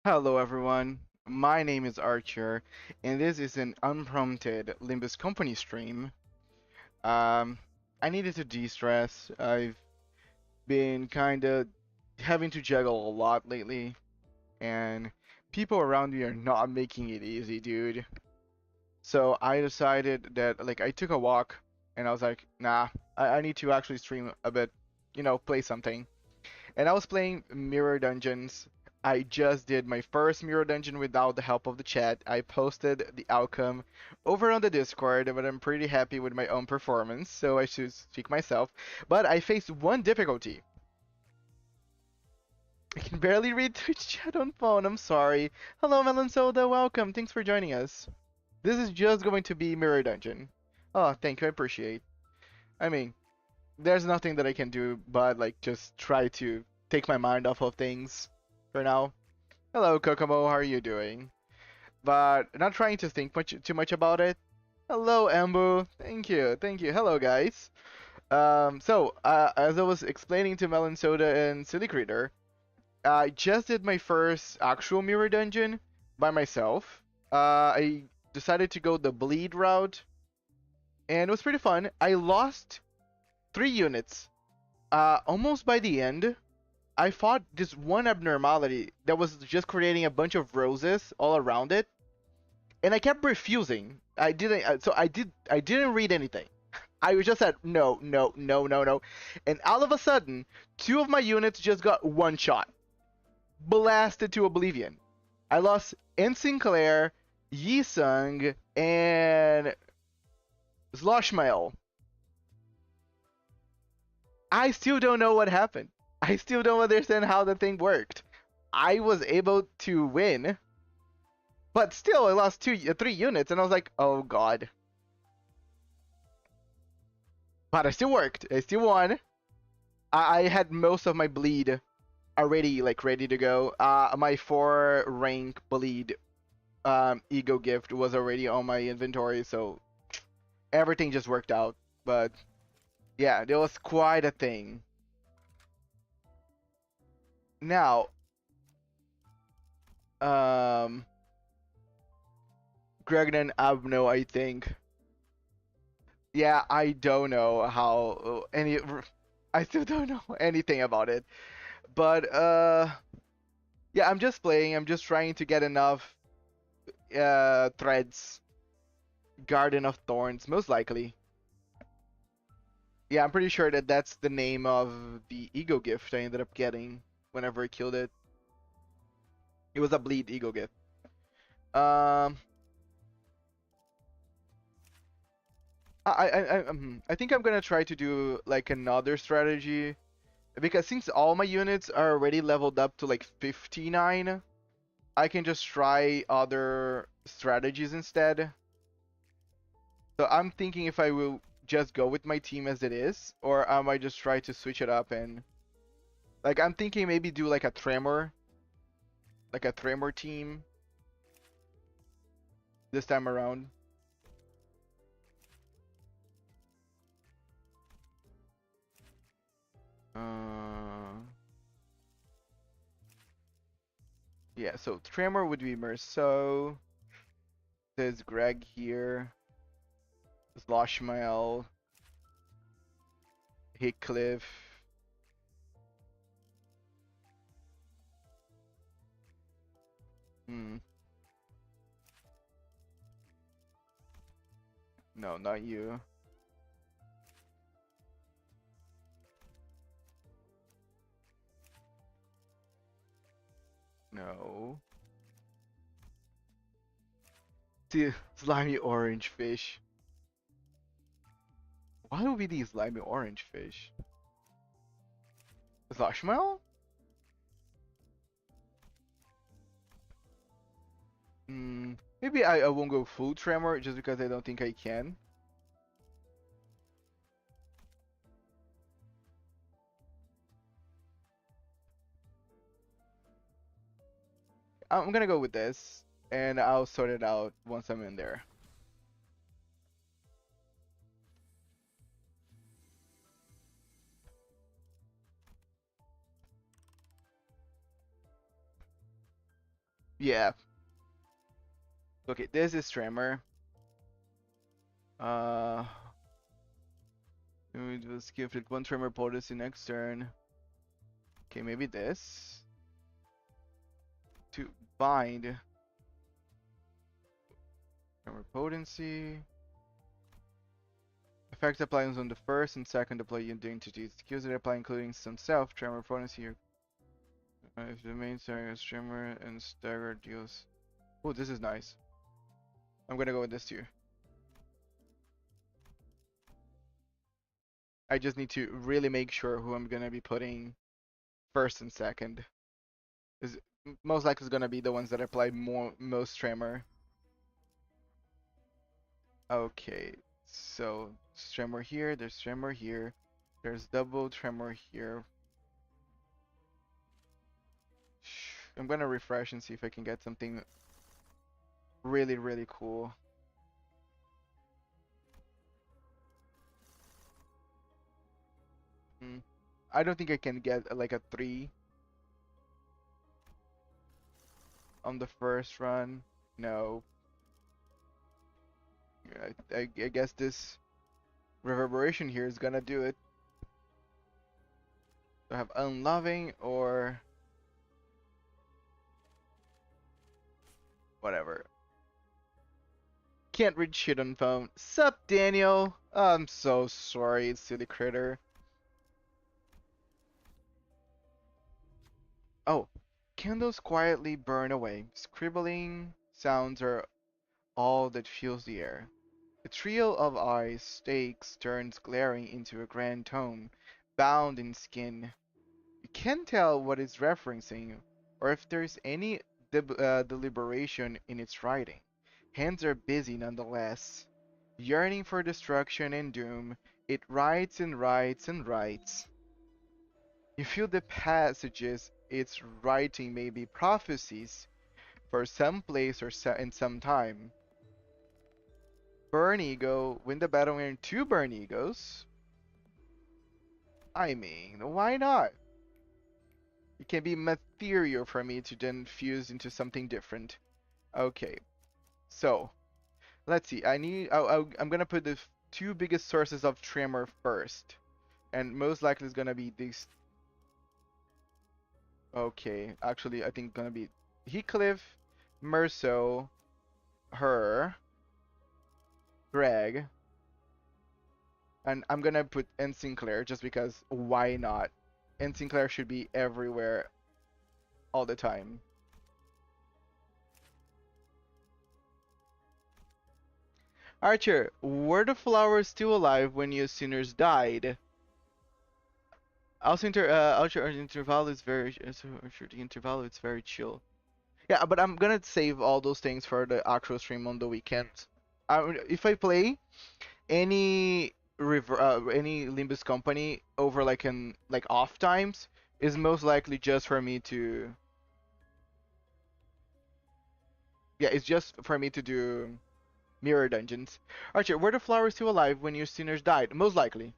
Hello everyone, my name is Archer, and this is an unprompted Limbus company stream. Um, I needed to de-stress. I've been kinda having to juggle a lot lately, and people around me are not making it easy, dude. So I decided that, like, I took a walk, and I was like, nah, I need to actually stream a bit, play something. And I was playing Mirror Dungeons. I just did my first Mirror Dungeon without the help of the chat. I posted the outcome over on the Discord, but I'm pretty happy with my own performance, so I should speak myself. But I faced one difficulty. I can barely read Twitch chat on phone, I'm sorry. Hello Melon Soda, welcome, thanks for joining us. This is just going to be Mirror Dungeon. Oh, thank you, I appreciate. I mean, there's nothing that I can do but like just try to take my mind off of things for now. Hello Kokomo, how are you doing? But not trying to think too much about it. Hello Ambu, thank you, thank you. Hello guys. As I was explaining to Melon Soda and Silly Creator, I just did my first actual mirror dungeon by myself. I decided to go the bleed route, and it was pretty fun. I lost 3 units. Almost by the end, I fought this one abnormality that was just creating a bunch of roses all around it, and I kept refusing. I didn't read anything. I just said no, no, no, no, no, and all of a sudden, 2 of my units just got one shot, blasted to oblivion. I lost N. Sinclair, Yi Sung, and Sloshmail. I still don't know what happened. I still don't understand how the thing worked. I was able to win, but still I lost 3 units, and I was like, oh god. But I still worked. I still won. I had most of my bleed already like ready to go. My 4 rank bleed ego gift was already on my inventory, so everything just worked out. But yeah, there was quite a thing. Now, Gregnan Abno, I think. Yeah, I don't know how I still don't know anything about it. But yeah, I'm just playing. I'm just trying to get enough threads. Garden of Thorns, most likely. Yeah, I'm pretty sure that that's the name of the ego gift I ended up getting whenever I killed it. It was a bleed ego gift. Um, I think I'm gonna try to do like another strategy because since all my units are already leveled up to like 59, I can just try other strategies instead. So I'm thinking if I will just go with my team as it is, or I might just try to switch it up and like I'm thinking maybe do like a tremor team this time around. Yeah, so tremor would be Merceau. There's Greg here. Sloshmael. Hickcliffe. Hmm. No, not you. No. See, slimy orange fish. Why would be these slimy orange fish? Sloshmael? Hmm. Maybe I won't go full tremor just because I don't think I can. I'm gonna go with this, and I'll sort it out once I'm in there. Yeah. Okay, this is tremor. It was gifted 1 tremor potency next turn. Okay, maybe this. To bind. Tremor potency. Effect applies on the first and second deploy unit entities. Skills that apply including some self tremor potency. If the main target is tremor and stagger deals. Oh, this is nice. I'm gonna go with this too. I just need to really make sure who I'm gonna be putting first and second. Is most likely is gonna be the ones that apply most tremor. Okay, so tremor here, there's tremor here, there's double tremor here. I'm gonna refresh and see if I can get something really, really cool. I don't think I can get like a 3 on the first run. No. I guess this reverberation here is gonna do it. Do I have unloving or whatever? Can't read shit on phone. Sup, Daniel? I'm so sorry, silly critter. Oh, candles quietly burn away. Scribbling sounds are all that fills the air. A trio of eyes, stakes, turns glaring into a grand tome, bound in skin. You can't tell what it's referencing, or if there's any deliberation in its writing. Hands are busy nonetheless. Yearning for destruction and doom, it writes and writes and writes. You feel the passages it's writing may be prophecies for some place or in some time. Burn ego, win the battle and 2 burn egos. I mean, why not? It can be material for me to then fuse into something different. Okay, so let's see. I'm gonna put the 2 biggest sources of tremor first, and most likely it's gonna be these. Okay, actually, I think gonna be Heathcliff, Merso, her, Greg, and I'm gonna put N Sinclair just because why not? N Sinclair should be everywhere all the time. Archer, were the flowers still alive when you sinners died? Also, Archer interval is very the interval is very chill. Yeah, but I'm gonna save all those things for the actual stream on the weekend. If I play any any Limbus company over like in like off times, is most likely just for me to. Yeah, it's just for me to do mirror dungeons. Archer, were the flowers still alive when your sinners died? Most likely.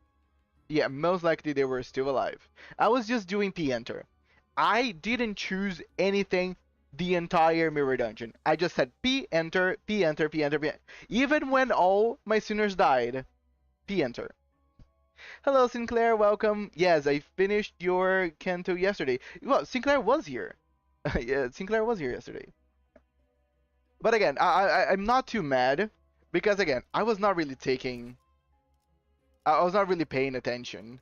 Yeah, most likely they were still alive. I was just doing P-enter. I didn't choose anything the entire mirror dungeon. I just said P-enter, P-enter, P-enter, P-enter. Even when all my sinners died, P-enter. Hello, Sinclair, welcome. Yes, I finished your Kanto yesterday. Well, Sinclair was here. Yeah, Sinclair was here yesterday. But again, I'm not too mad because again, I was not really paying attention.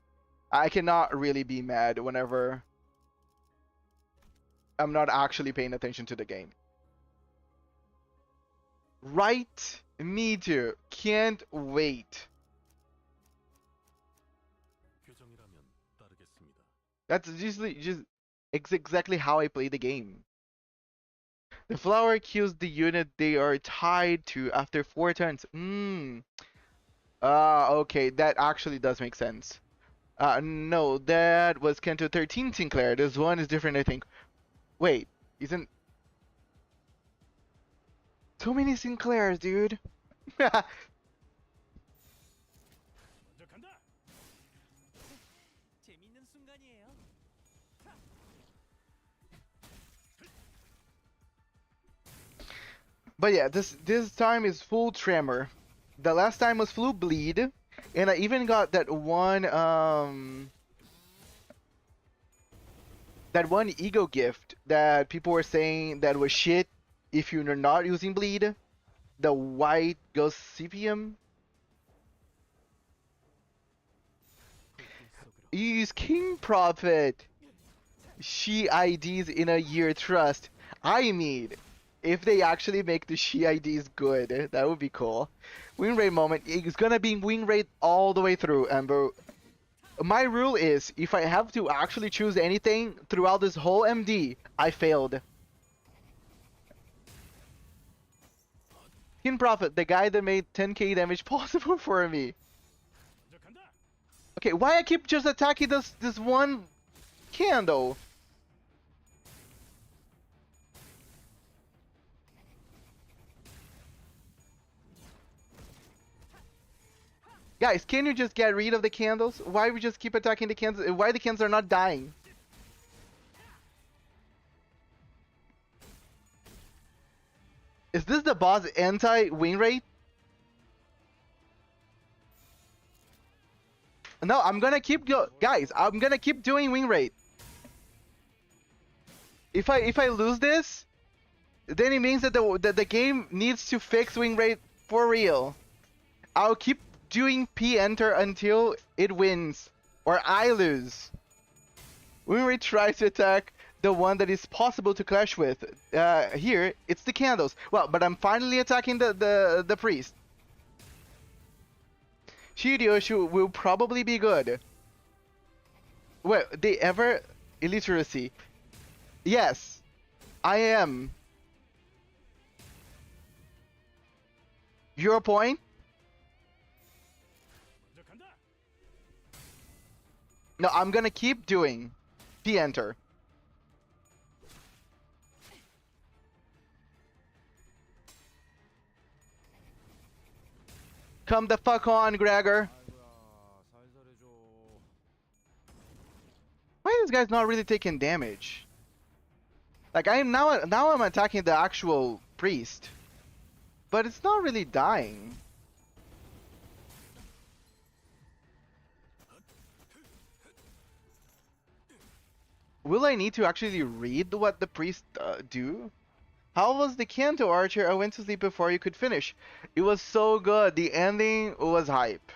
I cannot really be mad whenever I'm not actually paying attention to the game. Right? Me too. Can't wait. That's usually just exactly how I play the game. The flower kills the unit they are tied to after 4 turns. Okay, that actually does make sense. No, that was Kanto 13 Sinclair. This one is different, I think. Wait, isn't... So many Sinclairs, dude. But yeah, this time is full tremor. The last time was full bleed, and I even got that one ego gift that people were saying that was shit if you're not using bleed. The white ghost CPM. Use King Prophet. She IDs in a year trust. I mean, if they actually make the she IDs good, that would be cool. Win rate moment. It's gonna be win rate all the way through, Amber. My rule is, if I have to actually choose anything throughout this whole MD, I failed. King Prophet, the guy that made 10k damage possible for me. Okay, why I keep just attacking this one candle? Guys, can you just get rid of the candles? Why we just keep attacking the candles? Why the candles are not dying? Is this the boss anti-win rate? No, I'm gonna keep guys, I'm gonna keep doing win rate. If I lose this, then it means that the game needs to fix win rate for real. I'll keep doing P-enter until it wins, or I lose. Win rate tries to attack the one that is possible to clash with. Here, it's the candles. Well, but I'm finally attacking the priest. Shiryoshu will probably be good. Well, they ever... illiteracy. Yes, I am. Your point? No, I'm gonna keep doing P-enter. Come the fuck on, Gregor. Why are these guys not really taking damage? Like now I'm attacking the actual priest, but it's not really dying. Will I need to actually read what the priest do? How was the Kanto Archer? I went to sleep before you could finish. It was so good. The ending was hype.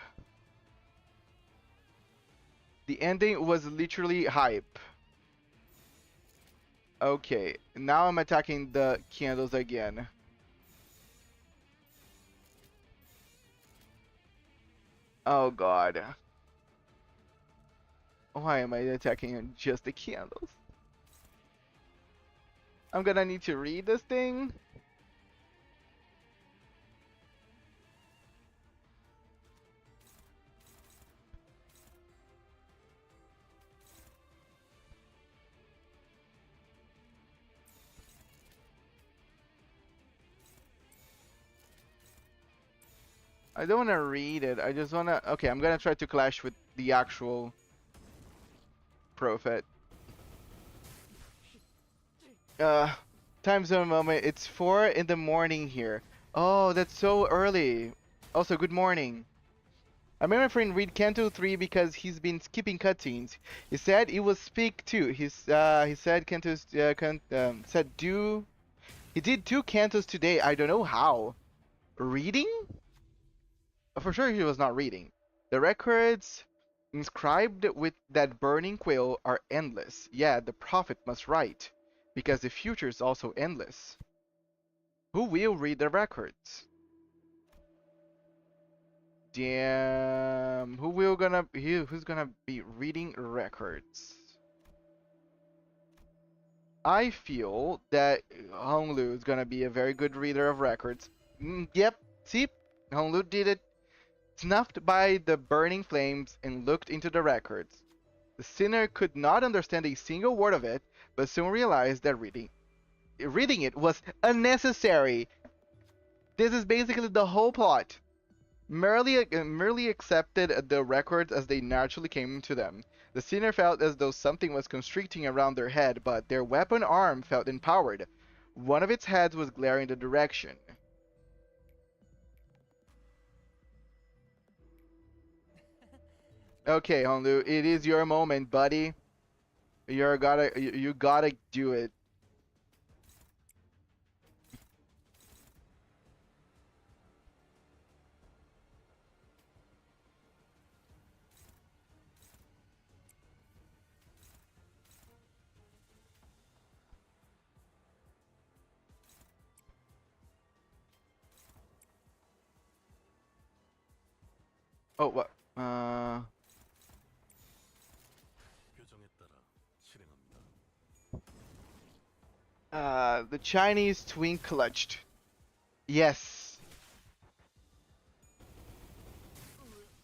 The ending was literally hype. Okay, now I'm attacking the candles again. Oh god. Why am I attacking just the candles? I'm gonna need to read this thing. I don't want to read it. I just want to... Okay, I'm gonna try to clash with the actual prophet. Time zone moment. It's 4 in the morning here. Oh, that's so early. Also, good morning. I made my friend read Canto 3 because he's been skipping cutscenes. He said it was speak 2. He said Cantos said do. He did 2 cantos today. I don't know how. Reading? For sure he was not reading. The records inscribed with that burning quill are endless. Yeah, the prophet must write, because the future is also endless. Who will read the records? Damn, who's gonna be reading records? I feel that Honglu is gonna be a very good reader of records. Yep, see, Honglu did it. Snuffed by the burning flames and looked into the records. The sinner could not understand a single word of it, but soon realized that reading it was unnecessary. This is basically the whole plot. Merely accepted the records as they naturally came to them. The sinner felt as though something was constricting around their head, but their weapon arm felt empowered. One of its heads was glaring the direction. Okay, Honglu, it is your moment, buddy. You gotta do it. Oh, what? The Chinese twin clutched. Yes.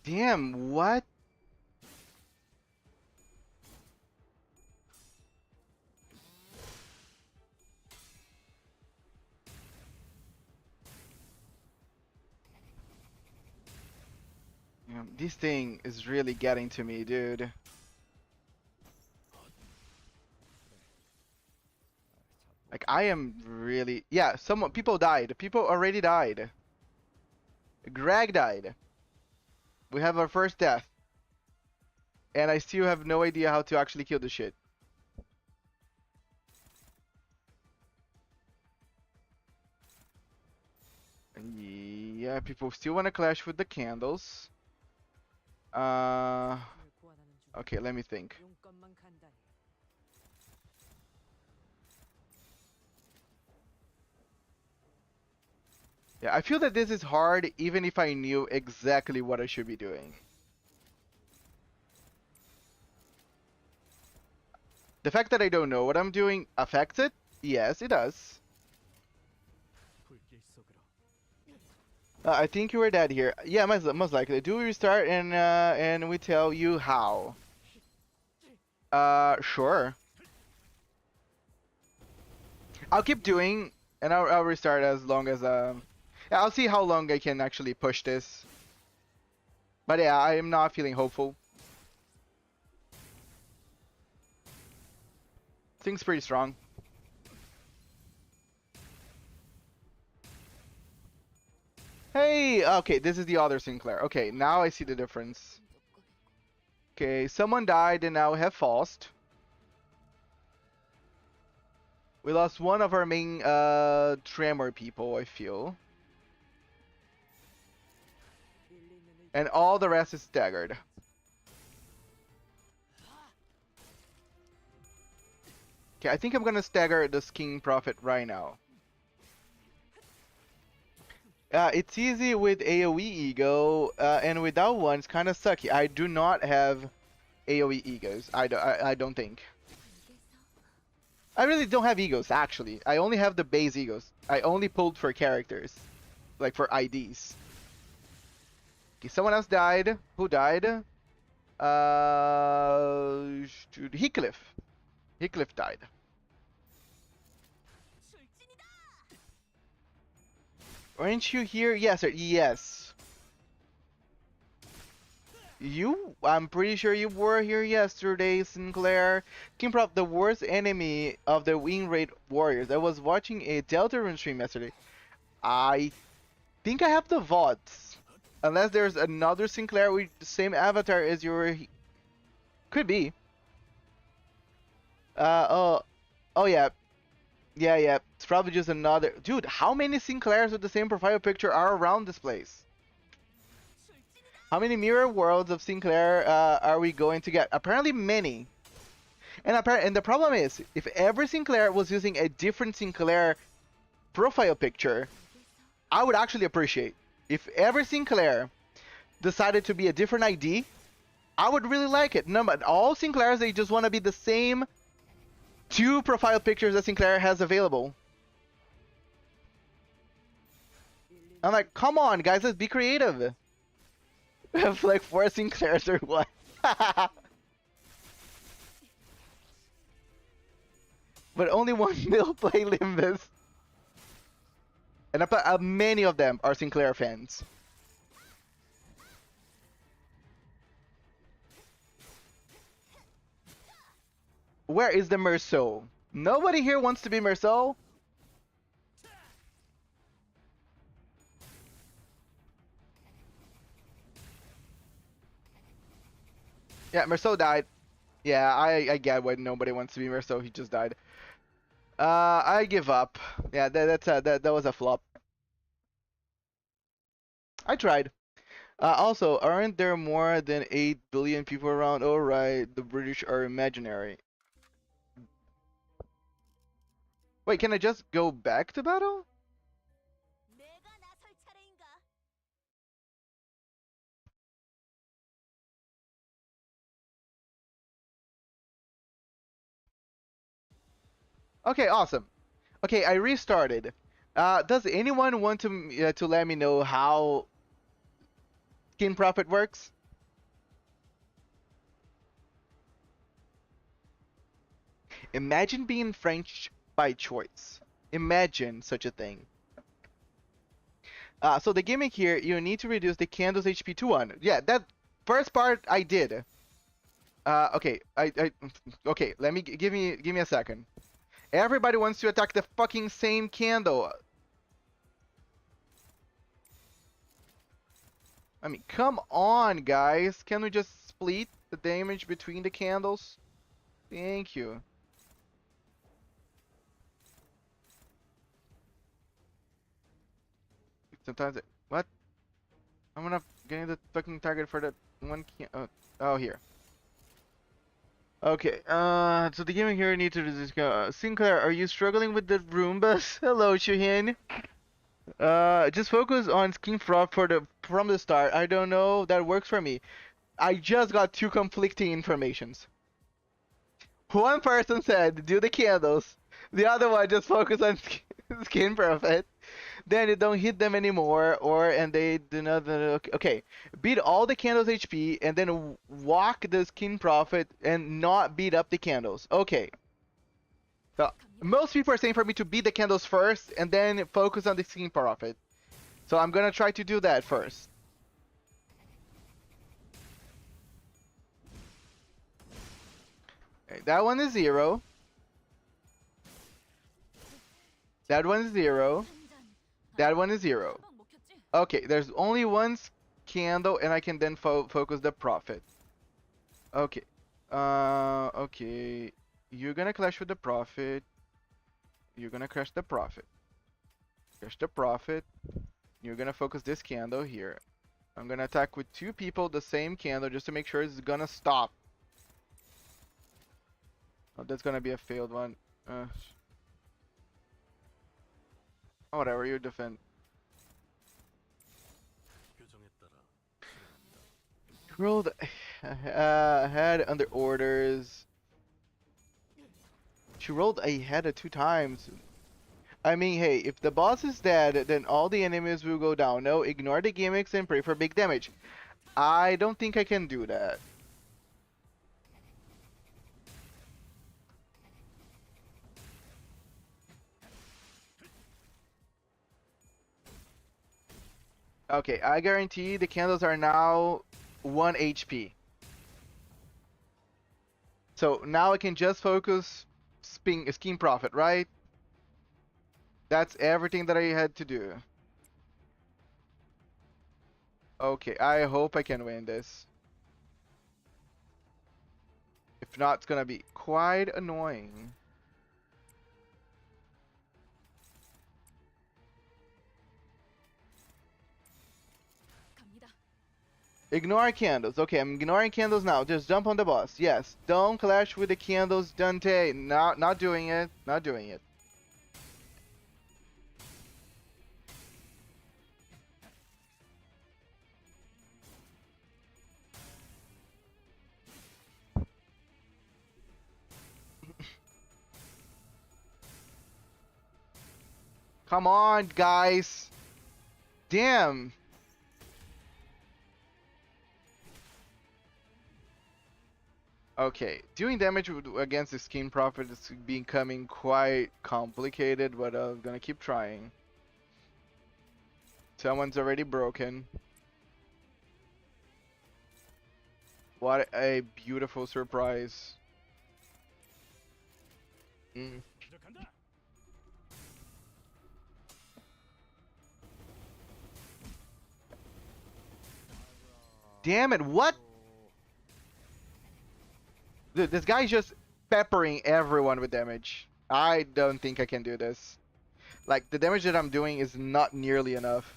Damn, what? This thing is really getting to me, dude. Like, I am really... Yeah, people died. People already died. Greg died. We have our first death. And I still have no idea how to actually kill the shit. Yeah, people still want to clash with the candles. Okay, let me think. Yeah, I feel that this is hard even if I knew exactly what I should be doing. The fact that I don't know what I'm doing affects it? Yes, it does. I think you were dead here. Yeah, most likely. Do we restart and we tell you how? Sure. I'll keep doing, and I'll restart as long as yeah, I'll see how long I can actually push this. But yeah, I am not feeling hopeful. Thing's pretty strong. Hey, okay, this is the other Sinclair. Okay, now I see the difference. Okay, someone died and now we have Faust. We lost one of our main Tremor people, I feel. And all the rest is staggered. Okay, I think I'm gonna stagger the King Prophet right now. It's easy with AoE ego, and without one, it's kind of sucky. I do not have AoE egos. I don't think. I really don't have egos, actually. I only have the base egos. I only pulled for characters. Like for IDs. Okay, someone else died. Who died? Heathcliff. Heathcliff died. Weren't you here? Yes, sir. Yes. I'm pretty sure you were here yesterday, Sinclair. Kimprop, the worst enemy of the win rate warriors. I was watching a Deltarune stream yesterday. I think I have the VODs. Unless there's another Sinclair with the same avatar as your... Could be. Oh yeah. Yeah. It's probably just another... Dude, how many Sinclairs with the same profile picture are around this place? How many mirror worlds of Sinclair are we going to get? Apparently many. And the problem is, if every Sinclair was using a different Sinclair profile picture, I would actually appreciate. If every Sinclair decided to be a different ID, I would really like it. No, but all Sinclairs, they just want to be the same 2 profile pictures that Sinclair has available. I'm like, come on, guys, let's be creative. We have like 4 Sinclairs or what? But only one will play Limbus. And many of them are Sinclair fans. Where is the Merceau? Nobody here wants to be Merceau? Yeah, Merceau died. Yeah, I get why nobody wants to be Merceau. He just died. I give up. Yeah, that was a flop. I tried. Also, aren't there more than 8 billion people around? Oh, right, the British are imaginary. Wait, can I just go back to battle? Okay, awesome. Okay, I restarted. Does anyone want to let me know how Skin Profit works? Imagine being French by choice. Imagine such a thing. So the gimmick here, you need to reduce the candle's HP to 1. Yeah, that first part I did. Okay, okay. Give me a second. Everybody wants to attack the fucking same candle. I mean, come on, guys. Can we just split the damage between the candles? Thank you. Sometimes it... What? I'm not getting the fucking target for that one oh, here. Okay, so the gaming here need to discuss. Sinclair, are you struggling with the Roombas? Hello, Shuhin. Just focus on skin fraud from the start. I don't know, that works for me. I just got 2 conflicting informations. One person said do the candles. The other one just focus on skin profit. Then you don't hit them anymore, and they do not. Okay, beat all the candles HP and then walk the skin profit and not beat up the candles. Okay. So most people are saying for me to beat the candles first and then focus on the skin profit. So I'm gonna try to do that first. Okay, that one is 0. That one is 0. That one is 0. Okay, there's only one candle and I can then focus the profit. Okay. Okay. You're gonna clash with the profit. You're gonna crush the profit. Crush the profit. You're gonna focus this candle here. I'm gonna attack with 2 people the same candle just to make sure it's gonna stop. Oh, that's gonna be a failed one. Whatever, you defend. Rolled ahead under orders. She rolled ahead 2 times. I mean, hey, if the boss is dead, then all the enemies will go down. No, ignore the gimmicks and pray for big damage. I don't think I can do that. Okay, I guarantee the candles are now 1 HP. So now I can just focus scheme profit, right? That's everything that I had to do. Okay, I hope I can win this. If not, it's gonna be quite annoying. Ignore candles. Okay, I'm ignoring candles now. Just jump on the boss. Yes. Don't clash with the candles, Dante. Not doing it. Not doing it. Come on, guys. Damn. Okay, doing damage against the skin profit is becoming quite complicated, but I'm gonna keep trying. Someone's already broken. What a beautiful surprise. Damn it, what? Dude, this guy's just peppering everyone with damage. I don't think I can do this. Like, the damage that I'm doing is not nearly enough.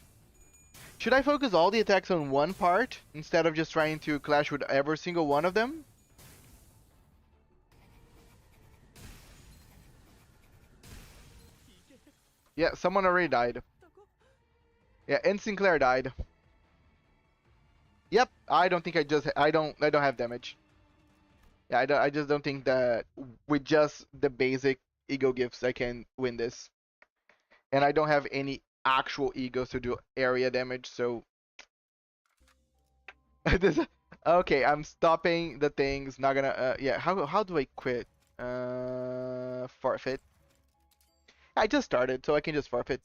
Should I focus all the attacks on one part instead of just trying to clash with every single one of them? Yeah, someone already died. Yeah, and Sinclair died. Yep, I don't think I don't have damage. Yeah, I just don't think that with just the basic ego gifts I can win this. And I don't have any actual egos to do area damage, so this okay, I'm stopping the things, not gonna yeah, how do I quit? Forfeit. I just started, so I can just forfeit.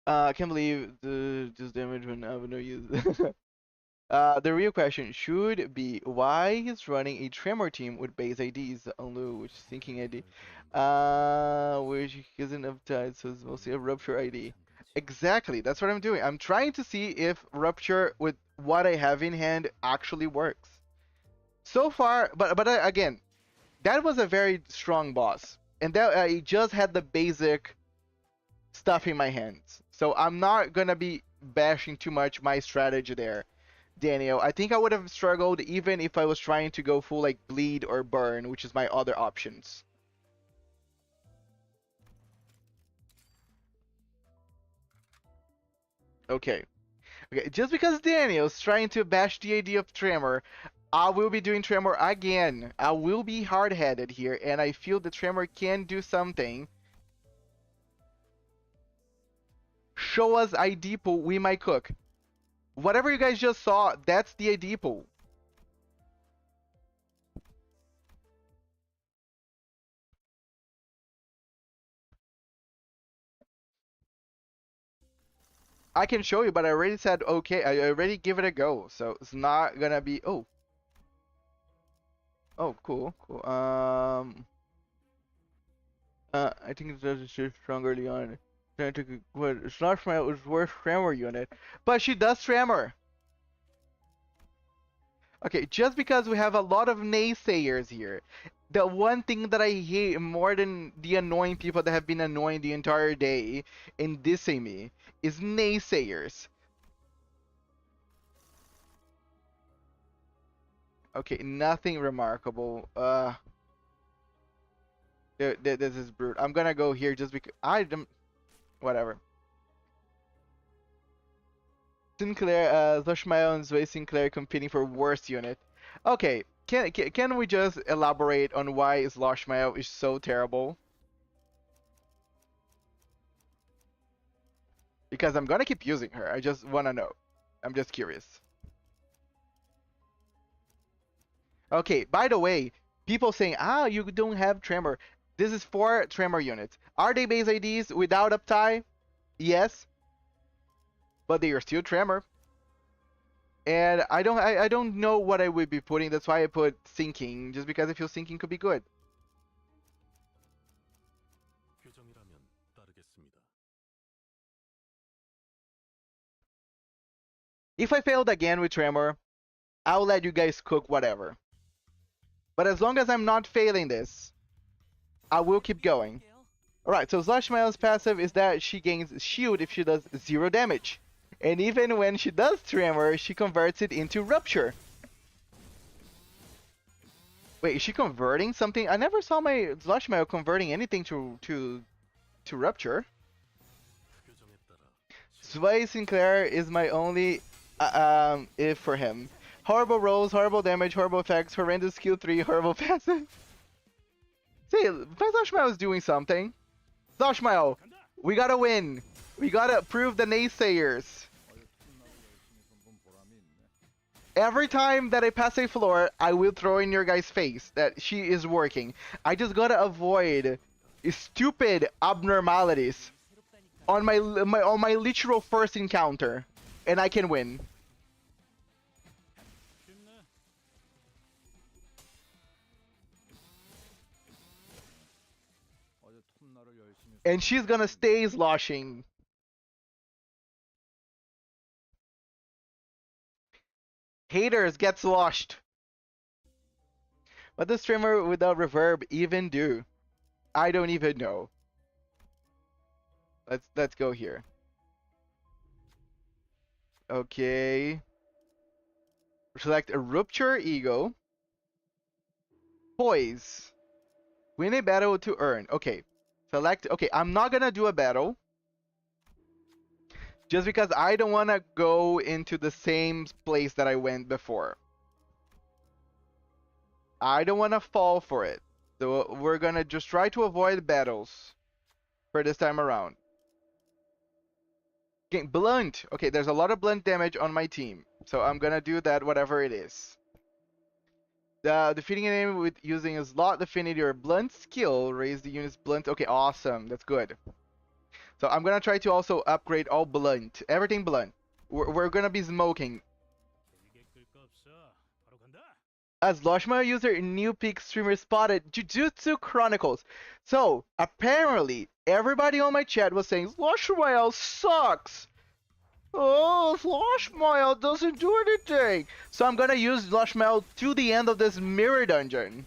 I can't believe this damage when I have no use. The real question should be why he's running a Tremor team with base IDs on Lu, which is thinking ID. Which isn't uptied, so it's mostly a Rupture ID. Exactly, that's what I'm doing. I'm trying to see if Rupture with what I have in hand actually works. So far, but again, that was a very strong boss, and that I just had the basic stuff in my hands. So I'm not gonna be bashing too much my strategy there, Daniel. I think I would have struggled even if I was trying to go full like bleed or burn, which is my other options. Okay. Okay, just because Daniel's trying to bash the idea of Tremor, I will be doing Tremor again. I will be hard-headed here, and I feel the Tremor can do something. Show us ID pool, we might cook. Whatever you guys just saw, that's the ID pool. I can show you, but I already said okay. I already give it a go, so it's not gonna be. Oh, oh, cool, cool. I think it's just strong early on. What? It's not Tremor. It's worse Tremor unit, but she does Tremor. Okay, just because we have a lot of naysayers here, the one thing that I hate more than the annoying people that have been annoying the entire day in dissing me is naysayers. Okay, nothing remarkable. This is brute. I'm gonna go here just because I don't. Whatever. Sinclair, Zushmael and Zway Sinclair competing for worst unit. Okay, can we just elaborate on why Sloshmael is so terrible? Because I'm gonna keep using her. I just wanna know. I'm just curious. Okay, by the way, people saying, ah, you don't have Tremor. This is 4 Tremor units. Are they base IDs without Uptie? Yes. But they are still Tremor. And I don't know what I would be putting. That's why I put Sinking, just because I feel Sinking could be good. If I failed again with Tremor, I'll let you guys cook whatever. But as long as I'm not failing this, I will keep going. Alright, so Slushmail's passive is that she gains shield if she does 0 damage. And even when she does Tremor, she converts it into Rupture. Wait, is she converting something? I never saw my Slushmail converting anything to Rupture. Sway Sinclair is my only if for him. Horrible rolls, horrible damage, horrible effects, horrendous skill 3, horrible passive. See, my Slushmail is doing something. Slushmail, we gotta win. We gotta prove the naysayers. Every time that I pass a floor, I will throw in your guys' face that she is working. I just gotta avoid stupid abnormalities on my literal first encounter, and I can win. And she's gonna stay sloshing. Haters get sloshed. What does Streamer without reverb even do? I don't even know. Let's go here. Okay. Select a Rupture Ego. Poise. Win a battle to earn. Okay. Select. Okay, I'm not gonna do a battle. Just because I don't want to go into the same place that I went before. I don't want to fall for it. So we're going to just try to avoid battles for this time around. Okay, blunt. Okay, there's a lot of blunt damage on my team. So I'm going to do that whatever it is. Defeating an enemy with using a slot affinity or blunt skill. Raise the unit's blunt. Okay, awesome. That's good. So I'm gonna try to also upgrade all blunt. Everything blunt. We're gonna be smoking. As Loshma user, new peak streamer spotted Jujutsu Chronicles. So apparently everybody on my chat was saying Sloshmail sucks. Oh, Sloshmail doesn't do anything. So I'm gonna use Sloshmail to the end of this mirror dungeon.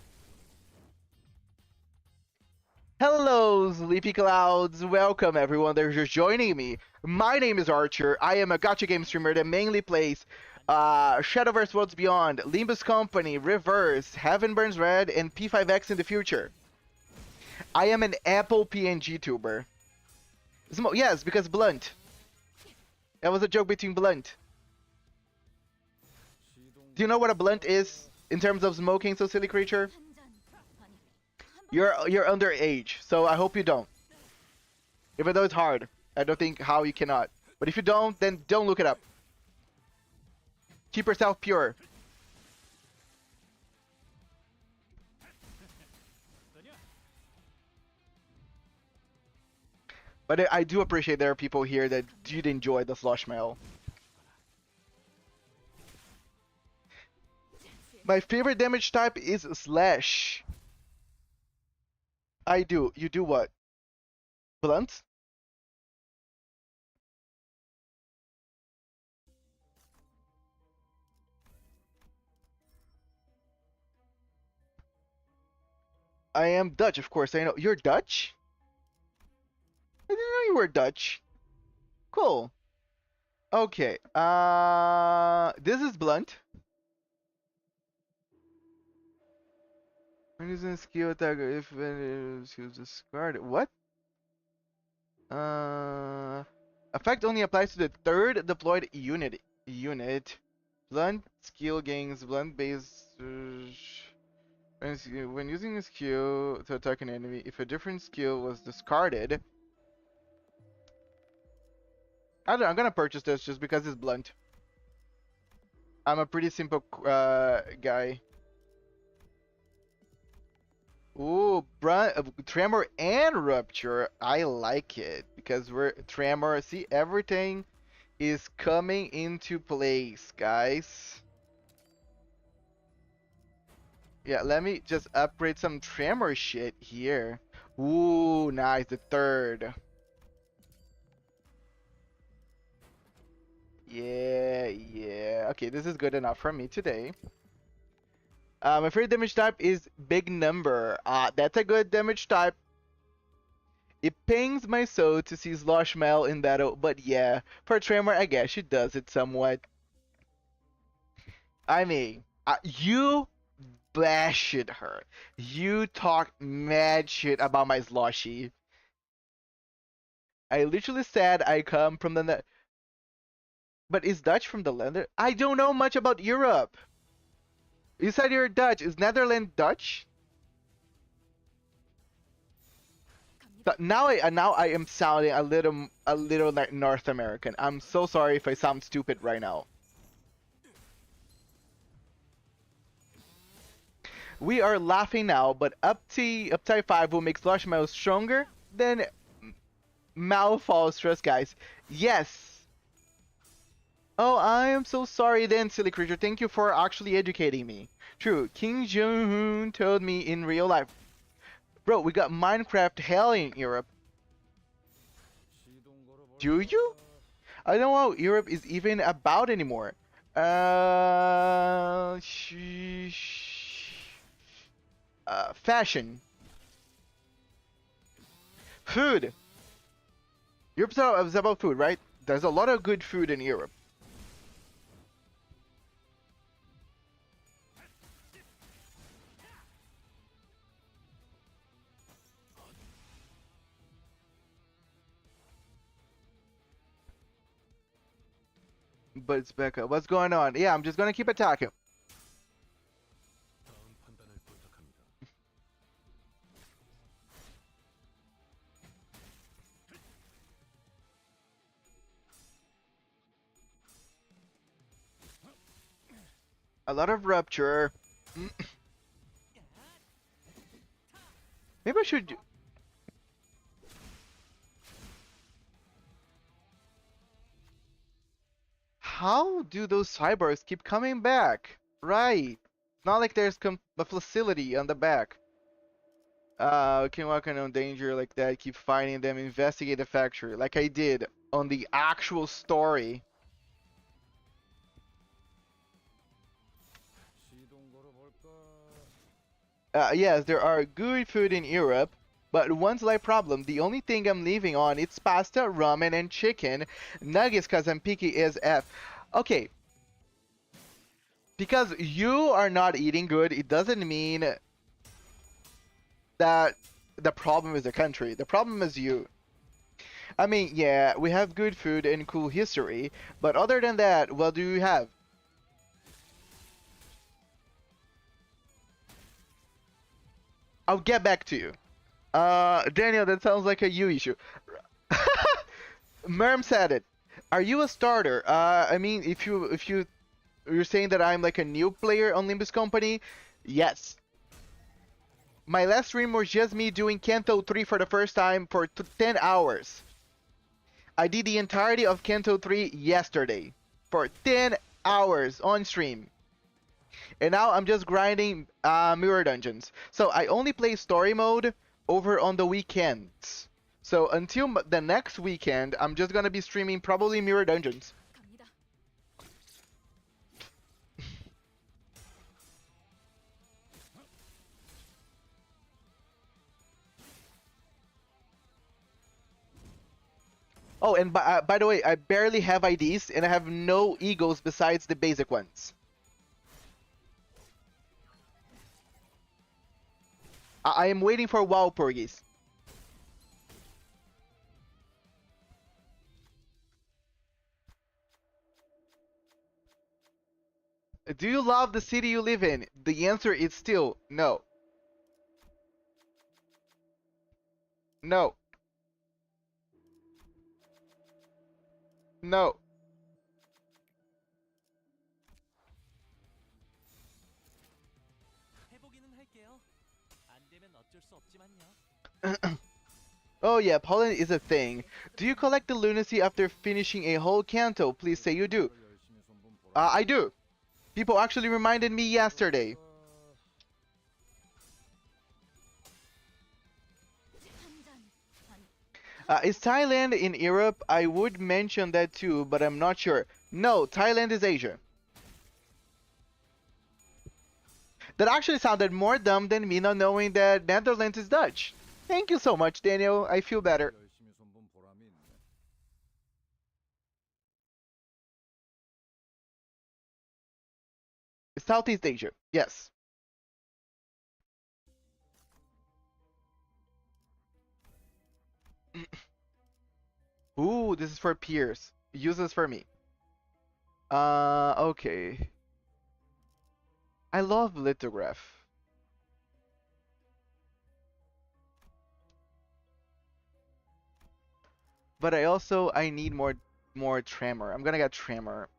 Hello, Sleepy Clouds. Welcome, everyone that is just joining me. My name is Archer. I am a gacha game streamer that mainly plays Shadowverse Worlds Beyond, Limbus Company, Reverse, Heaven Burns Red, and P5X in the future. I am an Apple PNG tuber. Yes, because Blunt. That was a joke between Blunt. Do you know what a blunt is in terms of smoking, so silly creature? You're underage, so I hope you don't. Even though it's hard, I don't think how you cannot. But if you don't, then don't look it up. Keep yourself pure. But I do appreciate there are people here that did enjoy the slush mail. My favorite damage type is slash. I do. You do what? Blunt? I am Dutch, of course. I know. You're Dutch? I didn't know you were Dutch. Cool. Okay. This is blunt. When using a skill attack, if it is discarded. What? Effect only applies to the third deployed unit. Blunt skill gains blunt base. When using a skill to attack an enemy, if a different skill was discarded. I don't know, I'm gonna purchase this just because it's blunt. I'm a pretty simple guy. Ooh, Tremor and Rupture. I like it because we're Tremor. See, everything is coming into place, guys. Yeah, let me just upgrade some Tremor shit here. Ooh, nice, the third. Yeah. Okay, this is good enough for me today. My favorite damage type is Big Number. That's a good damage type. It pains my soul to see Slosh Mail in battle, but yeah, for Tremor, I guess she does it somewhat. I mean, you bashed her. You talked mad shit about my Sloshy. I literally said I come from the... But is Dutch from the Netherlands? I don't know much about Europe. You said you're Dutch. Is Netherlands Dutch? Now I am sounding a little like North American. I'm so sorry if I sound stupid right now. We are laughing now, but Uptie 5 will make Slush Mouse stronger than Malfalstress, guys. Yes. Oh, I am so sorry then, silly creature. Thank you for actually educating me. True, King Jong-un told me in real life. Bro, we got Minecraft hell in Europe. Do you? I don't know what Europe is even about anymore. Fashion. Food. Europe's about food, right? There's a lot of good food in Europe. But it's back up. What's going on? Yeah, I'm just gonna keep attacking. A lot of rupture. Maybe I should... How do those cybers keep coming back? Right. Not like there's a facility on the back. Can walk on danger like that, keep finding them, investigate the factory, like I did on the actual story. Yes, there are good food in Europe, but one slight problem. The only thing I'm leaving on it's pasta, ramen, and chicken. Nuggets, cause I'm picky as F. Okay. Because you are not eating good, it doesn't mean that the problem is the country. The problem is you. I mean, yeah, we have good food and cool history, but other than that, what do you have? I'll get back to you. Daniel, that sounds like a you issue. Merm said it. Are you a starter? I mean, you're saying that I'm like a new player on Limbus Company, yes. My last stream was just me doing Kanto 3 for the first time for 10 hours. I did the entirety of Kanto 3 yesterday for 10 hours on stream. And now I'm just grinding mirror dungeons. So I only play story mode over on the weekends. So until the next weekend, I'm just gonna be streaming probably mirror dungeons. Oh, and by the way, I barely have IDs and I have no egos besides the basic ones. I am waiting for WoW Porgies. Do you love the city you live in? The answer is still no. No. No. Oh yeah, pollen is a thing. Do you collect the lunacy after finishing a whole canto? Please say you do. I do. People actually reminded me yesterday. Is Thailand in Europe? I would mention that too, but I'm not sure. No, Thailand is Asia. That actually sounded more dumb than me not knowing that Netherlands is Dutch. Thank you so much, Daniel. I feel better. Southeast Asia, yes. Ooh, this is for peers. Use this for me. Okay. I love lithograph. But I need more tremor. I'm gonna get tremor.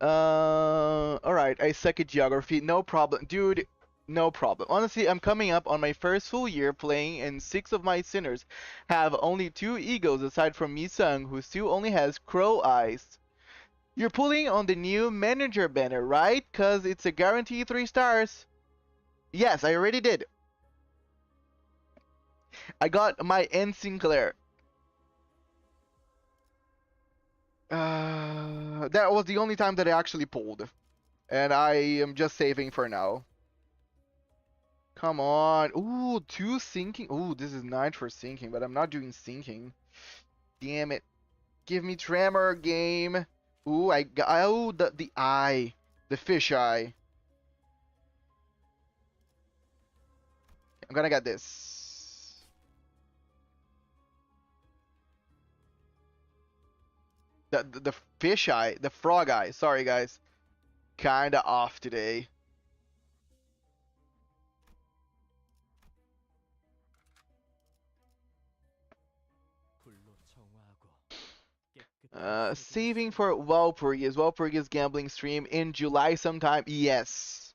Alright, I suck at geography. No problem. Dude, no problem. Honestly, I'm coming up on my first full year playing, and 6 of my sinners have only 2 egos aside from Mi-sung, who still only has crow eyes. You're pulling on the new manager banner, right? Cause it's a guaranteed 3 stars. Yes, I already did. I got my N Sinclair. That was the only time that I actually pulled. And I am just saving for now. Come on. Ooh, 2 sinking. Ooh, this is 9 for sinking, but I'm not doing sinking. Damn it. Give me tremor, game. Ooh, I got. Oh, the eye. The fish eye. I'm gonna get this. The fish eye. The frog eye. Sorry, guys. Kinda off today. Saving for Walpurgis gambling stream in July sometime. Yes.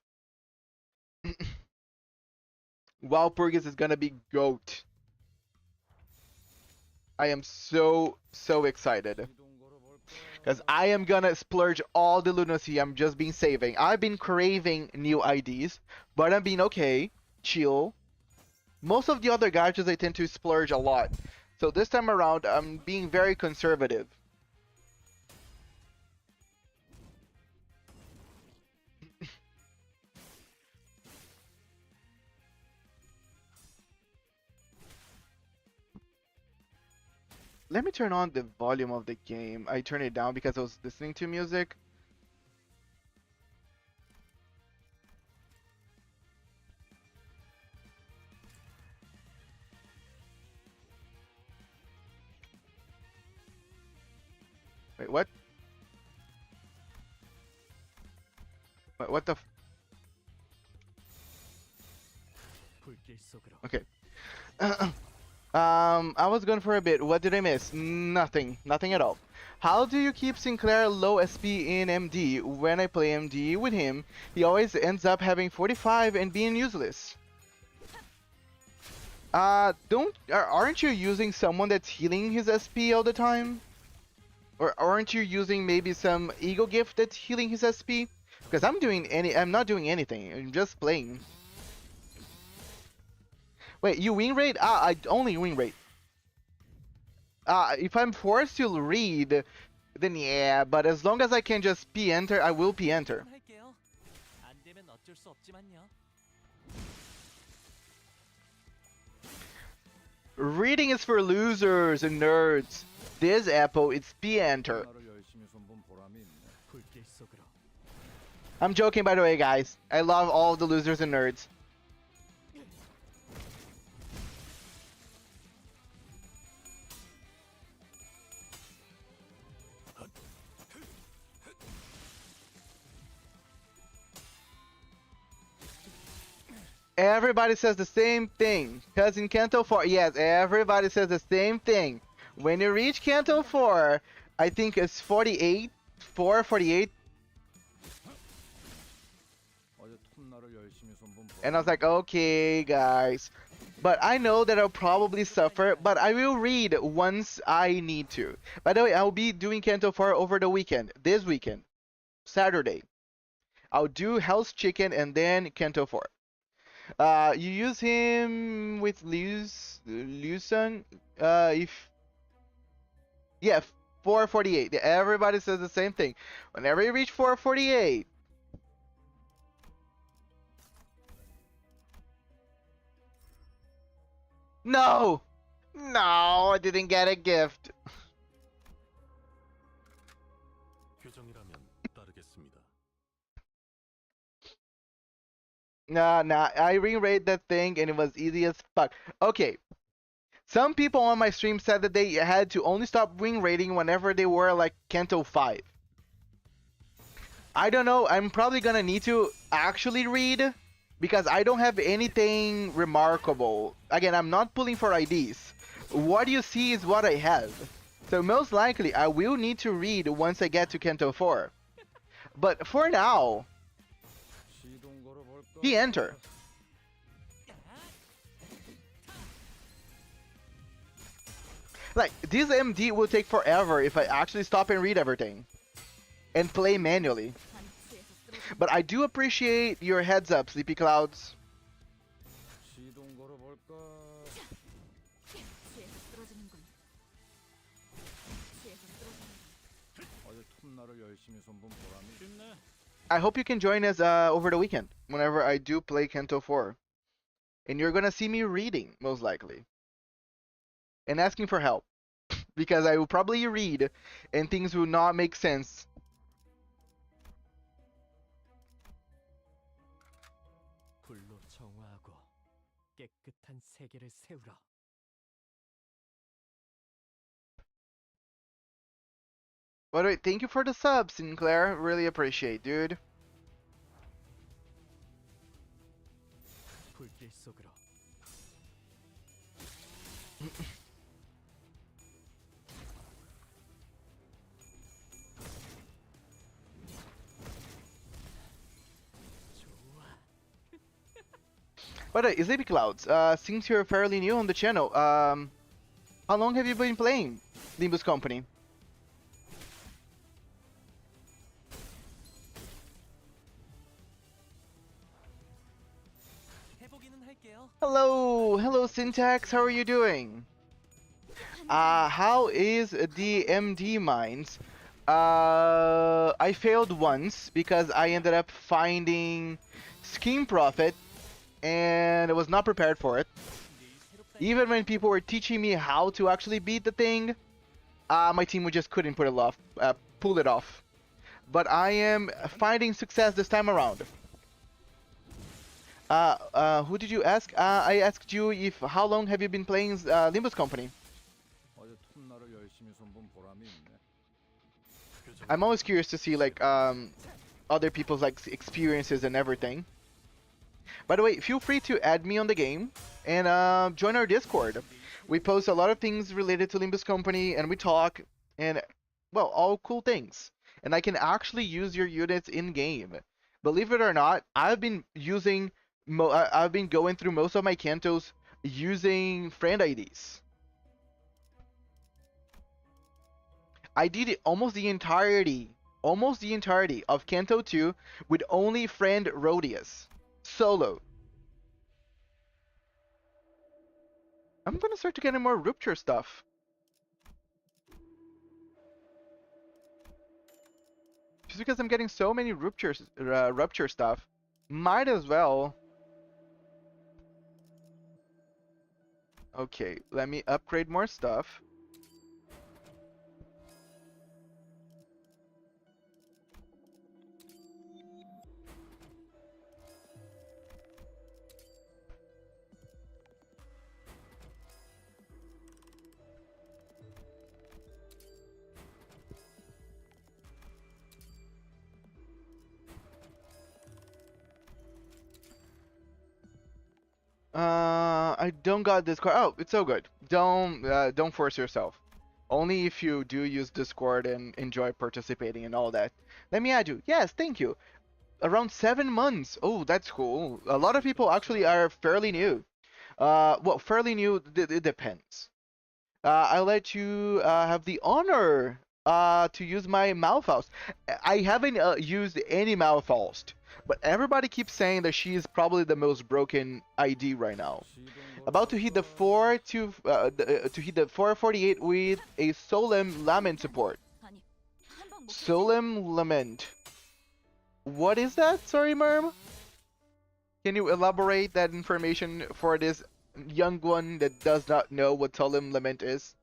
Walpurgis is gonna be GOAT. I am so excited. Because I am gonna splurge all the lunacy I'm just been saving. I've been craving new IDs, but I'm being okay, chill. Most of the other gachas I tend to splurge a lot. So this time around, I'm being very conservative. Let me turn on the volume of the game. I turned it down because I was listening to music. Wait, what? What the? Okay. I was gone for a bit. What did I miss? Nothing. Nothing at all. How do you keep Sinclair low SP in MD? When I play MD with him, he always ends up having 45 and being useless. Aren't you using someone that's healing his SP all the time? Or aren't you using maybe some ego gift that's healing his SP? Because I'm not doing anything. I'm just playing. Wait, you win rate? I only win rate. If I'm forced to read, then yeah, but as long as I can just P-enter, I will P-enter. Reading is for losers and nerds. This Apple, it's P-enter. I'm joking, by the way, guys. I love all the losers and nerds. Everybody says the same thing. Because in Kanto 4, yes, everybody says the same thing. When you reach Kanto 4, I think it's 48, 48. And I was like, okay, guys. But I know that I'll probably suffer, but I will read once I need to. By the way, I'll be doing Kanto 4 over the weekend. This weekend. Saturday. I'll do Hell's Chicken and then Kanto 4. You use him with Liusun, yeah, 448. Yeah, everybody says the same thing. Whenever you reach 448. No! No, I didn't get a gift. Nah, I re-rate that thing and it was easy as fuck. Okay. Some people on my stream said that they had to only stop wing rating whenever they were like Kanto 5. I don't know, I'm probably gonna need to actually read because I don't have anything remarkable. Again, I'm not pulling for IDs. What you see is what I have. So most likely I will need to read once I get to Kanto 4. But for now, P-enter. Like, this MD will take forever if I actually stop and read everything. And play manually. But I do appreciate your heads up, Sleepy Clouds. I hope you can join us over the weekend, whenever I do play Kanto 4. And you're gonna see me reading, most likely. And asking for help. Because I will probably read, and things will not make sense. By the way, thank you for the sub, Sinclair. Really appreciate, dude. By the way, Sleepy Clouds, since you're fairly new on the channel, how long have you been playing Limbus Company? Hello Syntax, how are you doing? How is the MD mines? I failed once because I ended up finding Scheme Profit and I was not prepared for it. Even when people were teaching me how to actually beat the thing, my team just couldn't pull it off. But I am finding success this time around. Who did you ask? I asked you if how long have you been playing Limbus Company? I'm always curious to see like other people's like experiences and everything. By the way, feel free to add me on the game and join our Discord. We post a lot of things related to Limbus Company, and we talk, and well, all cool things. And I can actually use your units in game. Believe it or not, I've been using, I've been going through most of my Kantos using friend IDs. I did almost the entirety of Kanto 2 with only friend Rhodius. Solo. I'm gonna start to get more rupture stuff. Just because I'm getting so many rupture stuff. Might as well. Okay, let me upgrade more stuff. I don't got Discord. Oh, it's so good. Don't force yourself. Only if you do use Discord and enjoy participating and all that. Let me add you. Yes, thank you. Around 7 months. Oh, that's cool. A lot of people actually are fairly new. Well, fairly new. It depends. I'll let you have the honor to use my Malfaust. I haven't used any Malfaust, but everybody keeps saying that she is probably the most broken ID right now. About to hit the 448 with a Solemn Lament support. Solemn Lament. What is that? Sorry, Merm. Can you elaborate that information for this young one that does not know what Solemn Lament is?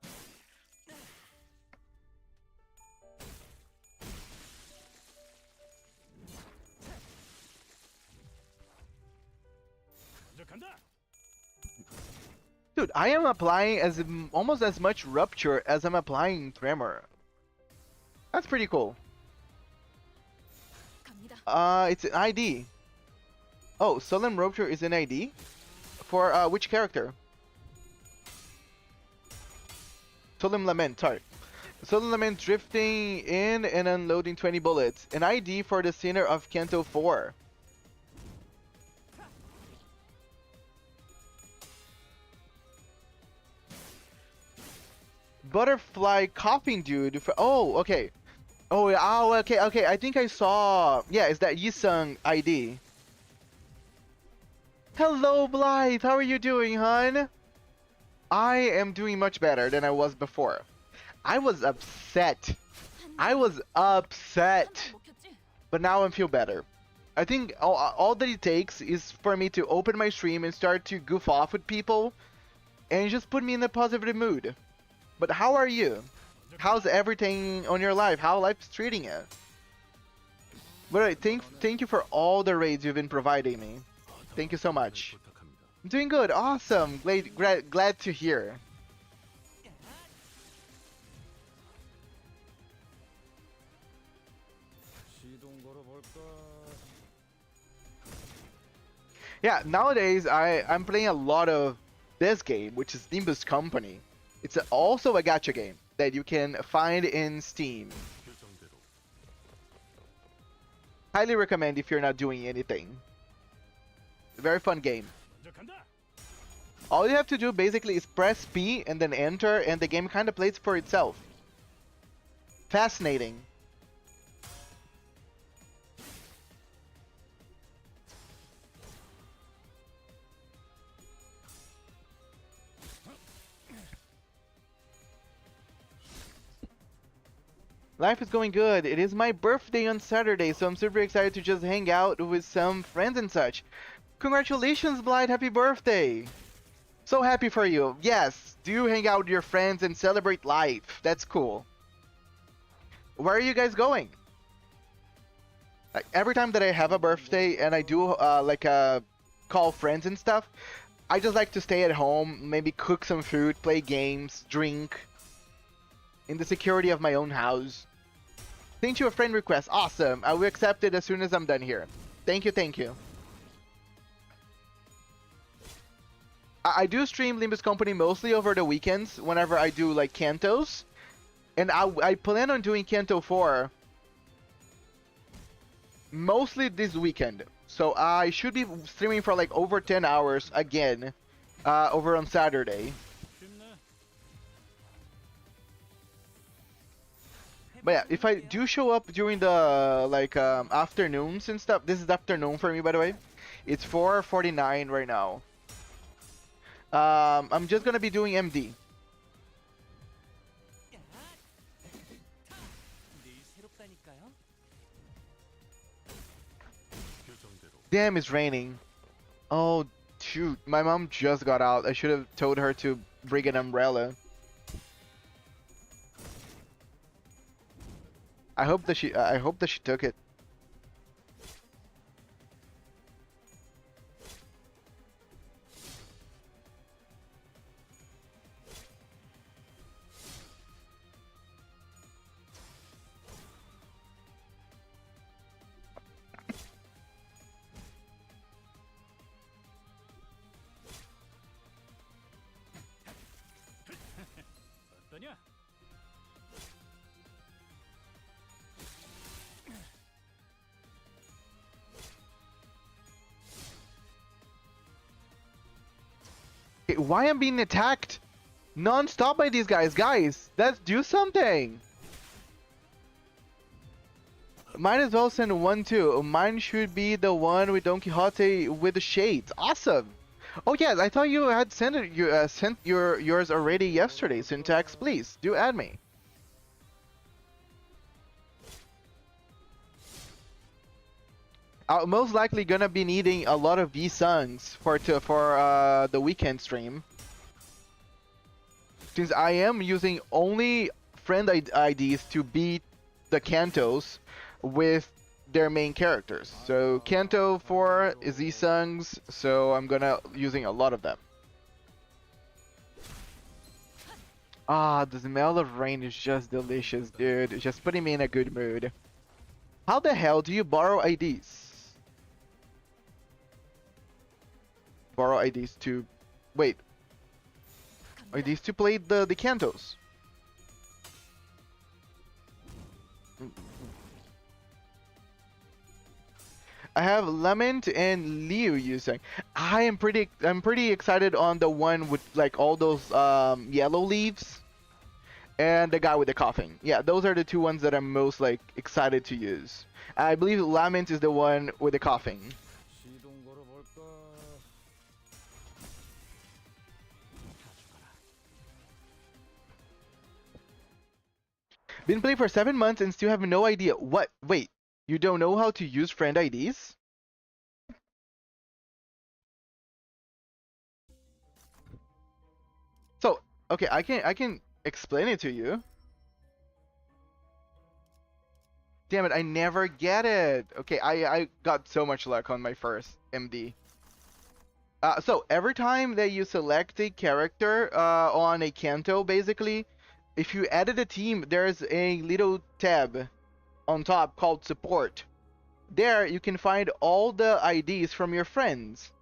Dude, I am applying almost as much Rupture as I'm applying Tremor. That's pretty cool. It's an ID. Oh, Solemn Rupture is an ID? For which character? Solemn Lament, sorry. Solemn Lament drifting in and unloading 20 bullets. An ID for the Sinner of Kanto 4. Butterfly coughing dude. Oh, okay. Oh, okay, okay. I think I saw. Yeah, is that Yisung ID? Hello, Blythe. How are you doing, hun? I am doing much better than I was before. I was upset. But now I feel better. I think all that it takes is for me to open my stream and start to goof off with people and just put me in a positive mood. But how are you? How's everything on your life? How life's treating you? But thank you for all the raids you've been providing me. Thank you so much. I'm doing good. Awesome. Glad to hear. Yeah, nowadays I'm playing a lot of this game, which is Limbus Company. It's also a gacha game that you can find in Steam. Highly recommend if you're not doing anything. Very fun game. All you have to do basically is press P and then enter, and the game kind of plays for itself. Fascinating. Life is going good. It is my birthday on Saturday, so I'm super excited to just hang out with some friends and such. Congratulations, Blythe. Happy birthday. So happy for you. Yes, do hang out with your friends and celebrate life. That's cool. Where are you guys going? Like, every time that I have a birthday and I do call friends and stuff, I just like to stay at home, maybe cook some food, play games, drink. In the security of my own house. Sent you a friend request. Awesome. I will accept it as soon as I'm done here. Thank you, thank you. I do stream Limbus Company mostly over the weekends whenever I do like Kantos. And I plan on doing Kanto 4 mostly this weekend. So I should be streaming for like over 10 hours again over on Saturday. But yeah, if I do show up during the like afternoons and stuff, this is afternoon for me by the way. It's 4:49 right now. I'm just gonna be doing MD. Damn, it's raining. Oh, shoot. My mom just got out. I should have told her to bring an umbrella. I hope that she took it. Okay, why am I being attacked non-stop by these guys? Guys, let's do something. Might as well send one too. Mine should be the one with Don Quixote with the shades. Awesome. Oh yes, I thought you had sent it. You sent yours already yesterday. Syntax, please do add me. I'm most likely gonna be needing a lot of these songs for the weekend stream, since I am using only friend IDs to beat the Kantos with their main characters. So Kanto 4 is these songs, so I'm gonna using a lot of them. Ah, the smell of rain is just delicious, dude. It's just putting me in a good mood. How the hell do you borrow IDs? Borrow IDs to... Wait. IDs to play the Kantos. I have Lament and Liu using. I'm pretty excited on the one with like all those yellow leaves and the guy with the coughing. Yeah, those are the two ones that I'm most like excited to use. I believe Lament is the one with the coughing. Been playing for 7 months and still have no idea what. Wait, you don't know how to use friend IDs? So, okay, I can explain it to you. Damn it, I never get it. Okay, I got so much luck on my first MD. So every time that you select a character on a Kanto, basically, if you added a team, there's a little tab on top called support. There you can find all the IDs from your friends.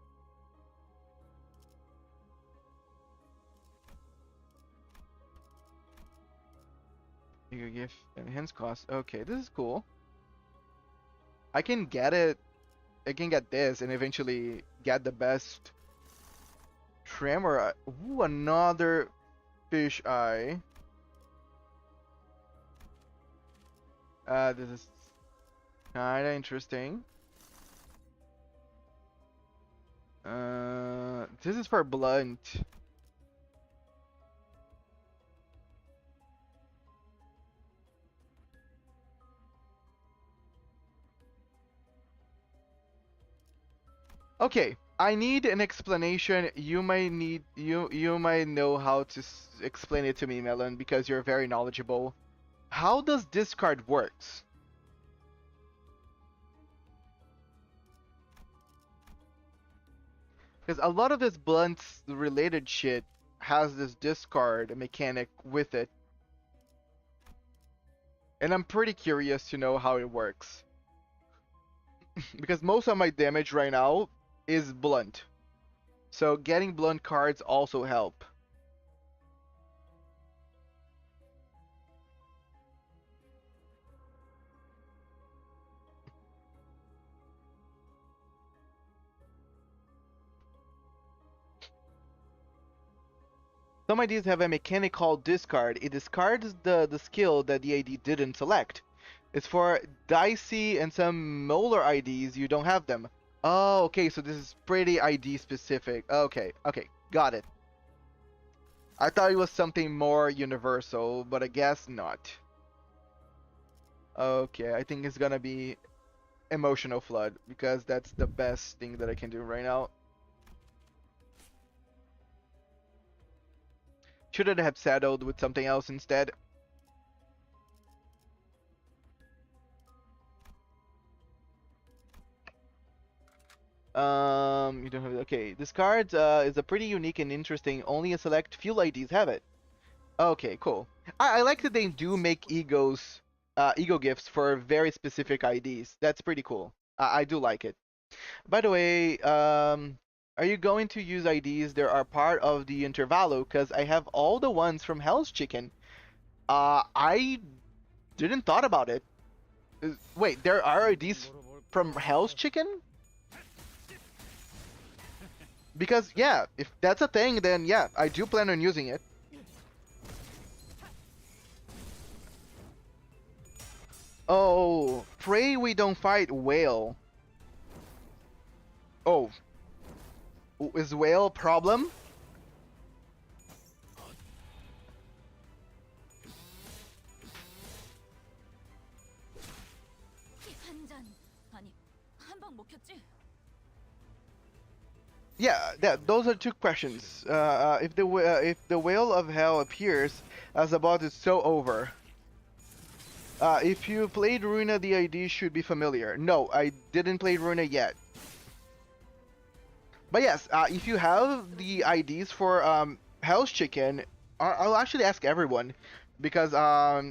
You can give enhanced cost. Okay, this is cool. I can get it. I can get this and eventually get the best tremor. Ooh, another fish eye. This is kinda interesting. This is for blunt. Okay, I need an explanation. You might know how to explain it to me, Melon, because you're very knowledgeable. How does discard works? Because a lot of this blunt related shit has this discard mechanic with it. And I'm pretty curious to know how it works. Because most of my damage right now is blunt. So getting blunt cards also help. Some IDs have a mechanic called discard. It discards the skill that the ID didn't select. It's for dicey and some molar IDs you don't have them. Oh, okay, so this is pretty ID specific. Okay, okay, got it. I thought it was something more universal, but I guess not. Okay, I think it's gonna be emotional flood because that's the best thing that I can do right now. Should I have settled with something else instead? You don't have okay. This card is a pretty unique and interesting. Only a select few IDs have it. Okay, cool. I like that they do make ego gifts for very specific IDs. That's pretty cool. I do like it. By the way, are you going to use IDs that are part of the intervalo? Because I have all the ones from Hell's Chicken. I didn't thought about it. Wait, there are IDs from Hell's Chicken? Because, yeah, if that's a thing, then yeah, I do plan on using it. Oh, pray we don't fight whale. Oh, is whale a problem? Yeah, those are two questions. If the whale of hell appears as a boss, it's so over. If you played Runa, the ID should be familiar. No, I didn't play Runa yet. But yes, if you have the IDs for Hell's Chicken, I'll actually ask everyone because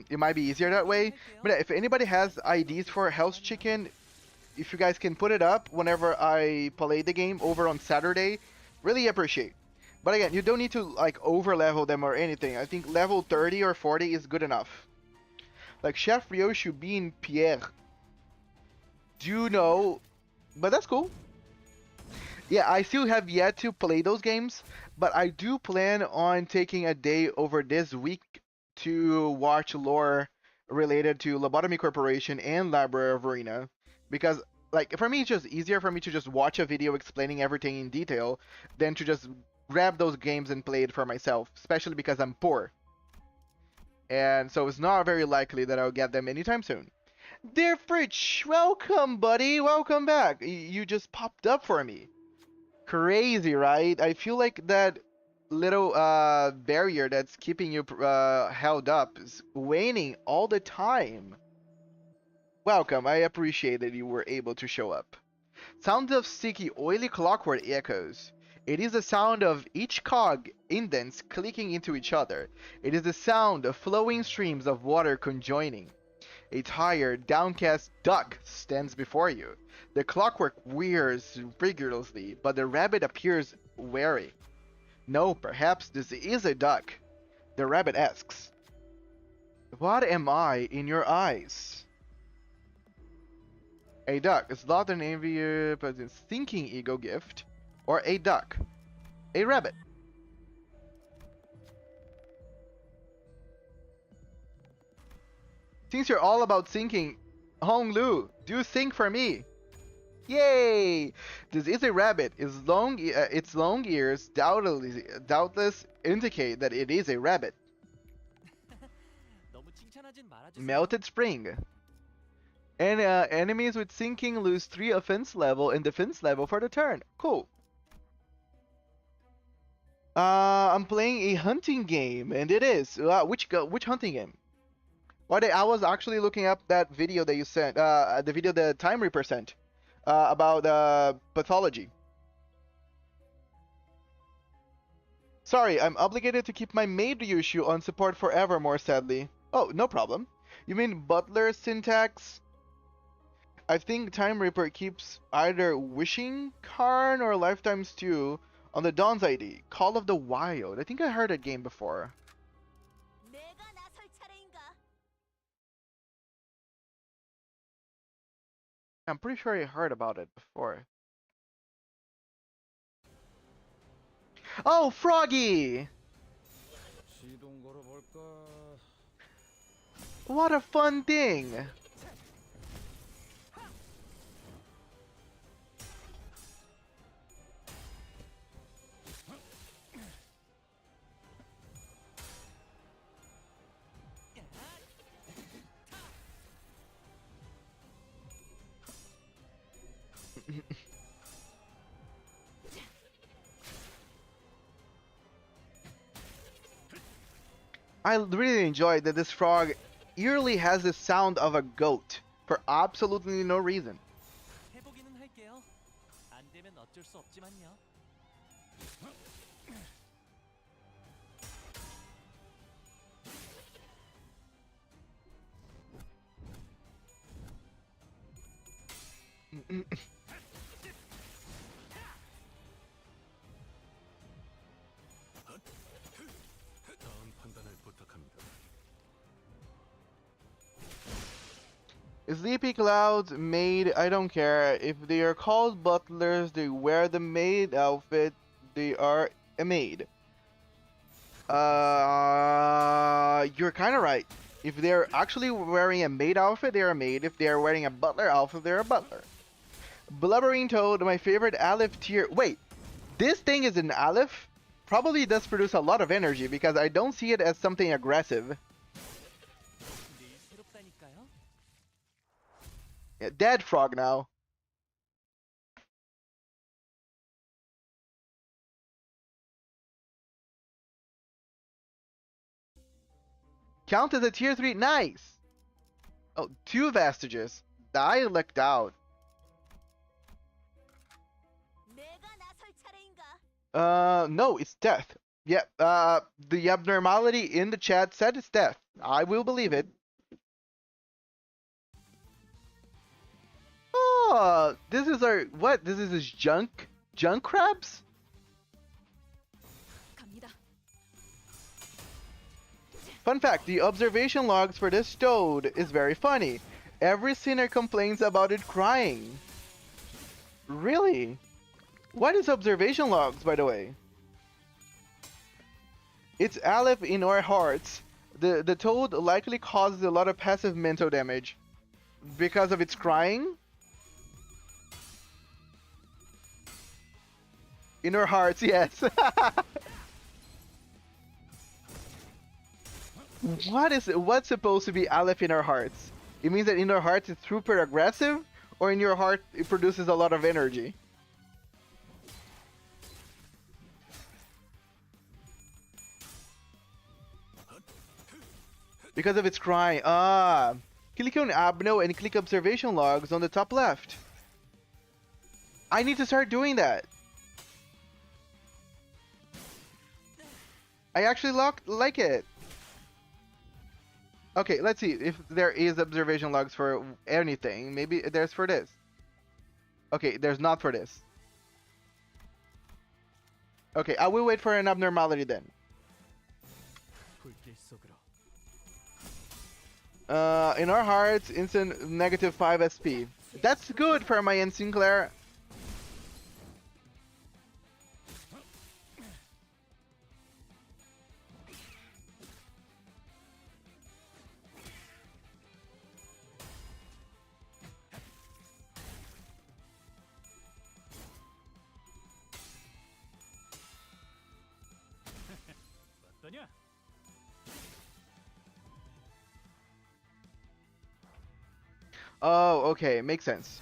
it might be easier that way. But if anybody has IDs for Hell's Chicken, if you guys can put it up whenever I play the game over on Saturday, really appreciate. But again, you don't need to like over level them or anything. I think level 30 or 40 is good enough. Like Chef Ryoshu being Pierre. Do you know? But that's cool. Yeah, I still have yet to play those games, but I do plan on taking a day over this week to watch lore related to Lobotomy Corporation and Library of Arena. Because, like, for me, it's just easier for me to just watch a video explaining everything in detail than to just grab those games and play it for myself, especially because I'm poor. And so it's not very likely that I'll get them anytime soon. Dear Fritch, welcome, buddy. Welcome back. You just popped up for me. Crazy, right? I feel like that little barrier that's keeping you held up is waning all the time. Welcome. I appreciate that you were able to show up. Sound of sticky, oily clockwork echoes. It is the sound of each cog indents clicking into each other. It is the sound of flowing streams of water conjoining. A tired, downcast duck stands before you. The clockwork whirs rigorously, but the rabbit appears wary. No, perhaps this is a duck. The rabbit asks, "What am I in your eyes?" A duck is not an envious but a thinking ego gift, or a duck. A rabbit. Since you're all about thinking, Hong Lu, do think for me. Yay! This is a rabbit. Its long ears doubtless indicate that it is a rabbit. Melted Spring. And enemies with sinking lose 3 offense level and defense level for the turn. Cool. I'm playing a hunting game, and it is. Which hunting game? I was actually looking up that video that you sent, the video the Time Reaper sent, about pathology. Sorry, I'm obligated to keep my maid Ryushu on support forevermore, sadly. Oh, no problem. You mean butler syntax? I think Time Reaper keeps either Wishing Karn or Lifetime Stew On the Dawn's ID, Call of the Wild. I think I heard that game before. I'm pretty sure I heard about it before. Oh, Froggy! What a fun thing! I really enjoyed that this frog eerily has the sound of a goat for absolutely no reason. Sleepy Cloud's maid, I don't care. If they are called butlers, they wear the maid outfit, they are a maid. You're kind of right. If they're actually wearing a maid outfit, they're a maid. If they're wearing a butler outfit, they're a butler. Blubbering Toad, my favorite Aleph tier. Wait, this thing is an Aleph? Probably does produce a lot of energy because I don't see it as something aggressive. Yeah, dead frog now. Count as a tier 3. Nice! Oh, 2 vestiges. I lucked out. No, it's death. Yeah, the abnormality in the chat said it's death. I will believe it. Oh, this is our, what? This is his junk crabs? Fun fact, the observation logs for this toad is very funny. Every sinner complains about it crying. Really? What is observation logs, by the way? It's Aleph in our hearts. The toad likely causes a lot of passive mental damage. Because of its crying? In our hearts, yes. What's supposed to be Aleph in our hearts? It means that in our hearts it's super aggressive, or in your heart it produces a lot of energy? Because of its crying. Ah. Click on Abno and click observation logs on the top left. I need to start doing that. I actually like it. Okay, let's see if there is observation logs for anything. Maybe there's for this. Okay, there's not for this. Okay, I will wait for an abnormality then. In our hearts, instant -5 SP. That's good for my N Sinclair. Oh, okay, makes sense.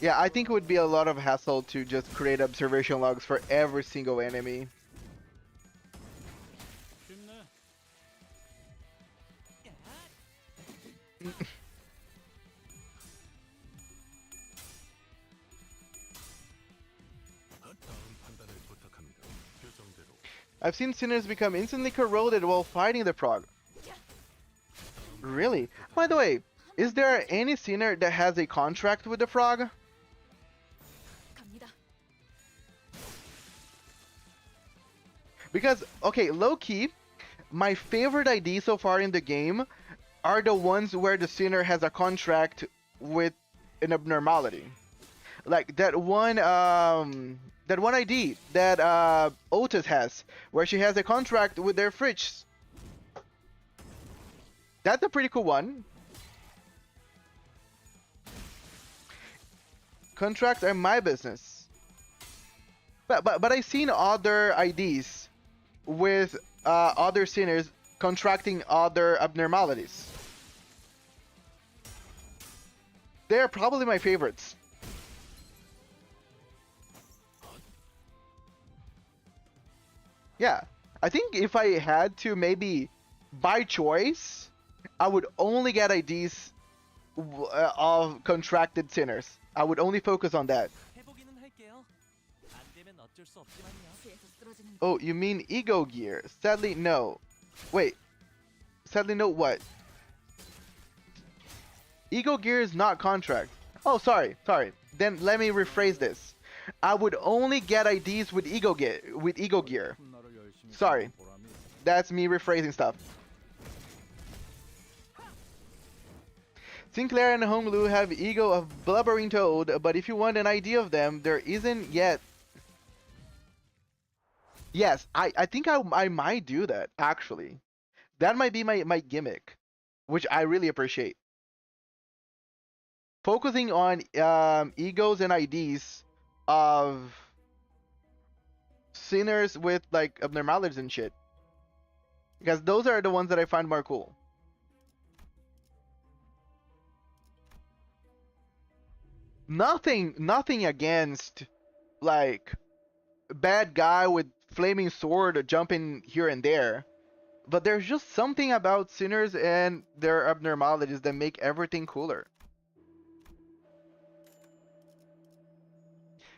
Yeah, I think it would be a lot of hassle to just create observation logs for every single enemy. I've seen sinners become instantly corroded while fighting the frog. Really? By the way, is there any sinner that has a contract with the frog? Because, okay, low-key, my favorite ID so far in the game are the ones where the sinner has a contract with an abnormality. Like that one ID that Otis has, where she has a contract with their fridge. That's a pretty cool one. Contracts are my business. But I've seen other IDs with other sinners contracting other abnormalities. They're probably my favorites. Yeah, I think if I had to maybe by choice, I would only get IDs of contracted sinners. I would only focus on that. Oh, you mean ego gear? Sadly, no. Wait. Sadly, no what? Ego gear is not contract. Oh, sorry. Then let me rephrase this. I would only get IDs with ego gear. Sorry. That's me rephrasing stuff. Sinclair and Honglu have ego of blubbering toad, but if you want an idea of them, there isn't yet. Yes, I think I might do that, actually. That might be my gimmick, which I really appreciate. Focusing on egos and IDs of sinners with like abnormalities and shit. Because those are the ones that I find more cool. Nothing against like bad guy with flaming sword jumping here and there. But there's just something about sinners and their abnormalities that make everything cooler.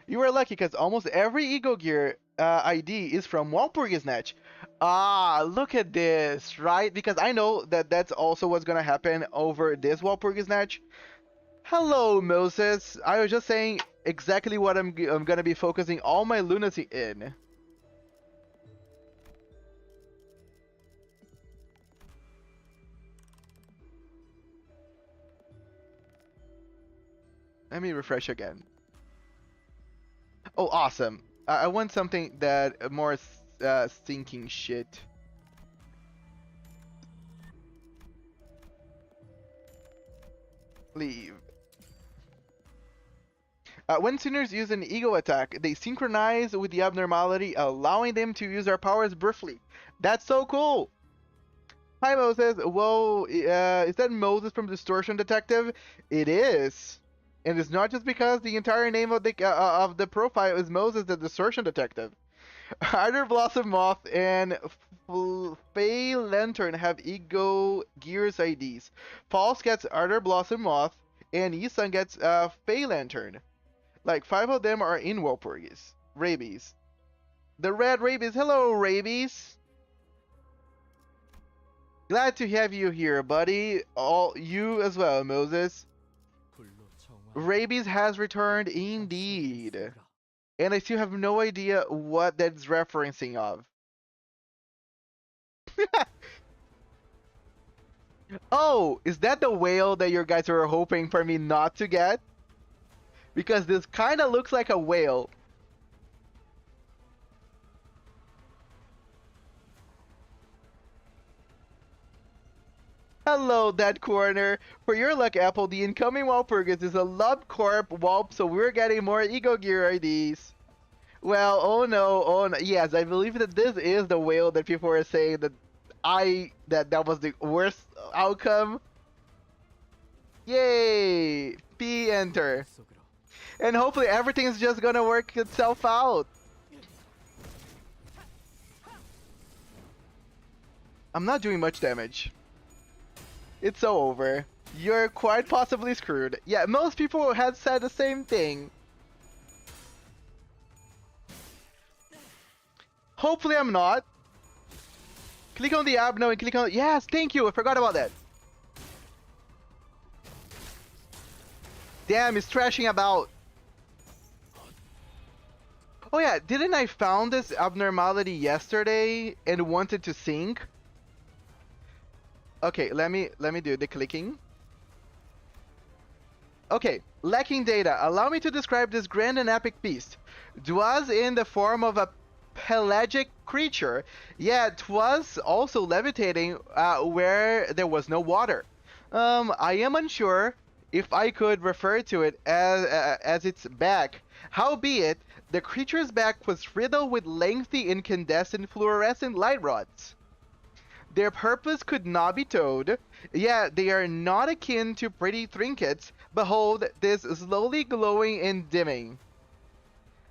You were lucky because almost every Ego Gear ID is from Walpurgis Snatch. Ah, look at this, right? Because I know that that's also what's gonna happen over this Walpurgis Snatch. Hello, Moses. I was just saying exactly what I'm gonna be focusing all my lunacy in. Let me refresh again. Oh, awesome. I want something that more thinking shit. Leave. When sinners use an ego attack, they synchronize with the abnormality, allowing them to use their powers briefly. That's so cool! Hi, Moses. Whoa, is that Moses from Distortion Detective? It is. And it's not just because the entire name of the profile is Moses the Distortion Detective. Ardor Blossom Moth and Fey Lantern have Ego Gears IDs. False gets Ardor Blossom Moth, and Yisun gets Fey Lantern. Like 5 of them are in Walpurgis. Rabies. The Red Rabies. Hello, Rabies. Glad to have you here, buddy. All you as well, Moses. Rabies has returned indeed. And I still have no idea what that's referencing of. Oh, is that the whale that you guys were hoping for me not to get? Because this kind of looks like a whale. Hello, that corner. For your luck, Apple, the incoming Walpurgis is a LubCorp Walp, so we're getting more Ego Gear IDs. Well, oh no, yes, I believe that this is the whale that people were saying that was the worst outcome. Yay! P enter. And hopefully everything's just gonna work itself out. I'm not doing much damage. It's so over. You're quite possibly screwed. Yeah, most people had said the same thing. Hopefully I'm not. Click on the abno and click on... Yes, thank you, I forgot about that. Damn, it's trashing about. Oh yeah, didn't I found this abnormality yesterday and wanted to sync? Okay, let me do the clicking. Okay, lacking data. Allow me to describe this grand and epic beast. Twas in the form of a pelagic creature, yet twas also levitating where there was no water. I am unsure if I could refer to it as its back. Howbeit, the creature's back was riddled with lengthy incandescent fluorescent light rods. Their purpose could not be told, yet they are not akin to pretty trinkets. Behold this slowly glowing and dimming.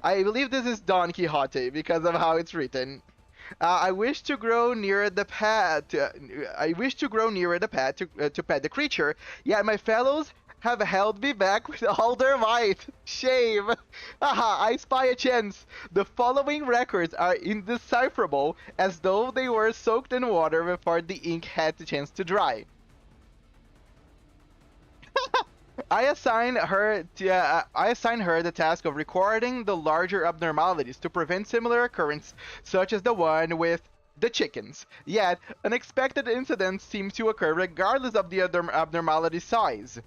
I believe this is Don Quixote because of how it's written. I wish to grow nearer the pad. I wish to grow nearer the pad to pet the creature, yet my fellows have held me back with all their might. Shame! Haha, I spy a chance. The following records are indecipherable, as though they were soaked in water before the ink had the chance to dry. I assign her the task of recording the larger abnormalities to prevent similar occurrence, such as the one with the chickens. Yet, unexpected incidents seem to occur regardless of the abnormality size.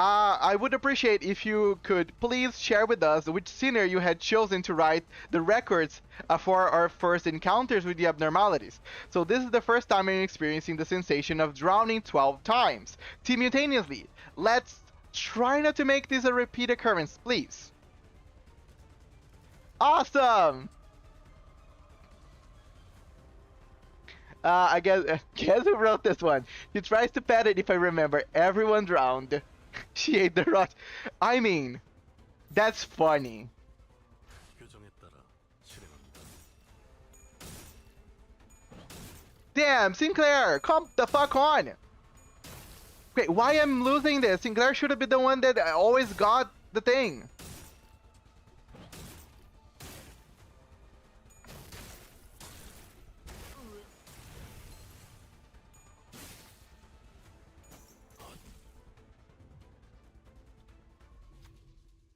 I would appreciate if you could please share with us which scenario you had chosen to write the records for our first encounters with the abnormalities. So this is the first time I'm experiencing the sensation of drowning 12 times, simultaneously. Let's try not to make this a repeat occurrence, please. Awesome! Guess who wrote this one? He tries to pet it if I remember. Everyone drowned. She ate the rot. I mean, that's funny. Damn, Sinclair, come the fuck on. Wait, why am I losing this? Sinclair should have been the one that always got the thing.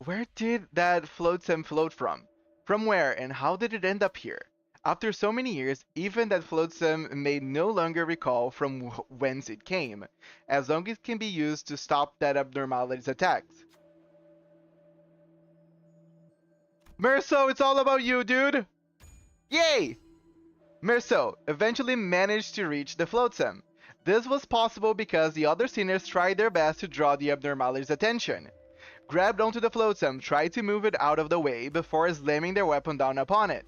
Where did that flotsam float from? From where and how did it end up here? After so many years, even that flotsam may no longer recall from whence it came, as long as it can be used to stop that abnormality's attacks. Merso, it's all about you, dude! Yay! Merso eventually managed to reach the flotsam. This was possible because the other sinners tried their best to draw the abnormality's attention. Grabbed onto the flotsam, tried to move it out of the way before slamming their weapon down upon it.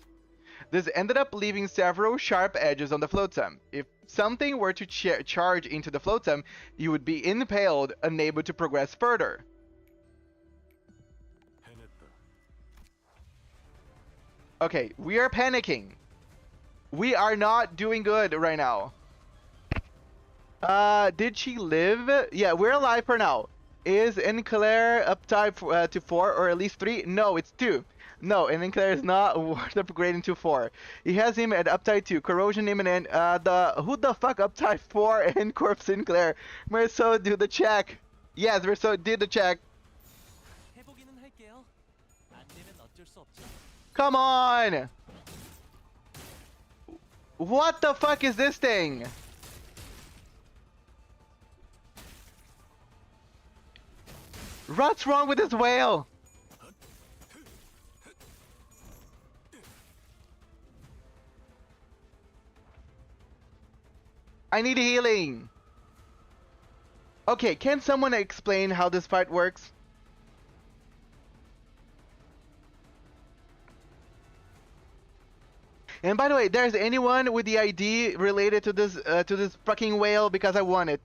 This ended up leaving several sharp edges on the flotsam. If something were to charge into the flotsam, you would be impaled, unable to progress further. Okay, we are panicking. We are not doing good right now. Did she live? Yeah, we're alive for now. Is Enclair uptie to 4 or at least 3? No, it's 2. No, and Enclair is not worth upgrading to 4. He has him at uptie 2. Corrosion imminent. Who the fuck uptie 4 and Corpse Enclair? Merso, do the check. Yes, Merso did the check. Come on! What the fuck is this thing? What's wrong with this whale? I need healing. Okay, can someone explain how this fight works? And by the way, there's anyone with the ID related to this fucking whale, because I want it.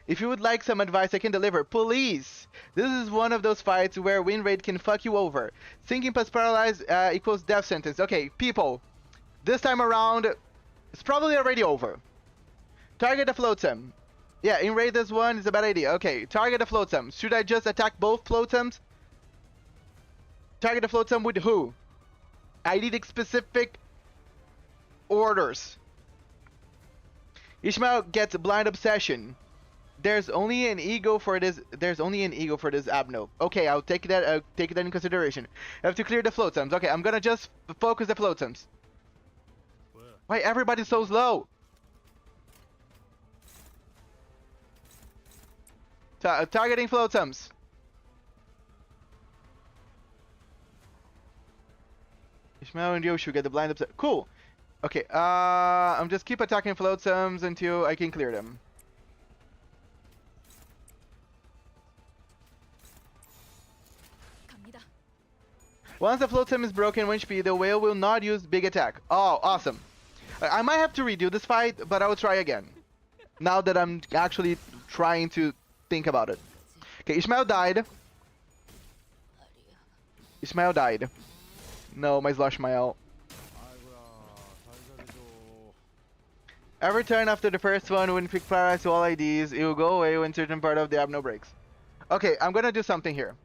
If you would like some advice, I can deliver. Please! This is one of those fights where win rate can fuck you over. Sinking plus paralyzed equals death sentence. Okay, people. This time around, it's probably already over. Target the flotsam. Yeah, in raid this one is a bad idea. Okay, target the flotsam. Should I just attack both flotsams? Target the flotsam with who? I need specific orders. Ishmael gets blind obsession. There's only an ego for this. There's only an ego for this abno. Okay, I'll take that. In consideration. I have to clear the floatums. Okay, I'm gonna just focus the floatums. Why everybody's so slow? Targeting floatums. Ishmael and Yoshu get the blind upset. Cool. Okay. I'm just keep attacking floatums until I can clear them. Once the floatum is broken 1 HP, the whale will not use big attack. Oh, awesome. I might have to redo this fight, but I will try again. Now that I'm actually trying to think about it. Okay, Ishmael died. Ishmael died. No, my Sloshmael. Every turn after the first one, when pick paralyze to all IDs, it will go away when certain part of the abno breaks. Okay, I'm gonna do something here.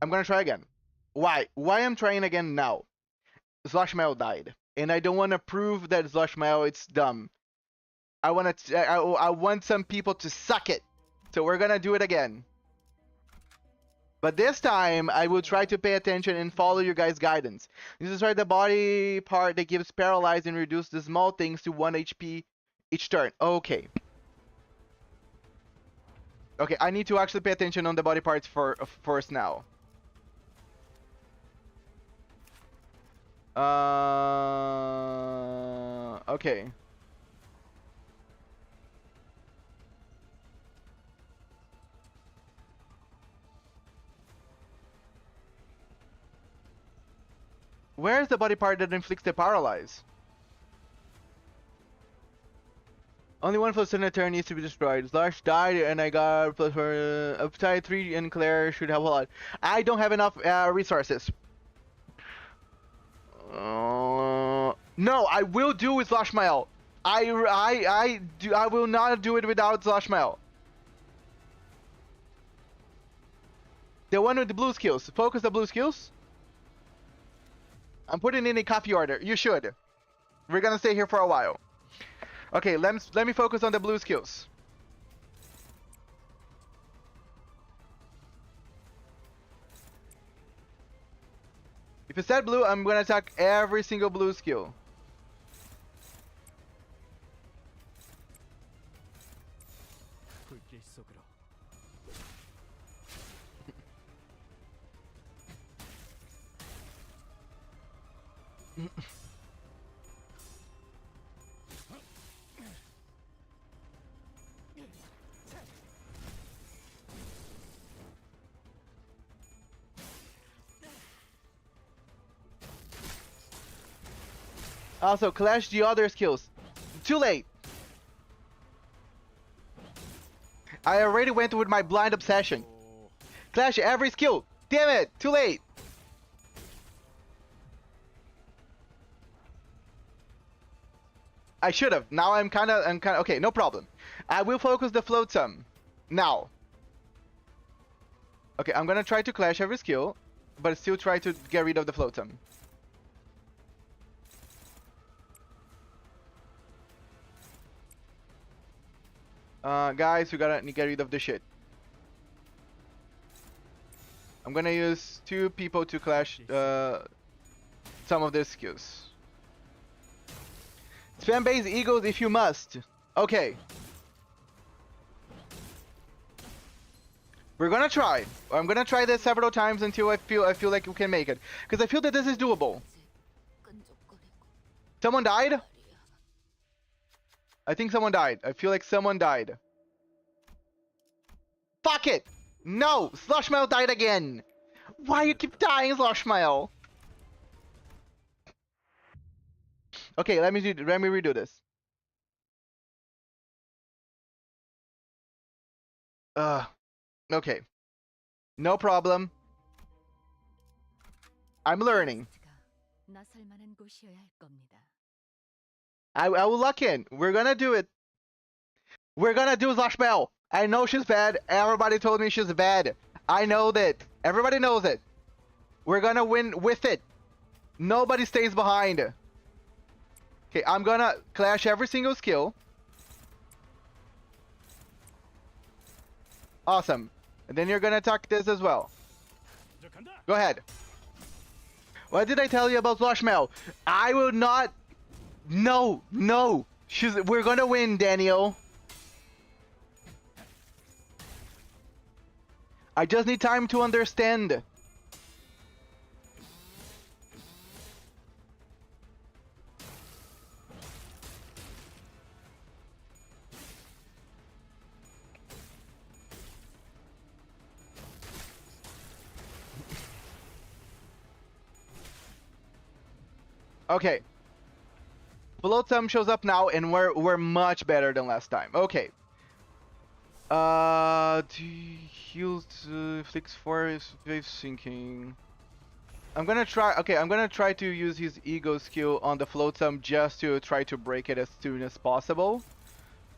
I'm gonna try again. Why? Why I'm trying again now? Sloshmael died, and I don't want to prove that Sloshmael it's dumb. I want some people to suck it. So we're gonna do it again. But this time, I will try to pay attention and follow your guys' guidance. This is right, the body part that gives paralyzed and reduce the small things to 1 HP each turn. Okay. Okay, I need to actually pay attention on the body parts first now. Okay. Where is the body part that inflicts the paralyze? Only one plus in a turn needs to be destroyed. Slash died and I got plus for Uptie 3 and Claire should have a lot. I don't have enough resources. No, I will do with Sloshmael. I will not do it without Sloshmael. The one with the blue skills. Focus the blue skills. I'm putting in a copy order. You should. We're gonna stay here for a while. Okay, let me focus on the blue skills. If it said blue, I'm gonna attack every single blue skill. Also, clash the other skills. Too late. I already went with my blind obsession. Clash every skill. Damn it! Too late. I should have. Now I'm kind of okay. No problem. I will focus the flotsam now. Okay, I'm gonna try to clash every skill, but still try to get rid of the flotsam. Guys, we gotta get rid of the shit. I'm gonna use 2 people to clash some of their skills. Spam base eagles if you must. Okay. We're gonna try. I'm gonna try this several times until I feel like we can make it. Because I feel that this is doable. Someone died? I think someone died. I feel like someone died. Fuck it! No! Sloshmael died again! Why you keep dying, Sloshmael? Okay, let me redo this. Okay. No problem. I'm learning. I will lock in. We're gonna do it. We're gonna do Sloshmael. I know she's bad. Everybody told me she's bad. I know that. Everybody knows it. We're gonna win with it. Nobody stays behind. Okay, I'm gonna clash every single skill. Awesome. And then you're gonna attack this as well. Go ahead. What did I tell you about Sloshmel? I will not. No, no. We're gonna win, Daniel. I just need time to understand. Okay. Flotsam shows up now, and we're much better than last time. Okay. Heals, flicks forest, wave sinking. I'm gonna try. Okay, I'm gonna try to use his ego skill on the Flotsam just to try to break it as soon as possible.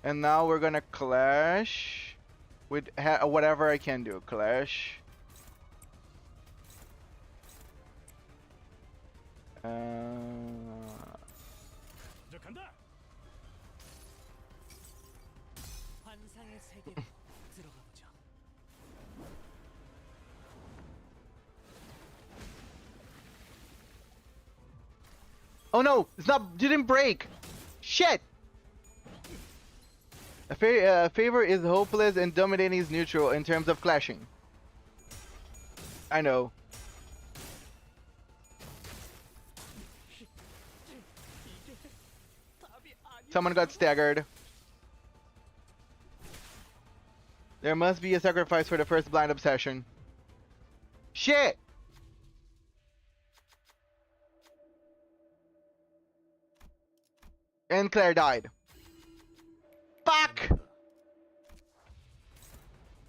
And now we're gonna clash with whatever I can do. Clash. Oh no, it's not. Didn't break. Shit. Favor is hopeless and dominating is neutral in terms of clashing. I know. Someone got staggered. There must be a sacrifice for the first blind obsession. Shit! And Claire died. Fuck!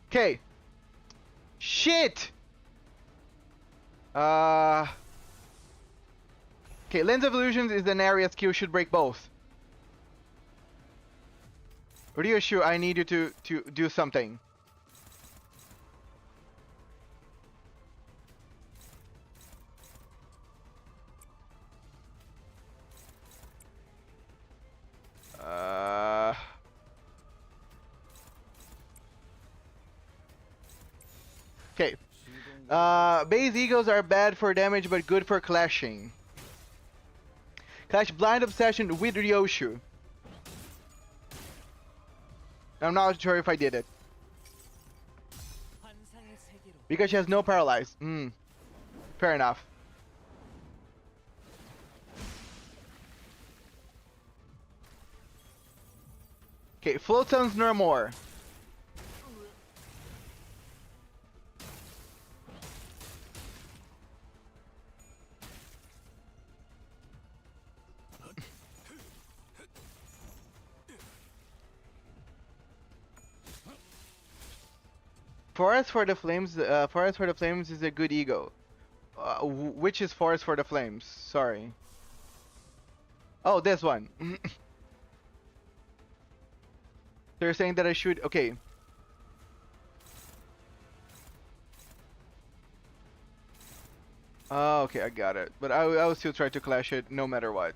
Okay. Shit! Okay, Lens of Illusions is an area skill, should break both. Ryoshu, I need you to do something. Okay. Base egos are bad for damage but good for clashing. Clash Blind Obsession with Ryoshu. I'm not sure if I did it. Because she has no paralyze. Fair enough. Okay, Floatstones no more. Forest for the Flames. Forest for the Flames is a good ego. Which is Forest for the Flames? Sorry. Oh, this one. They're saying that I should. Okay. Oh, okay, I got it. But I will still try to clash it no matter what.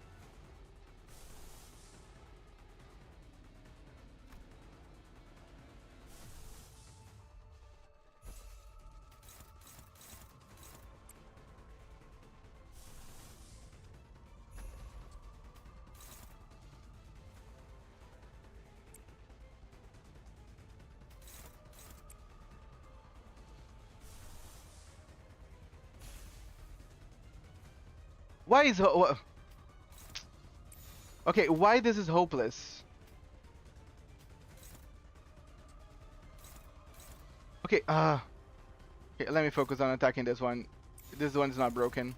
Why is okay? Why this is hopeless? Okay. Okay. Let me focus on attacking this one. This one's not broken.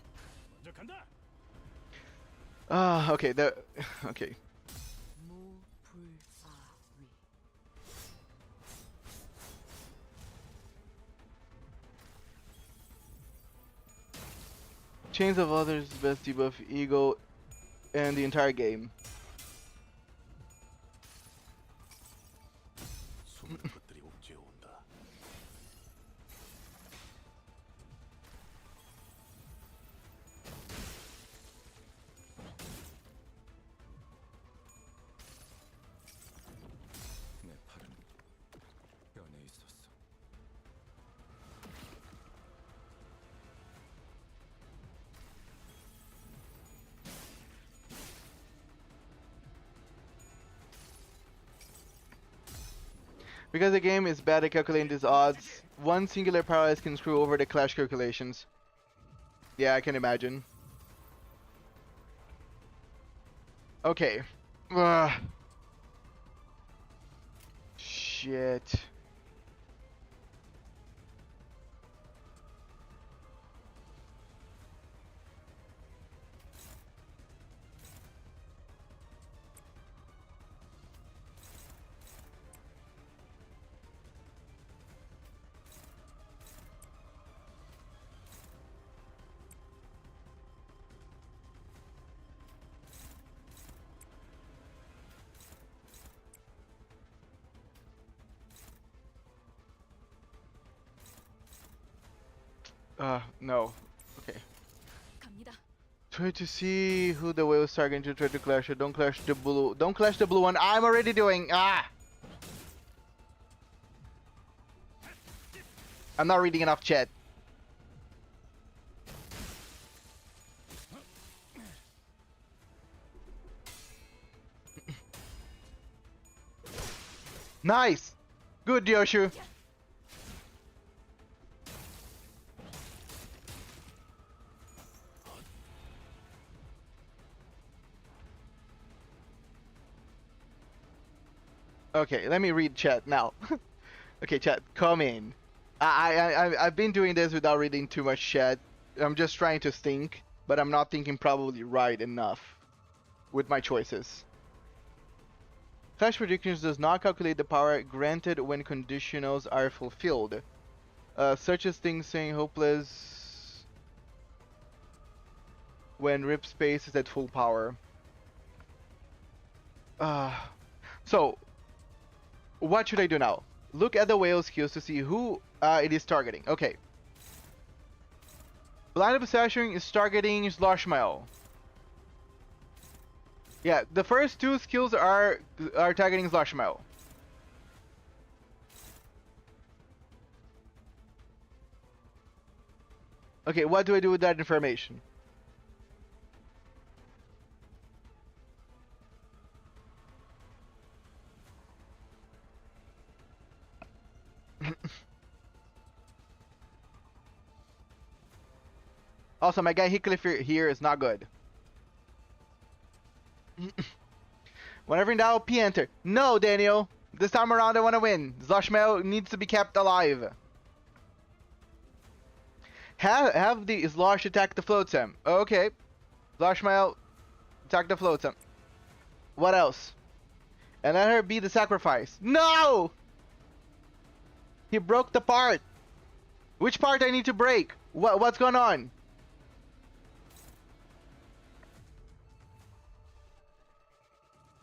Okay. Okay. Chains of Others best debuff ego and the entire game. Because the game is bad at calculating these odds, one singular paralyze can screw over the clash calculations. Yeah, I can imagine. Okay. Ugh. Shit. No. Okay. 갑니다. Try to see who the whale's targeting to try to clash it. Don't clash the blue. Don't clash the blue one. I'm already doing. Ah! I'm not reading enough chat. Nice! Good, Yoshu. Okay, let me read chat now. Okay, chat, come in. I've been doing this without reading too much chat. I'm just trying to think, but I'm not thinking probably right enough with my choices. Clash Predictions does not calculate the power granted when conditionals are fulfilled. Such as things saying hopeless when rip space is at full power. So, what should I do now? Look at the whale skills to see who it is targeting. Okay. Blind Obsession is targeting Sloshmail. Yeah, the first two skills are targeting Sloshmail. Okay, what do I do with that information? Also, my guy Heathcliff here is not good. Whenever in doubt, P enter. No, Daniel. This time around, I want to win. Sloshmail needs to be kept alive. Have the Slosh attack the flotsam. Okay. Sloshmail, attack the flotsam. What else? And let her be the sacrifice. No! He broke the part. Which part I need to break? What's going on?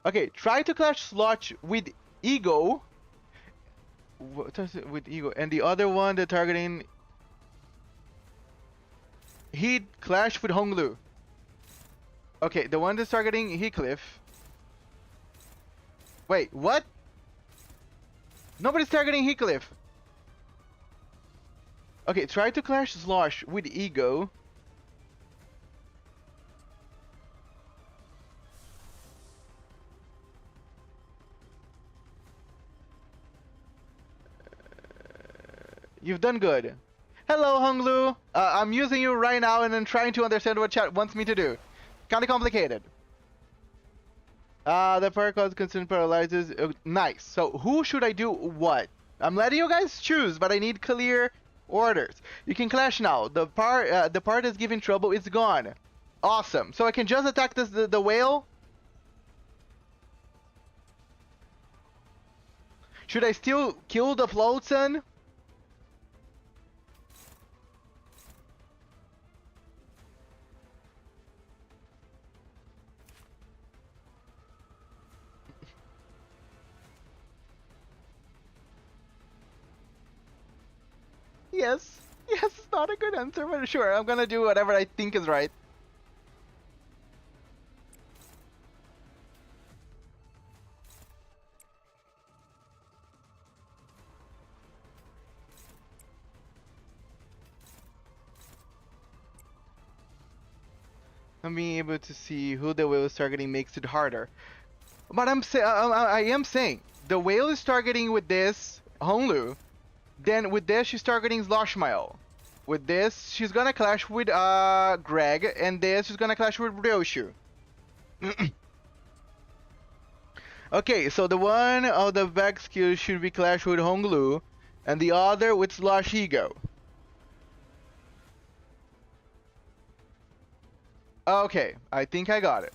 Okay, try to clash Slosh with Ego. What does it with Ego? And the other one, the targeting. He clashed with Honglu. Okay, the one that's targeting Heathcliff. Wait, what? Nobody's targeting Heathcliff. Okay, try to clash Slosh with Ego. You've done good. Hello, Honglu. I'm using you right now and then trying to understand what chat wants me to do. Kinda complicated. The paralyzed constant paralyzes. Nice. So who should I do what? I'm letting you guys choose, but I need clear orders. You can clash now. The part that's giving trouble is gone. Awesome. So I can just attack the whale. Should I still kill the floatson? Yes. Yes, it's not a good answer, but sure, I'm gonna do whatever I think is right. I'm being able to see who the whale is targeting makes it harder. But I am saying, the whale is targeting with this Honglu. Then with this, she's targeting Sloshmile. With this, she's gonna clash with Greg, and this she's gonna clash with Ryoshu. Okay, so the one of the back skills should be clash with Honglu, and the other with Slosh Ego. Okay, I think I got it.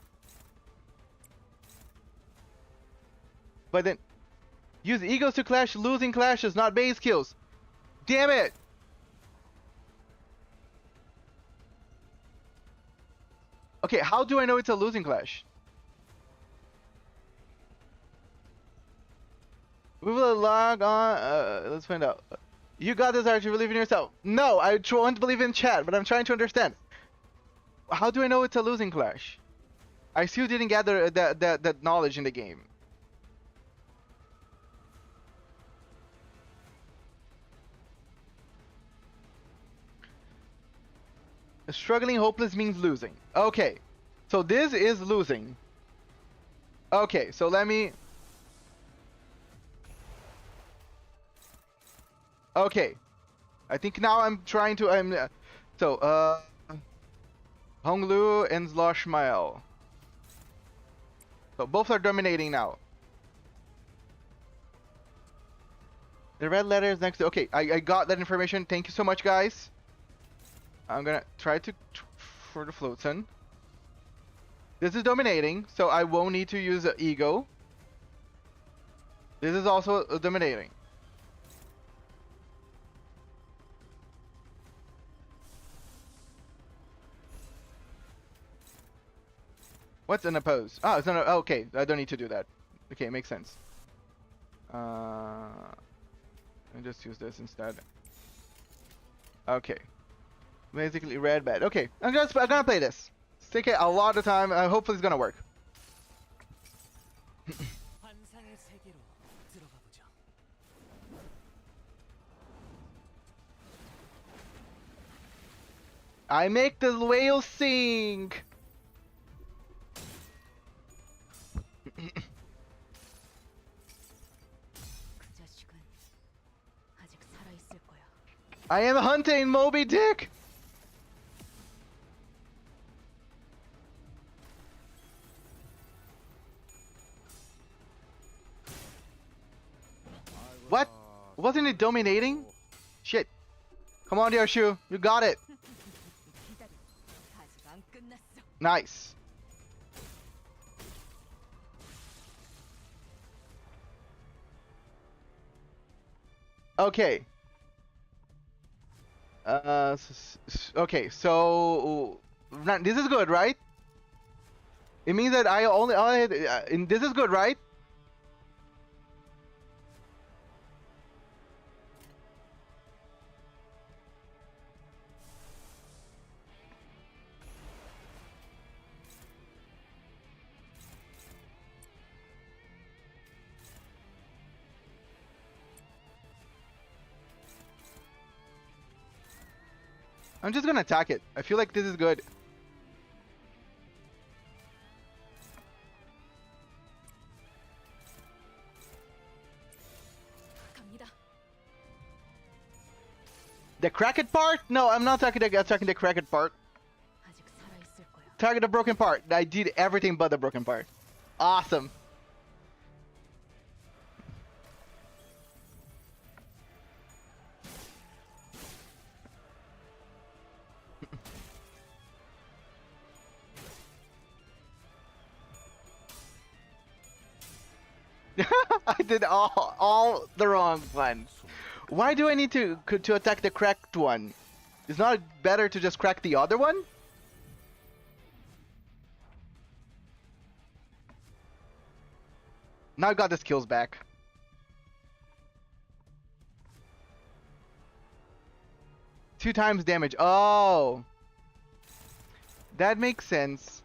But then, use egos to clash losing clashes, not base kills. Damn it! Okay, how do I know it's a losing clash? We will log on. Let's find out. You got this, Archie. Believe in yourself. No, I want to believe in chat, but I'm trying to understand. How do I know it's a losing clash? I still didn't gather that knowledge in the game. Struggling hopeless means losing. Okay, so this is losing. Okay, so let me. Okay, I think now I'm trying to. Honglu and Sloshmile. So both are dominating now. The red letter is next to. Okay, I got that information. Thank you so much, guys. I'm gonna try to for the Floatson. This is dominating, so I won't need to use ego. This is also dominating. What's an oppose? Oh, it's not. Okay, I don't need to do that. Okay, makes sense. I'll just use this instead. Okay. Basically red bad. Okay, I'm gonna play this. It's taking a lot of time. Hopefully it's gonna work. I make the whale sing. I am hunting Moby Dick. What? Wasn't it dominating? Shit. Come on, Yoshu. You got it. Nice. Okay. Okay, so this is good, right? It means that I only this is good, right? I'm just gonna attack it. I feel like this is good. The cracked part? No, I'm not attacking the cracked part. Target the broken part. I did everything but the broken part. Awesome. I did all the wrong ones. Why do I need to attack the cracked one? Is not better to just crack the other one? Now I got the skills back. Two times damage. Oh, that makes sense.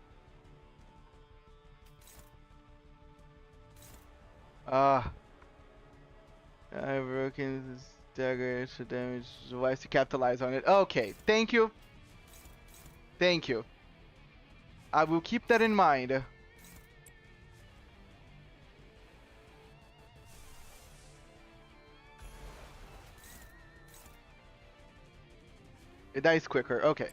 I've broken this dagger extra damage. Wise to capitalize on it. Okay, thank you. Thank you. I will keep that in mind. It dies quicker. Okay.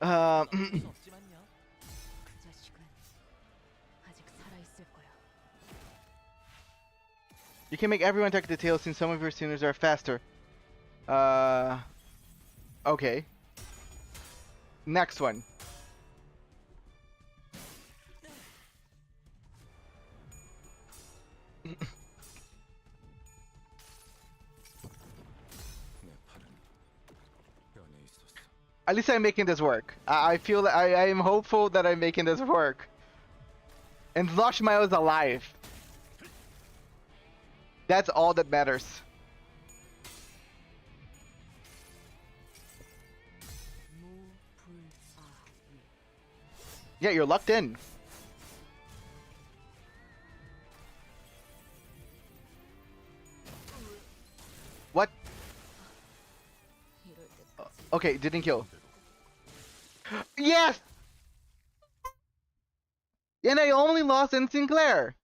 Um, you can make everyone attack the tail since some of your tuners are faster. Okay. Next one. At least I'm making this work. I feel I am hopeful that I'm making this work. And Zloshmail is alive. That's all that matters. Yeah, you're locked in. What? Okay, didn't kill. Yes! And I only lost in Sinclair.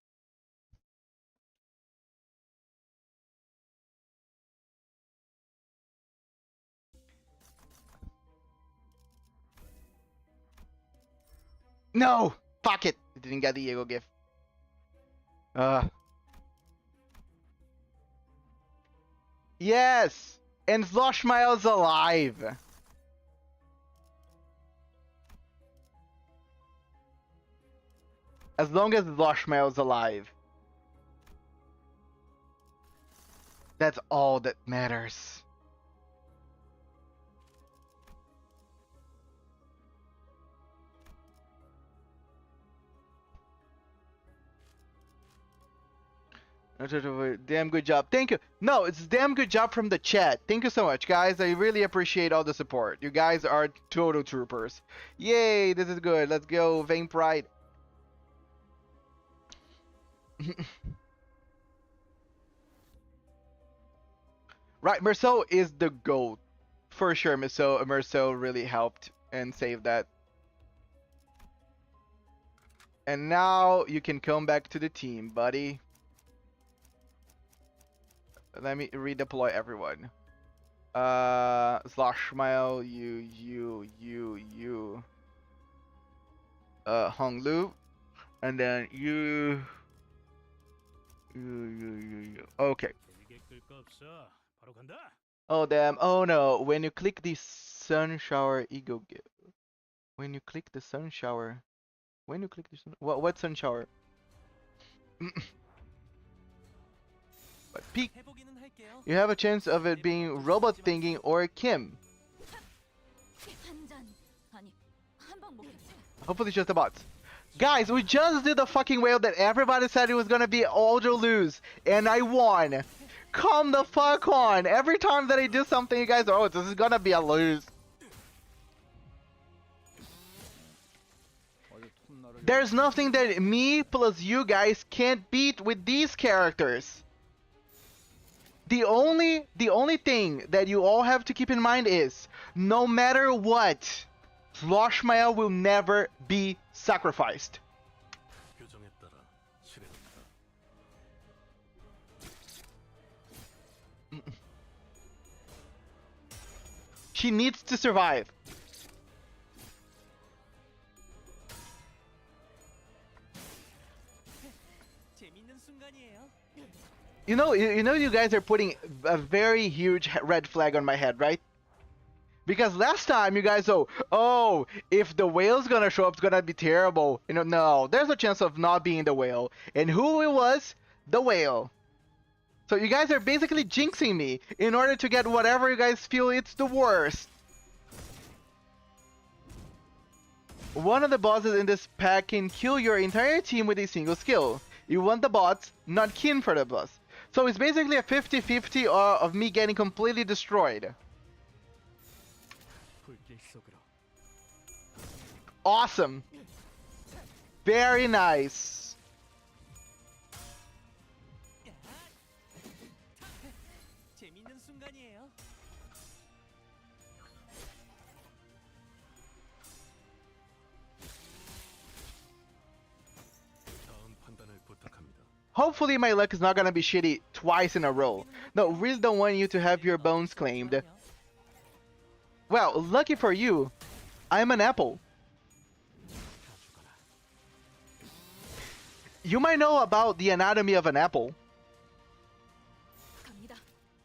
No! Fuck it! I didn't get the Ego gift. Yes! And Zloshmail's alive. As long as Zloshmail's alive. That's all that matters. Damn good job. Thank you. No, it's damn good job from the chat. Thank you so much, guys. I really appreciate all the support. You guys are total troopers. Yay, this is good. Let's go, Vane Pride. Right, Merceau is the GOAT. For sure, Merceau really helped and saved that. And now you can come back to the team, buddy. Let me redeploy everyone. Zloshmail, you. Honglu. And then you. Okay. Oh damn, oh no, when you click the sun shower ego give. When you click the sun shower. When you click the sun, what sun shower? But peek. You have a chance of it being robot thinking or Kim. Hopefully it's just the bots. Guys, we just did the fucking whale that everybody said it was gonna be all to lose, and I won. Come the fuck on. Every time that I do something, you guys are, oh, this is gonna be a lose. There's nothing that me plus you guys can't beat with these characters. The only thing that you all have to keep in mind is, no matter what, Zloshmail will never be sacrificed. She needs to survive. You know, you guys are putting a very huge red flag on my head, right? Because last time you guys, oh, if the whale's gonna show up, it's gonna be terrible. You know, no, there's a chance of not being the whale. And who it was? The whale. So you guys are basically jinxing me in order to get whatever you guys feel it's the worst. One of the bosses in this pack can kill your entire team with a single skill. You want the bots, not kin for the boss. So it's basically a 50-50 of me getting completely destroyed. Awesome. Very nice. Hopefully my luck is not gonna be shitty twice in a row. No, really don't want you to have your bones claimed. Well, lucky for you, I'm an apple. You might know about the anatomy of an apple.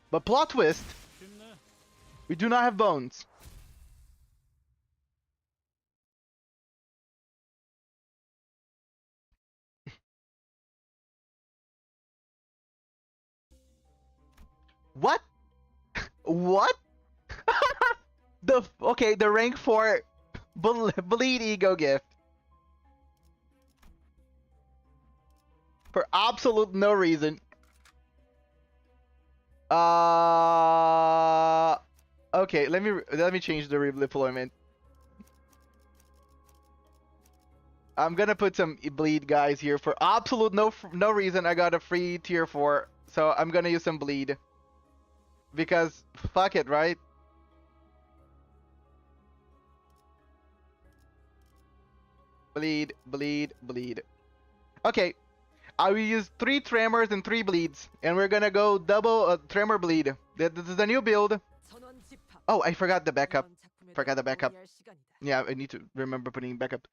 But plot twist, we do not have bones. What? What? The rank 4 bleed ego gift. For absolute no reason. Okay, let me change the redeployment. I'm gonna put some bleed guys here for absolute no reason. I got a free tier 4, so I'm gonna use some bleed. Because fuck it, right? Bleed, bleed, bleed. Okay, I will use 3 tremors and 3 bleeds, and we're gonna go double tremor bleed. This is the new build. Oh, I forgot the backup. Forgot the backup. Yeah, I need to remember putting backup.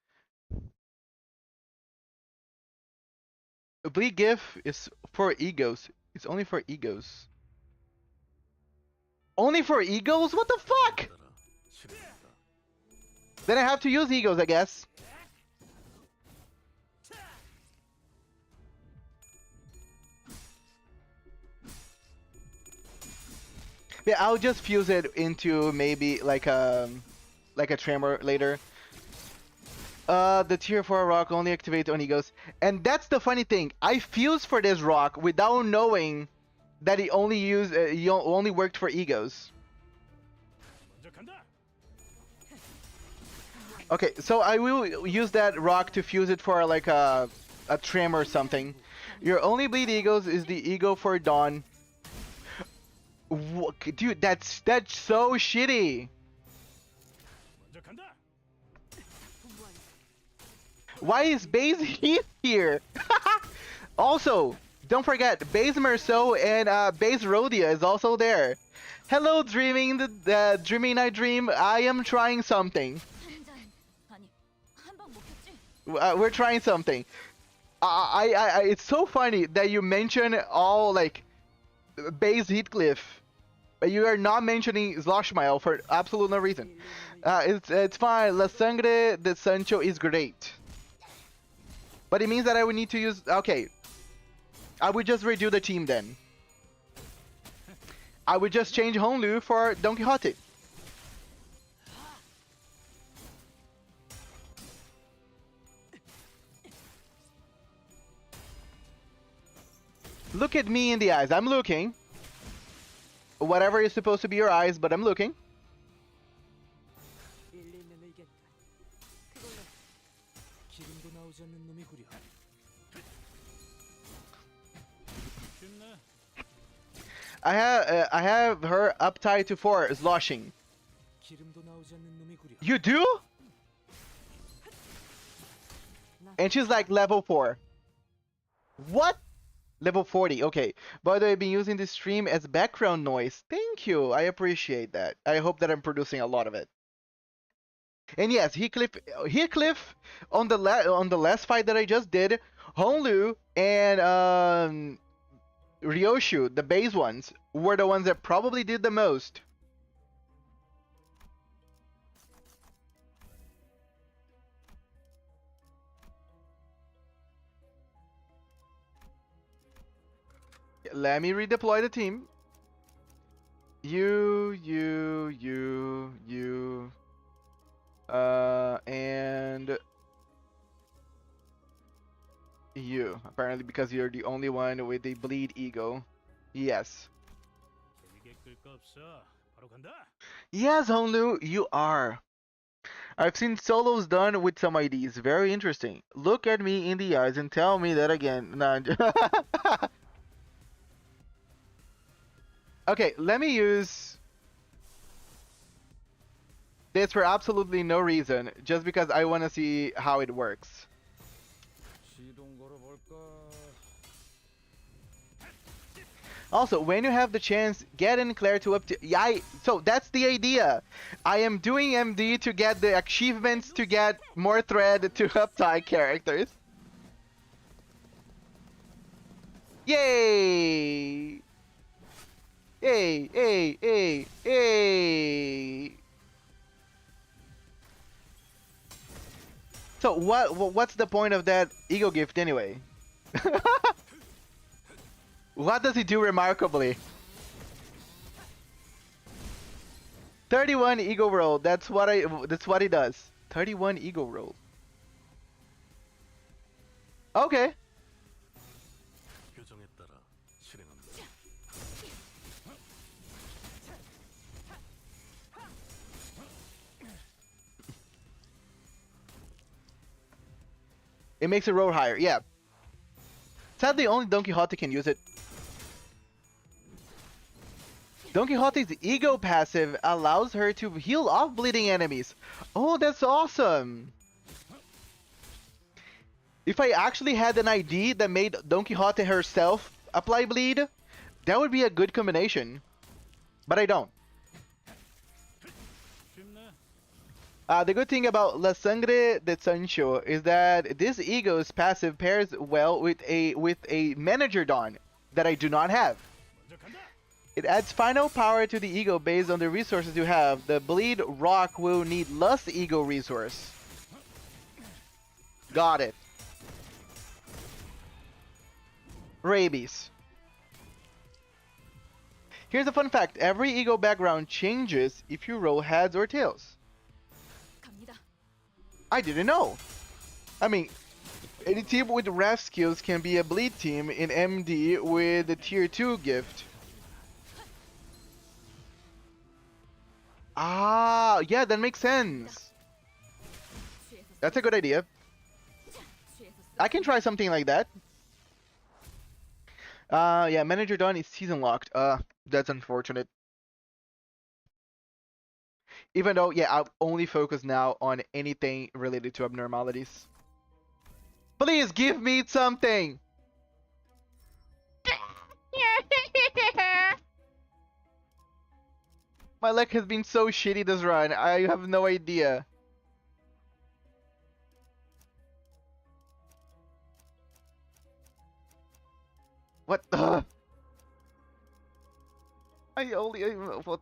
Bleed GIF is for egos. It's only for egos. Only for egos? What the fuck? Then I have to use egos, I guess. Yeah, I'll just fuse it into maybe like a tremor later. The tier 4 rock only activates on egos. And that's the funny thing. I fused for this rock without knowing that he only worked for egos. Okay, so I will use that rock to fuse it for like a tremor or something. Your only bleed egos is the ego for Dawn. Dude, that's so shitty. Why is Base Heath here? Also, don't forget, Base Merceau and Base Rhodia is also there. Hello, dreaming dreaming I dream. I am trying something. We're trying something. It's so funny that you mention all like Base Heathcliff, but you are not mentioning Sloshmile for absolute no reason. It's fine. La Sangre de Sancho is great. But it means that I would need to use... Okay. I would just redo the team then. I would just change Honlu for Don Quixote. Look at me in the eyes. I'm looking. Whatever is supposed to be your eyes, but I'm looking. I have her uptie to 4 sloshing. You do? And she's like level 4. What? Level 40, okay. By the way, I've been using this stream as background noise. Thank you, I appreciate that. I hope that I'm producing a lot of it. And yes, Heathcliff on the last fight that I just did, Honlu and Ryoshu, the base ones, were the ones that probably did the most. Let me redeploy the team. And you. Apparently because you're the only one with a bleed ego. Yes. 재밌게 끌 거 없어. 바로 간다. Yes, Honlu, you are. I've seen solos done with some IDs. Very interesting. Look at me in the eyes and tell me that again. No, okay, let me use this for absolutely no reason, just because I want to see how it works. 시동 걸어볼까? Also, when you have the chance, get in Claire to Uptie. Yeah, so that's the idea. I am doing MD to get the achievements to get more thread to Uptie characters. Yay! Yay! Yay! Yay! Yay! So what's the point of that ego gift anyway? What does he do remarkably? 31 ego roll. That's what he does. 31 ego roll. Okay. 규정에 따라 실행합니다. It makes it roll higher. Yeah. Sadly, only Don Quixote can use it. Don Quixote's ego passive allows her to heal off bleeding enemies. Oh, that's awesome! If I actually had an ID that made Don Quixote herself apply bleed, that would be a good combination. But I don't. 쉽네. The good thing about La Sangre de Sancho is that this ego's passive pairs well with a manager Don that I do not have. 먼저 간다. It adds final power to the ego based on the resources you have. The bleed rock will need less ego resource. Got it. Rabies. Here's a fun fact. Every ego background changes if you roll heads or tails. 갑니다. I didn't know. I mean, any team with ref skills can be a bleed team in MD with the tier 2 gift. Ah, yeah, that makes sense. That's a good idea. I can try something like that. Yeah, Manager Dawn is season locked. That's unfortunate. Even though, yeah, I'll only focus now on anything related to abnormalities. Please give me something! My luck has been so shitty this run, I have no idea. What? I only what?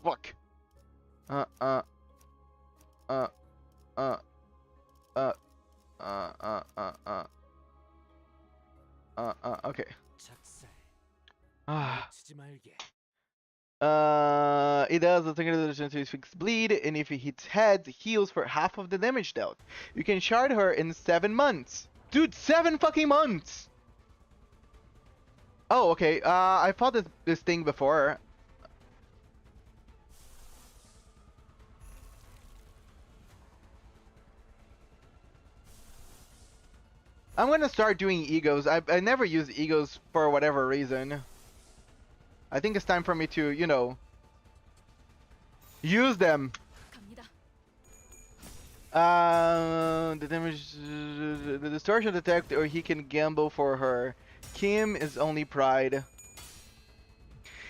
Fuck. Uh. Uh. Uh. Uh. Uh. Okay. 작살. Ah. 치지 말게. It does the thing to fix bleed, and if it hits heads, heals for half of the damage dealt. You can shard her in 7 months. Dude, 7 fucking months! Oh, okay. I fought this thing before. I'm gonna start doing egos. I never use egos for whatever reason. I think it's time for me to, you know, use them. 갑니다. The damage, the distortion detect, or he can gamble for her. Kim is only pride.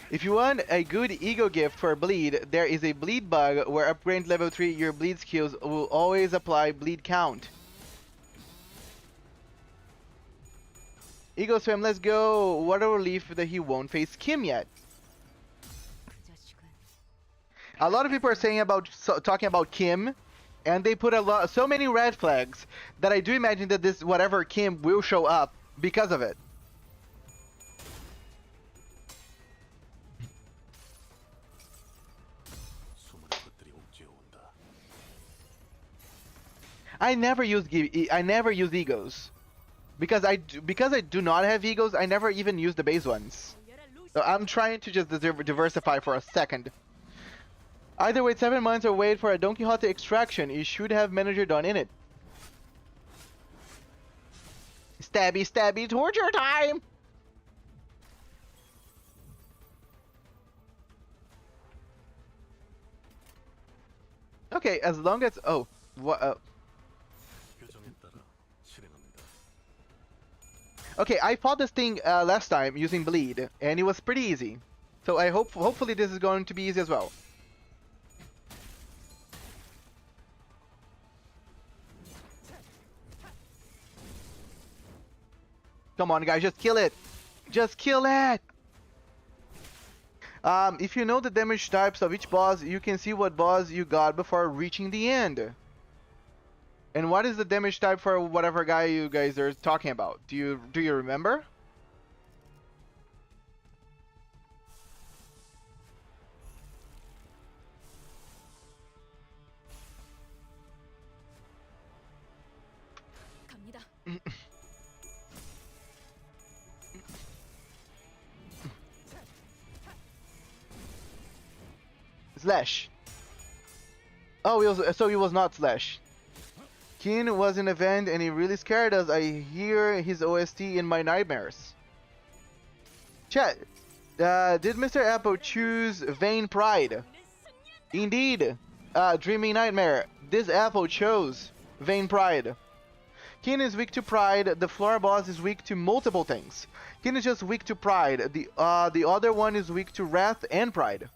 If you want a good ego gift for bleed, there is a bleed bug where upgrade level 3 your bleed skills will always apply bleed count. Ego swim, let's go. What a relief that he won't face Kim yet. 그 자식은 A lot of people are saying about talking about Kim, and they put so many red flags that I do imagine that this whatever Kim will show up because of it. 수많은 것들이 옥죄어 온다. I never use egos. because I do not have egos, I never even use the base ones. So I'm trying to just diversify for a second. Either wait 7 months or wait for a Don Quixote extraction. You should have manager done in it. Stabby, stabby, torture time! Okay, as long as what? 규정에 따라 실행합니다. Okay, I fought this thing last time using bleed, and it was pretty easy. So I hopefully this is going to be easy as well. Come on, guys, just kill it! Just kill it! If you know the damage types of each boss, you can see what boss you got before reaching the end. And what is the damage type for whatever guy you guys are talking about? Do you remember? 갑니다. Slash. Oh, he was not Slash. Keen was in event and he really scared us. I hear his OST in my nightmares. Chat, did Mr. Apple choose Vain Pride? Indeed, Dreaming Nightmare. This Apple chose Vain Pride. Keen is weak to pride. The floor boss is weak to multiple things. Keen is just weak to pride. The other one is weak to wrath and pride.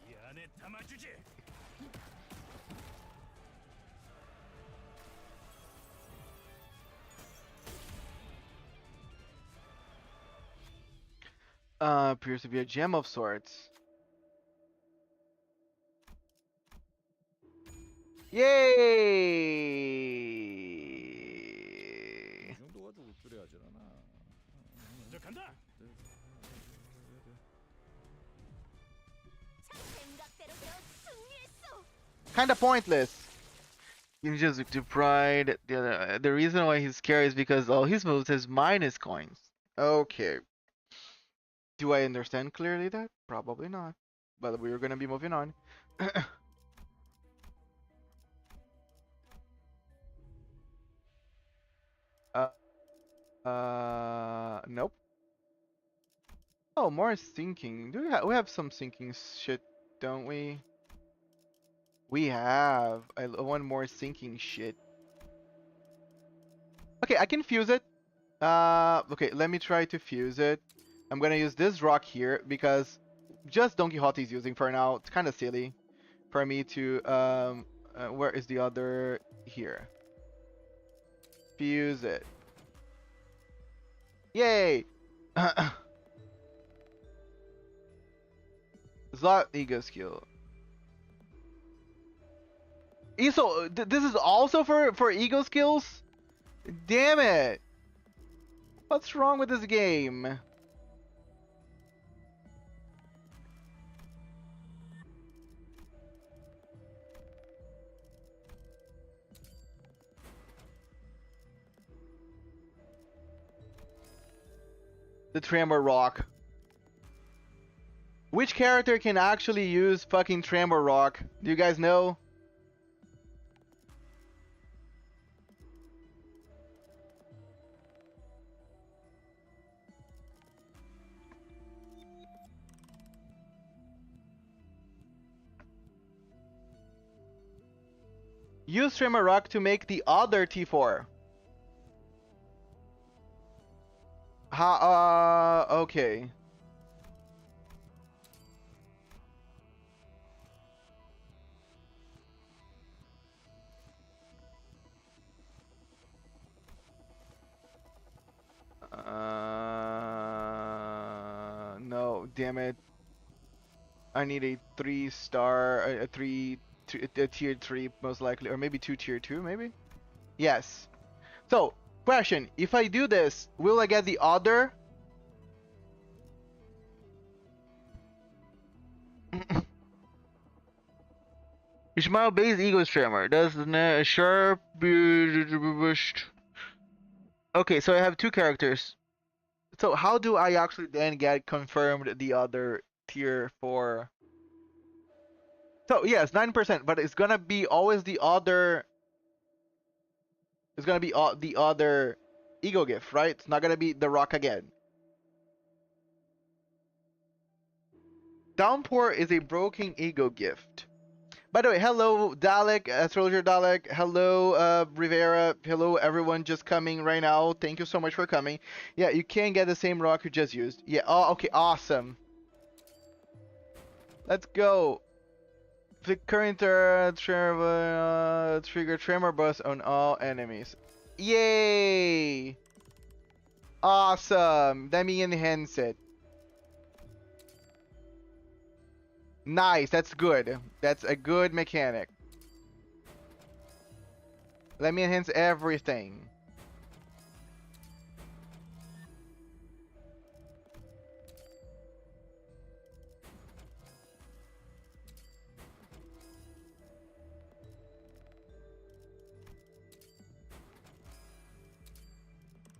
이 안에 담아주지. Appears to be a gem of sorts. Yay! 이 정도 가지고 뚜레하질 않아. 먼저 간다. 생각대로 되어 승리했어. Kinda pointless. He's just weak to pride. The reason why he's scared is because all his moves has minus coins. Okay. Do I understand clearly that? Probably not. But we're gonna be moving on. Nope. Oh, more sinking. We have some sinking shit, don't we? We have. I want more sinking shit. Okay, I can fuse it. Okay, let me try to fuse it. I'm gonna use this rock here because just Don Quixote is using for now. It's kind of silly for me to where is the other here? Fuse it. Yay! Slot ego skill. So this is also for ego skills? Damn it! What's wrong with this game? The Tremor Rock. Which character can actually use fucking Tremor Rock? Do you guys know? Use Tremor Rock to make the other T4. Okay. No, damn it. I need a 3-star, a tier 3 most likely, or maybe 2 tier 2 maybe? Yes. So, question, if I do this, will I get the other? Ishmael base ego tremor. Does the sharp. Okay, so I have two characters. So how do I actually then get confirmed the other tier for? So yes, 9%, but it's gonna be always the other. It's gonna be the other ego gift, right? It's not gonna be the rock again. Downpour is a broken ego gift. By the way, hello Dalek, Astrologer Dalek. Hello Rivera. Hello everyone just coming right now. Thank you so much for coming. Yeah, you can get the same rock you just used. Yeah. Oh, okay. Awesome. Let's go. The current trigger tremor burst on all enemies. Yay! Awesome. Let me enhance it. Nice. That's good. That's a good mechanic. Let me enhance everything.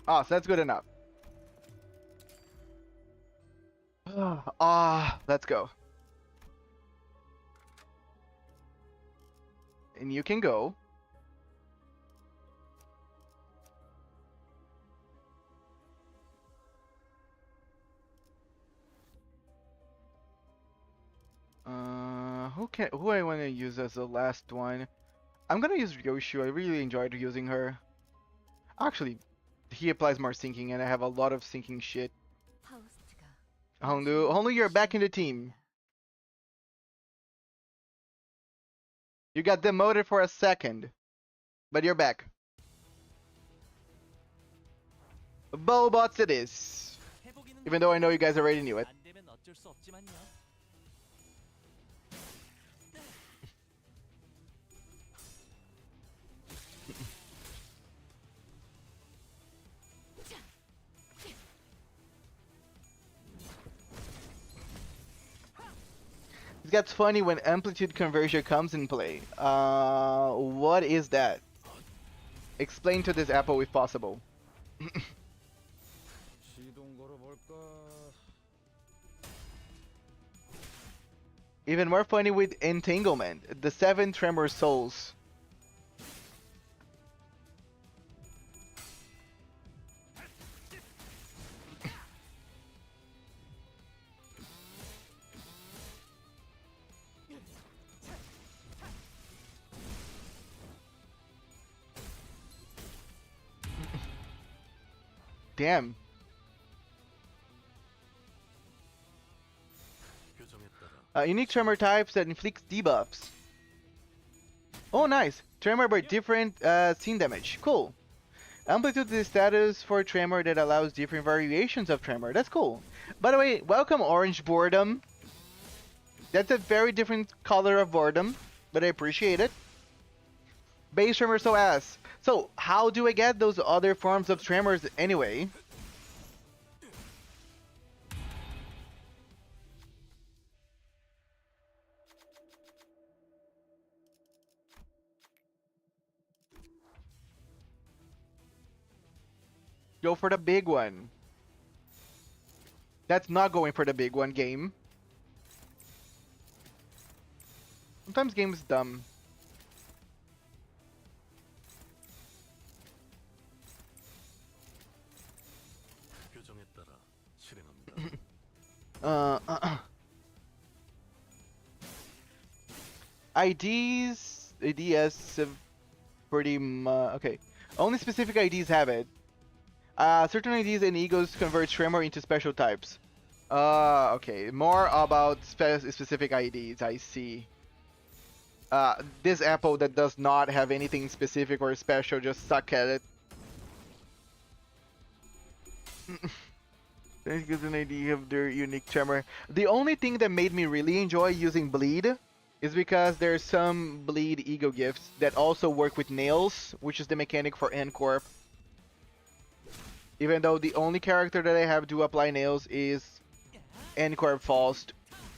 Oh, so that's good enough. Let's go. And you can go. Who I want to use as the last one? I'm gonna use Ryoshu. I really enjoyed using her. Actually, he applies more sinking, and I have a lot of sinking shit. Hondu, you're back in the team. You got demoted for a second, but you're back. Bobots it is. Even though I know you guys already knew it. It gets funny when amplitude conversion comes in play. What is that? Explain to this apple if possible. 시동 걸어볼까? Even more funny with entanglement, the 7 tremor souls. Damn. Unique tremor types that inflicts debuffs. Oh, nice. Tremor by different scene damage. Cool. Amplitude is the status for tremor that allows different variations of tremor. That's cool. By the way, welcome Orange Boredom. That's a very different color of boredom, but I appreciate it. Base tremor so ass. So, how do I get those other forms of tremors anyway? Go for the big one. That's not going for the big one, game. Sometimes game's dumb. IDs have pretty much, okay. Only specific IDs have it. Certain IDs and egos convert tremor into special types. Okay. More about specific IDs, I see. This apple that does not have anything specific or special, just suck at it. That gives an idea of their unique tremor. The only thing that made me really enjoy using Bleed is because there's some Bleed ego gifts that also work with nails, which is the mechanic for N-Corp. Even though the only character that I have to apply nails is N-Corp Faust,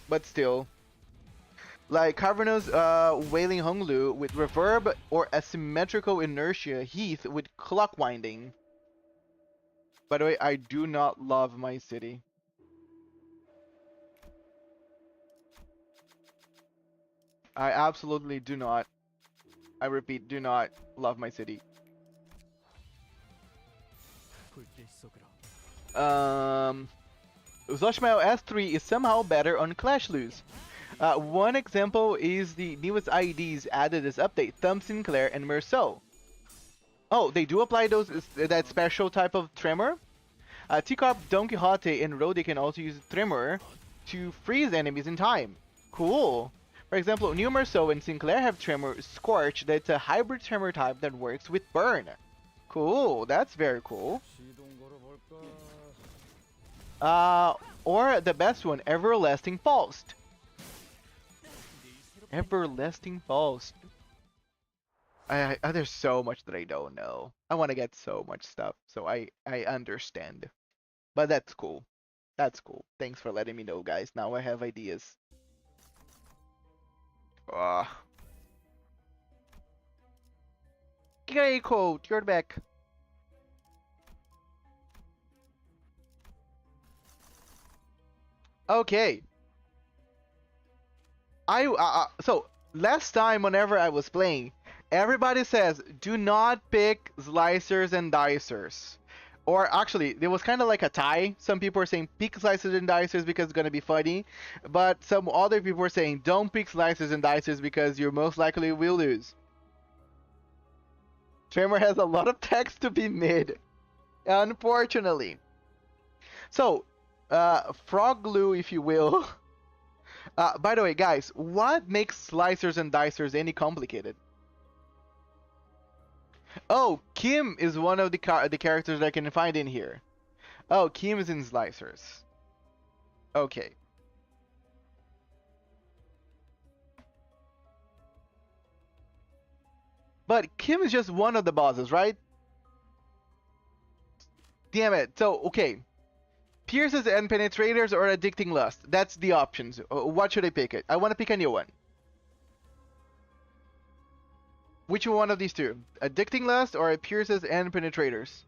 but still. like cavernous wailing Honglu with reverb or asymmetrical inertia Heath with clock winding. By the way, I do not love my city. I absolutely do not. I repeat, do not love my city. Zoshmail S3 is somehow better on Clash Loose. One example is the newest IEDs added this update, Thumb Sinclair and Merceau. Oh, they do apply that special type of tremor? T-Carp, Don Quixote, and Rody can also use Tremor to freeze enemies in time. Cool. For example, New Merceau and Sinclair have Tremor Scorch that's a hybrid Tremor type that works with Burn. Cool, that's very cool. 시동 걸어볼까? Or the best one, Everlasting Faust. Everlasting Faust. There's so much that I don't know. I want to get so much stuff, so I understand. But that's cool. That's cool. Thanks for letting me know, guys. Now I have ideas. Gay quote, you're back. Okay. So last time whenever I was playing, everybody says do not pick slicers and dicers. Or actually, there was kind of like a tie. Some people are saying pick slicers and dicers because it's gonna be funny, but some other people were saying don't pick slicers and dicers because you most likely will lose. Tremor has a lot of text to be made, unfortunately. So, frog glue, if you will. By the way, guys, what makes slicers and dicers any complicated? Oh, Kim is one of the characters that I can find in here. Oh, Kim is in slicers. Okay. But Kim is just one of the bosses, right? Damn it. So, okay. Pierces and penetrators or addicting lust. That's the options. What should I pick it? I want to pick a new one. Which one of these two? Addicting lust or pierces and penetrators?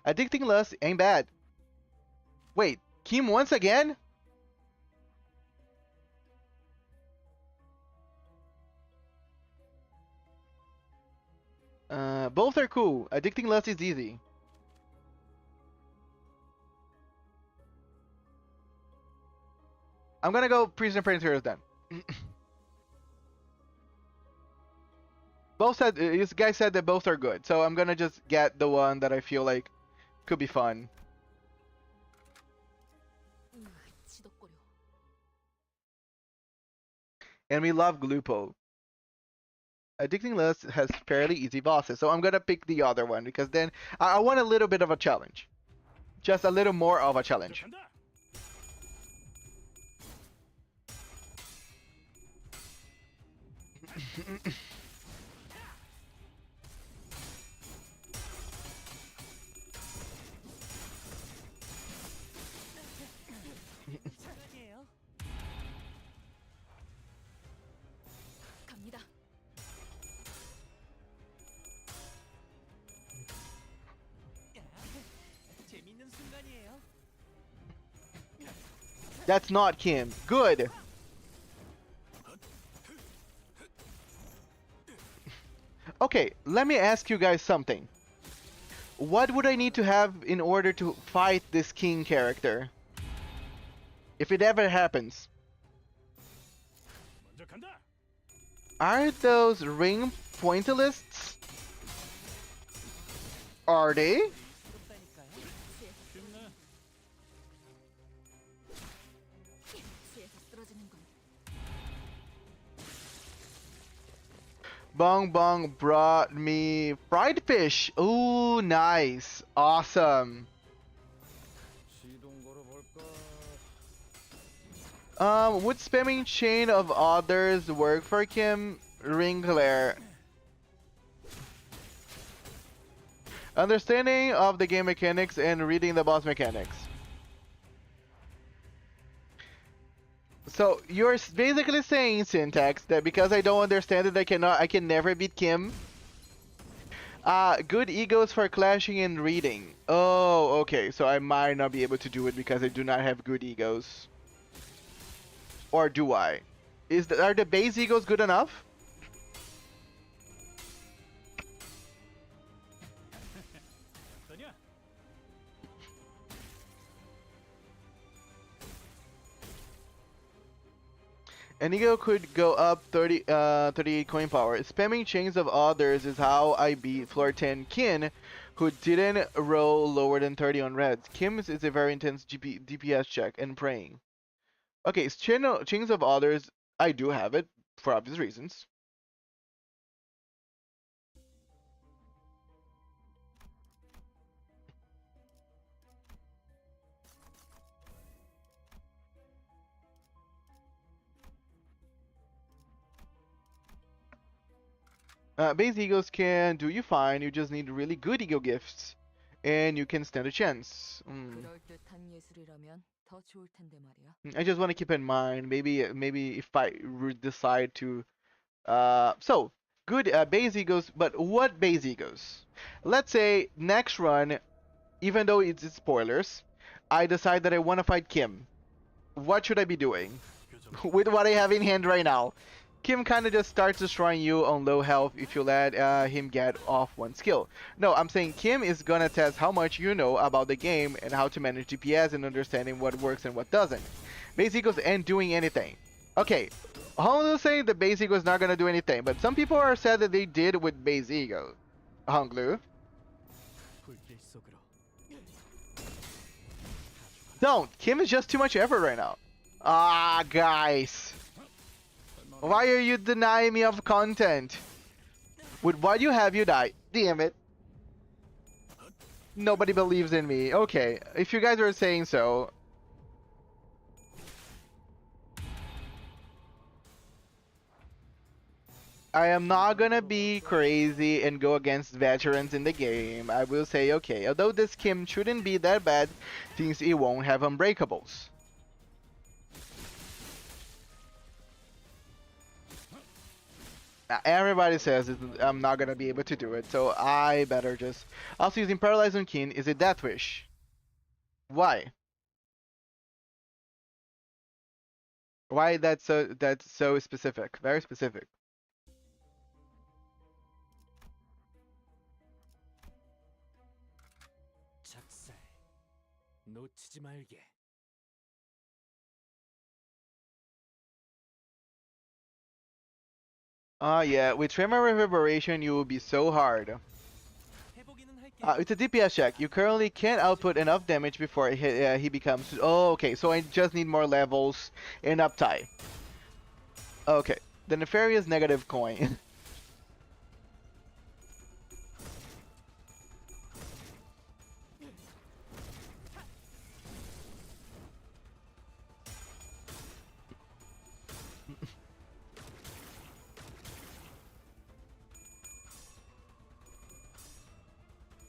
Addicting lust ain't bad. Wait, Kim once again? Both are cool. Addicting lust is easy. I'm gonna go Priest and Penetrators then. Both said this guy said that both are good, so I'm gonna just get the one that I feel like could be fun. And we love Glupo. Addicting Lust has fairly easy bosses, so I'm gonna pick the other one because then I want a little bit of a challenge. Just a little more of a challenge. That's not Kim. Good. Okay, let me ask you guys something. What would I need to have in order to fight this king character? If it ever happens. Are those ring pointillists? Are they? Bong Bong brought me fried fish. Ooh, nice. Awesome. 시동 걸어볼까? Would spamming chain of others work for Kim? Ringler. Understanding of the game mechanics and reading the boss mechanics. So you're basically saying, Syntax, that because I don't understand it, I can never beat Kim. Good egos for clashing and reading. Oh, okay. So I might not be able to do it because I do not have good egos. Or do I? Are the base egos good enough? 어떠냐? An ego could go up 38 coin power. Spamming chains of others is how I beat floor 10 Kin, who didn't roll lower than 30 on reds. Kim's is a very intense DPS check and praying. Okay, chains of others, I do have it for obvious reasons. Base egos can do you fine, you just need really good ego gifts. And you can stand a chance. 그럴듯한 예술이라면 더 좋을 텐데 말이야. I just want to keep in mind, maybe if I decide to... so, good base egos, but what base egos? Let's say, next run, even though it's spoilers, I decide that I want to fight Kim. What should I be doing? With what I have in hand right now. Kim kind of just starts destroying you on low health if you let him get off one skill. No, I'm saying Kim is gonna test how much you know about the game and how to manage DPS and understanding what works and what doesn't. Base equals ain't doing anything. Okay, Honglu saying the base ego is not gonna do anything, but some people are said that they did with base ego. Honglu. 불길 속으로. Don't! Kim is just too much effort right now. Ah, guys. Why are you denying me of content? With what you have, you die. Damn it. Nobody believes in me. Okay, if you guys are saying so. I am not gonna be crazy and go against veterans in the game. I will say okay. Although this Kim shouldn't be that bad, since it won't have unbreakables. Everybody says I'm not gonna be able to do it, so I better just... Also using Paralyze on Kin is a Death Wish. Why? Why that's so specific? Very specific. 작살. 놓치지 말게. Yeah, with Tremor Reverberation you will be so hard. It's a DPS check. You currently can't output enough damage before he becomes... Oh, okay, so I just need more levels in Uptie. Okay, the Nefarious negative coin.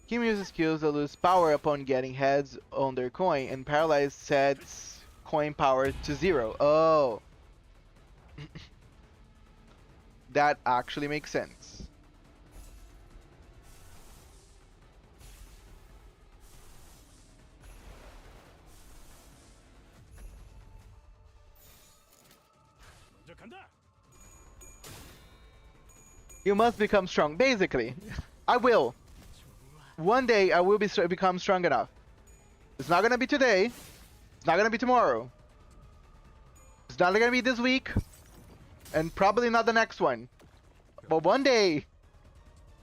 Kim uses skills that lose power upon getting heads on their coin, and Paralyze sets coin power to 0. Oh. That actually makes sense. 먼저 간다. You must become strong. Basically, I will. One day I will become strong enough. It's not gonna be today. It's not gonna be tomorrow. It's not gonna be this week. And probably not the next one. But one day,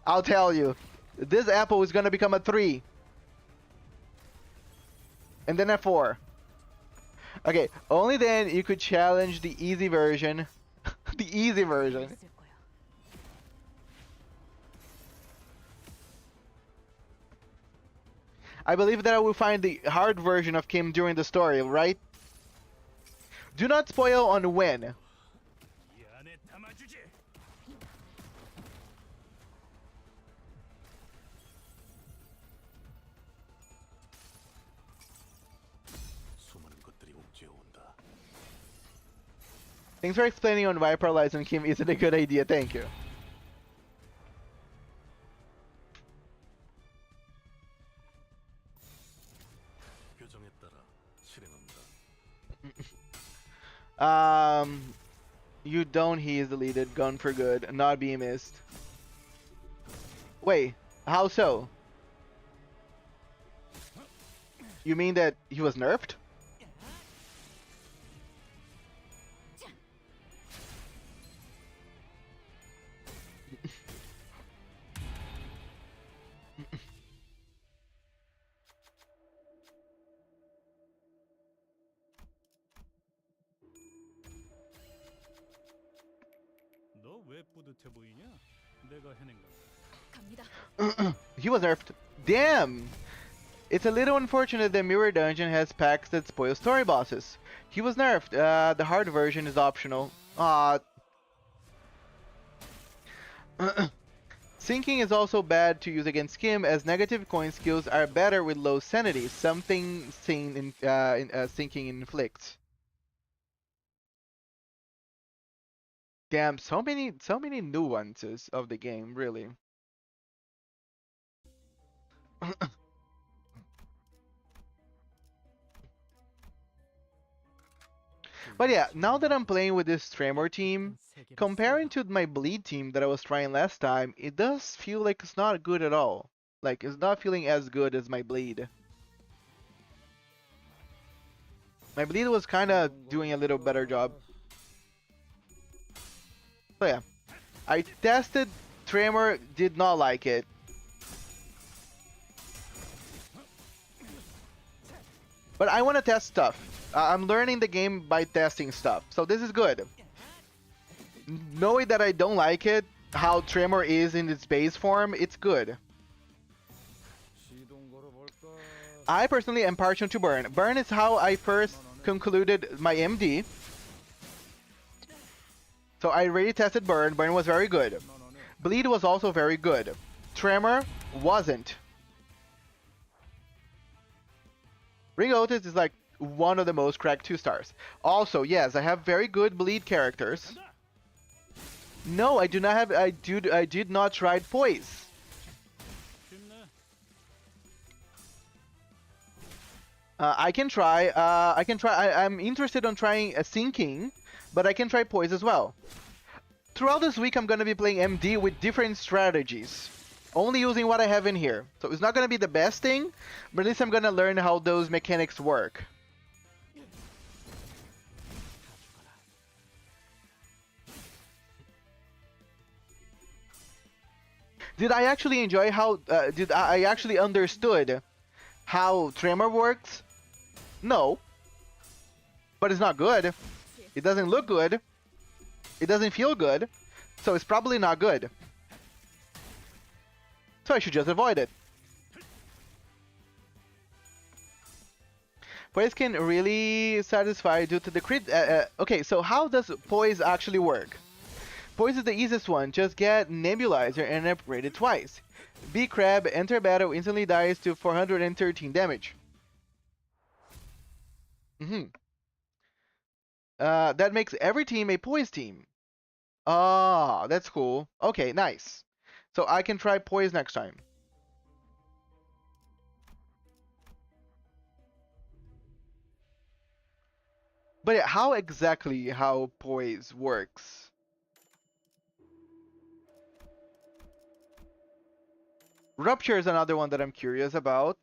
I'll tell you, this apple is gonna become a 3. And then a 4. Okay, only then you could challenge the easy version. The easy version. 있을 거야. I believe that I will find the hard version of Kim during the story, right? Do not spoil on when. 이 안에 담아주지. 수많은 것들이 옥죄어 온다. Thanks for explaining on why paralyzing him isn't a good idea. Thank you. 표정에 따라 실행한다. You don't. He is deleted. Gone for good. Not being missed. Wait. How so? You mean that he was nerfed? 너 왜 뿌듯해 보이냐? 내가 해낸 건데. 갑니다. He was nerfed. Damn! It's a little unfortunate that Mirror Dungeon has packs that spoil story bosses. He was nerfed. The hard version is optional. Sinking is also bad to use against Skim, as negative coin skills are better with low sanity, something seen in sinking inflicts. Damn, so many nuances of the game, really. But yeah, now that I'm playing with this Tremor team, comparing to my Bleed team that I was trying last time, it does feel like it's not good at all. Like, it's not feeling as good as my Bleed. My Bleed was kinda doing a little better job. So yeah, I tested Tremor, did not like it. But I want to test stuff. I'm learning the game by testing stuff, so this is good. Knowing that I don't like it, how Tremor is in its base form, it's good. 시동 걸어볼까? I personally am partial to Burn. Burn is how I first concluded my MD. So I already tested Burn. Burn was very good. Bleed was also very good. Tremor wasn't. Ring Otis is like one of the most cracked 2 stars. Also, yes, I have very good Bleed characters. No, I do not have. I did not try Poise. 쉽네. I can try. I'm interested on trying a Sinking, but I can try Poise as well. Throughout this week, I'm gonna be playing MD with different strategies, only using what I have in here. So it's not gonna be the best thing, but at least I'm gonna learn how those mechanics work. Did I actually enjoy how? Did I actually understood how Tremor works? No. But it's not good. It doesn't look good. It doesn't feel good. So it's probably not good. So I should just avoid it. Poise can really satisfy due to the crit. Okay, so how does Poise actually work? Poise is the easiest one. Just get Nebulizer and upgrade it twice. B Crab, enter battle, instantly dies to 413 damage. That makes every team a Poise team. Ah, that's cool. Okay, nice. So I can try Poise next time. But yeah, how exactly how Poise works? Rupture is another one that I'm curious about.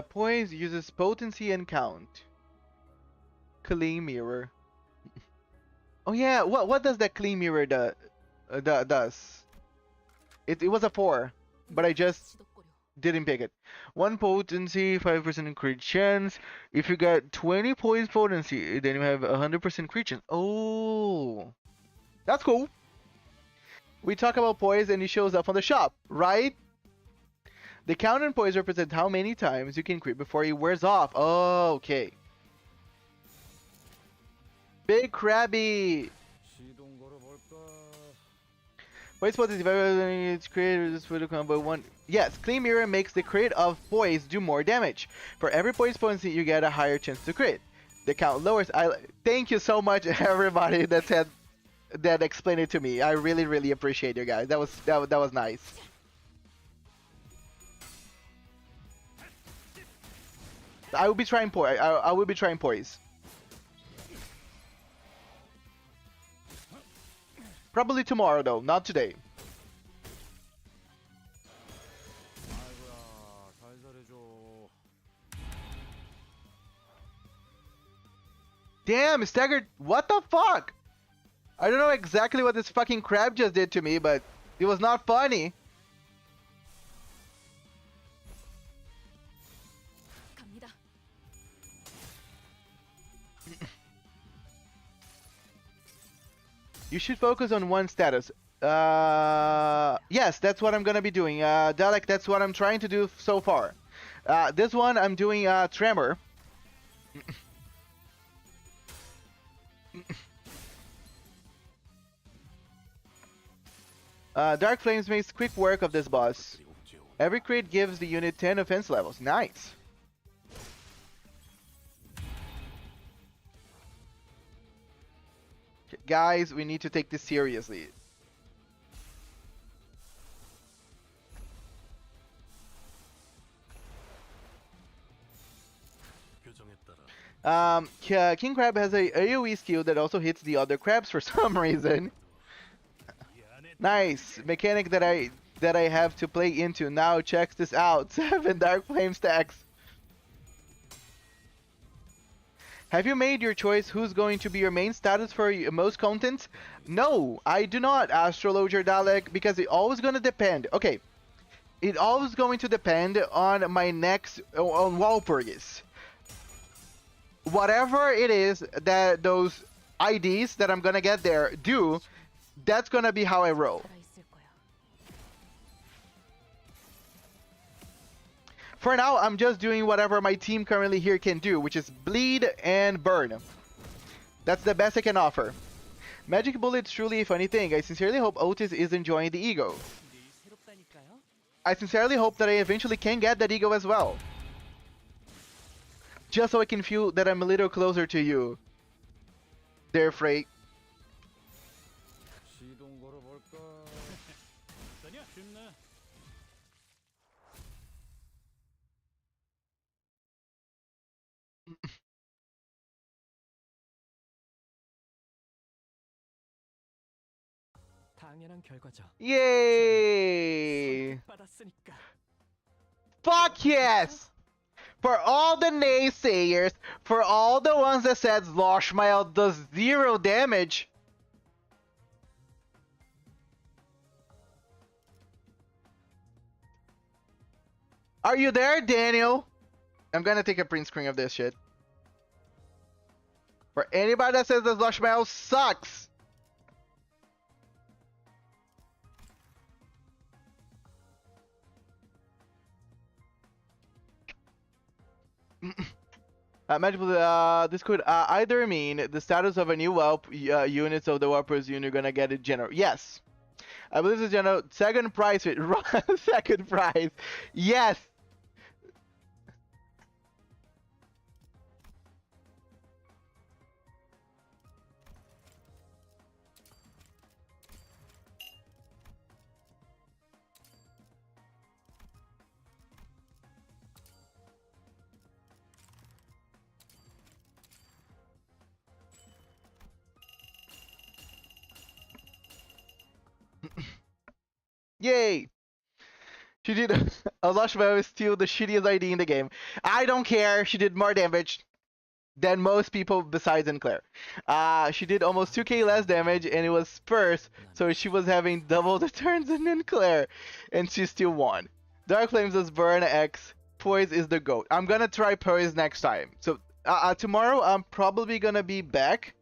Poise uses potency and count. Clean mirror. Oh yeah, what does that clean mirror does? It was a 4, but I just 지덕거려. didn't pick it. 1 potency, 5% crit chance. If you get 20 points potency, then you have 100% crit chance. Oh, that's cool. We talk about poise and it shows up on the shop, right? The count on poise represents how many times you can crit before it wears off. Oh, okay. Big Krabby. 시동 걸어볼까? Poise potency, it's created this with a combo one. Yes, Clean Mirror makes the crit of poise do more damage. For every poise potency, you get a higher chance to crit. The count lowers. Thank you so much, everybody that explained it to me. I really appreciate you guys. That was nice. I will be trying poise. I will be trying poise. Probably tomorrow though, not today. 아이고야, 잘 잘해줘. Damn, staggered. What the fuck? I don't know exactly what this fucking crab just did to me, but it was not funny. 갑니다. You should focus on one status. Yes, that's what I'm gonna be doing. Dalek, that's what I'm trying to do so far. This one I'm doing Tremor. Dark Flames makes quick work of this boss. 것들이 옥죄어온다. Every crit gives the unit 10 offense levels. Nice. Guys, we need to take this seriously. 표정에 따라 King Crab has a AoE skill that also hits the other crabs for some reason. 이 안에 Nice mechanic that I have to play into. Now check this out. 7 Dark Flame stacks. Have you made your choice who's going to be your main status for most content? No, I do not, Astrologer Dalek, because it always gonna depend. Okay, it always going to depend on my next on Walpurgis. Whatever it is that those IDs that I'm gonna get there do, that's gonna be how I roll. 살아있을 거야. For now, I'm just doing whatever my team currently here can do, which is bleed and burn. That's the best I can offer. Magic Bullet's truly a funny thing. I sincerely hope Otis is enjoying the ego. 늘 새롭다니까요. I sincerely hope that I eventually can get that ego as well. Just so I can feel that I'm a little closer to you. There, Frey. 시동 걸어볼까? 어떠냐? 쉽네. 당연한 결과죠. Yay! 받았으니까. Fuck yes! For all the naysayers, for all the ones that said Sloshmile does 0 damage. Are you there, Daniel? I'm gonna take a print screen of this shit. For anybody that says the Sloshmile sucks. This could either mean the status of a new Whelp units of the Whelpers unit gonna get it general. Yes. I believe this is general. Second prize. Second prize. Yes. Yay! She did a Lushmo is still the shittiest ID in the game. I don't care. She did more damage than most people besides Claire. She did almost 2k less damage and it was first, so she was having double the turns than Claire, and she still won. Dark Flames does burn X. Poise is the GOAT. I'm gonna try Poise next time. So tomorrow I'm probably gonna be back,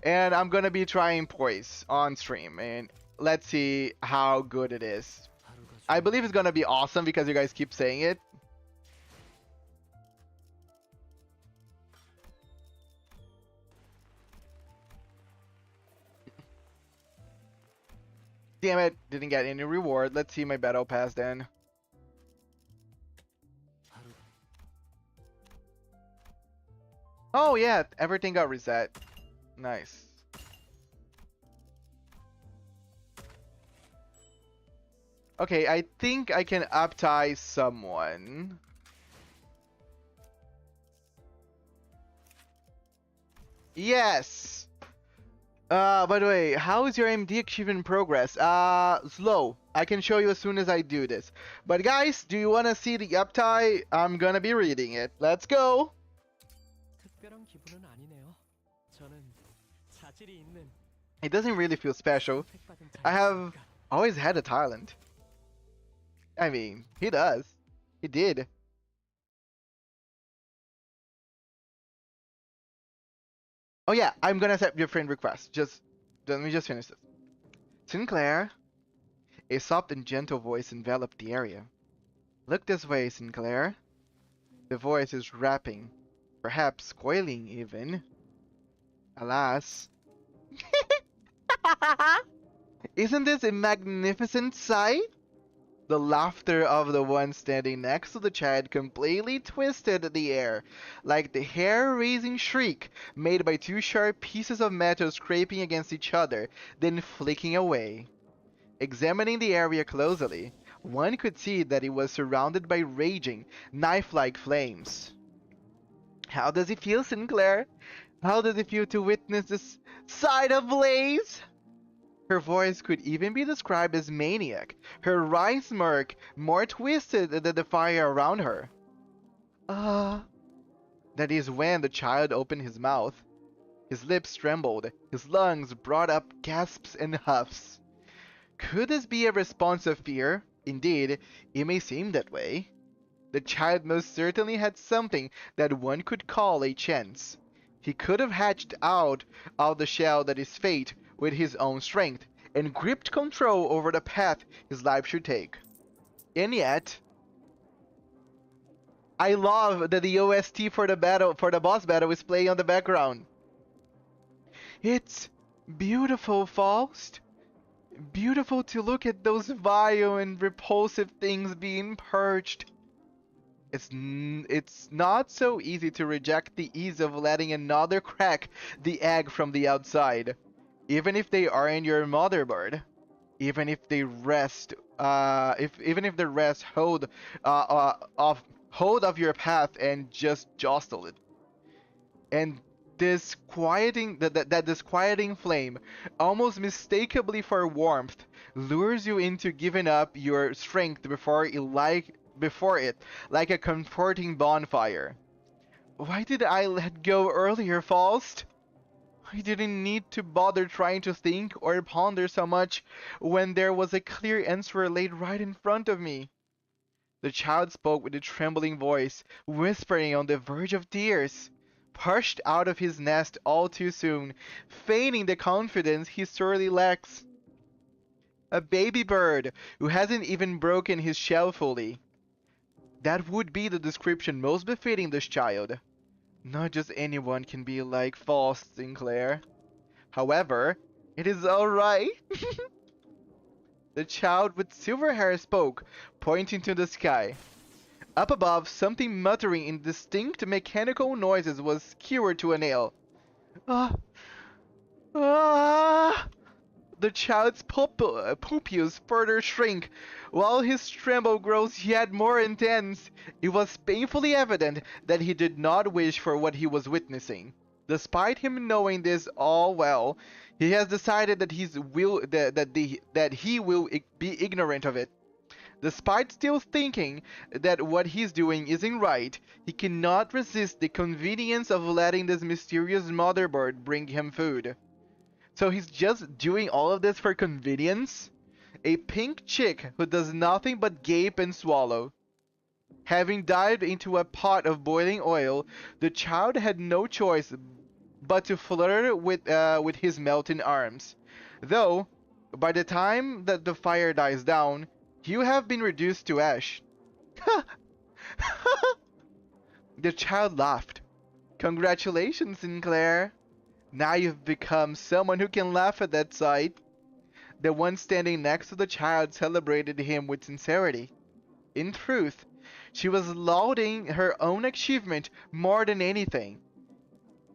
and I'm gonna be trying Poise on stream, and let's see how good it is. I believe it's gonna be awesome because you guys keep saying it. Damn it, didn't get any reward. Let's see my battle pass then. Oh yeah, everything got reset. Nice. Okay, I think I can uptie someone. Yes! By the way, how is your MD achievement progress? Slow. I can show you as soon as I do this. But guys, do you want to see the uptie? I'm gonna be reading it. Let's go! It doesn't really feel special. I have always had a talent. I mean, he does. He did. Oh yeah, I'm gonna accept your friend request. Just let me just finish this. Sinclair. A soft and gentle voice enveloped the area. Look this way, Sinclair. The voice is rapping, perhaps squealing even. Alas. Isn't this a magnificent sight? The laughter of the one standing next to the child completely twisted the air, like the hair-raising shriek made by two sharp pieces of metal scraping against each other, then flicking away. Examining the area closely, one could see that it was surrounded by raging, knife-like flames. How does it feel, Sinclair? How does it feel to witness this sight ablaze? Her voice could even be described as maniac, her wry smirk more twisted than the fire around her. That is when the child opened his mouth. His lips trembled, his lungs brought up gasps and huffs. Could this be a response of fear? Indeed, it may seem that way. The child most certainly had something that one could call a chance. He could have hatched out of the shell that is fate with his own strength, and gripped control over the path his life should take. And yet, I love that the OST for the boss battle is playing on the background. It's beautiful, Faust. Beautiful to look at those vile and repulsive things being purged. It's not so easy to reject the ease of letting another crack the egg from the outside. Even if they aren't your motherboard, even if they rest, even if the rest hold of your path and just jostle it, and that disquieting flame, almost mistakably for warmth, lures you into giving up your strength before it, like a comforting bonfire. Why did I let go earlier, Faust? I didn't need to bother trying to think or ponder so much when there was a clear answer laid right in front of me. The child spoke with a trembling voice, whispering on the verge of tears, pushed out of his nest all too soon, feigning the confidence he sorely lacks. A baby bird who hasn't even broken his shell fully. That would be the description most befitting this child. Not just anyone can be like Faust, Sinclair. However, it is alright. The child with silver hair spoke, pointing to the sky. Up above, something muttering in distinct mechanical noises was skewered to a nail. Ah! Ah! The child's pupils further shrink, while his tremble grows yet more intense. It was painfully evident that he did not wish for what he was witnessing. Despite him knowing this all well, he has decided that he will be ignorant of it. Despite still thinking that what he's doing isn't right, he cannot resist the convenience of letting this mysterious motherboard bring him food. So he's just doing all of this for convenience? A pink chick who does nothing but gape and swallow. Having dived into a pot of boiling oil, the child had no choice but to flirt with his melting arms. Though, by the time that the fire dies down, you have been reduced to ash. The child laughed. Congratulations, Sinclair. Now you've become someone who can laugh at that sight. The one standing next to the child celebrated him with sincerity. In truth, she was lauding her own achievement more than anything.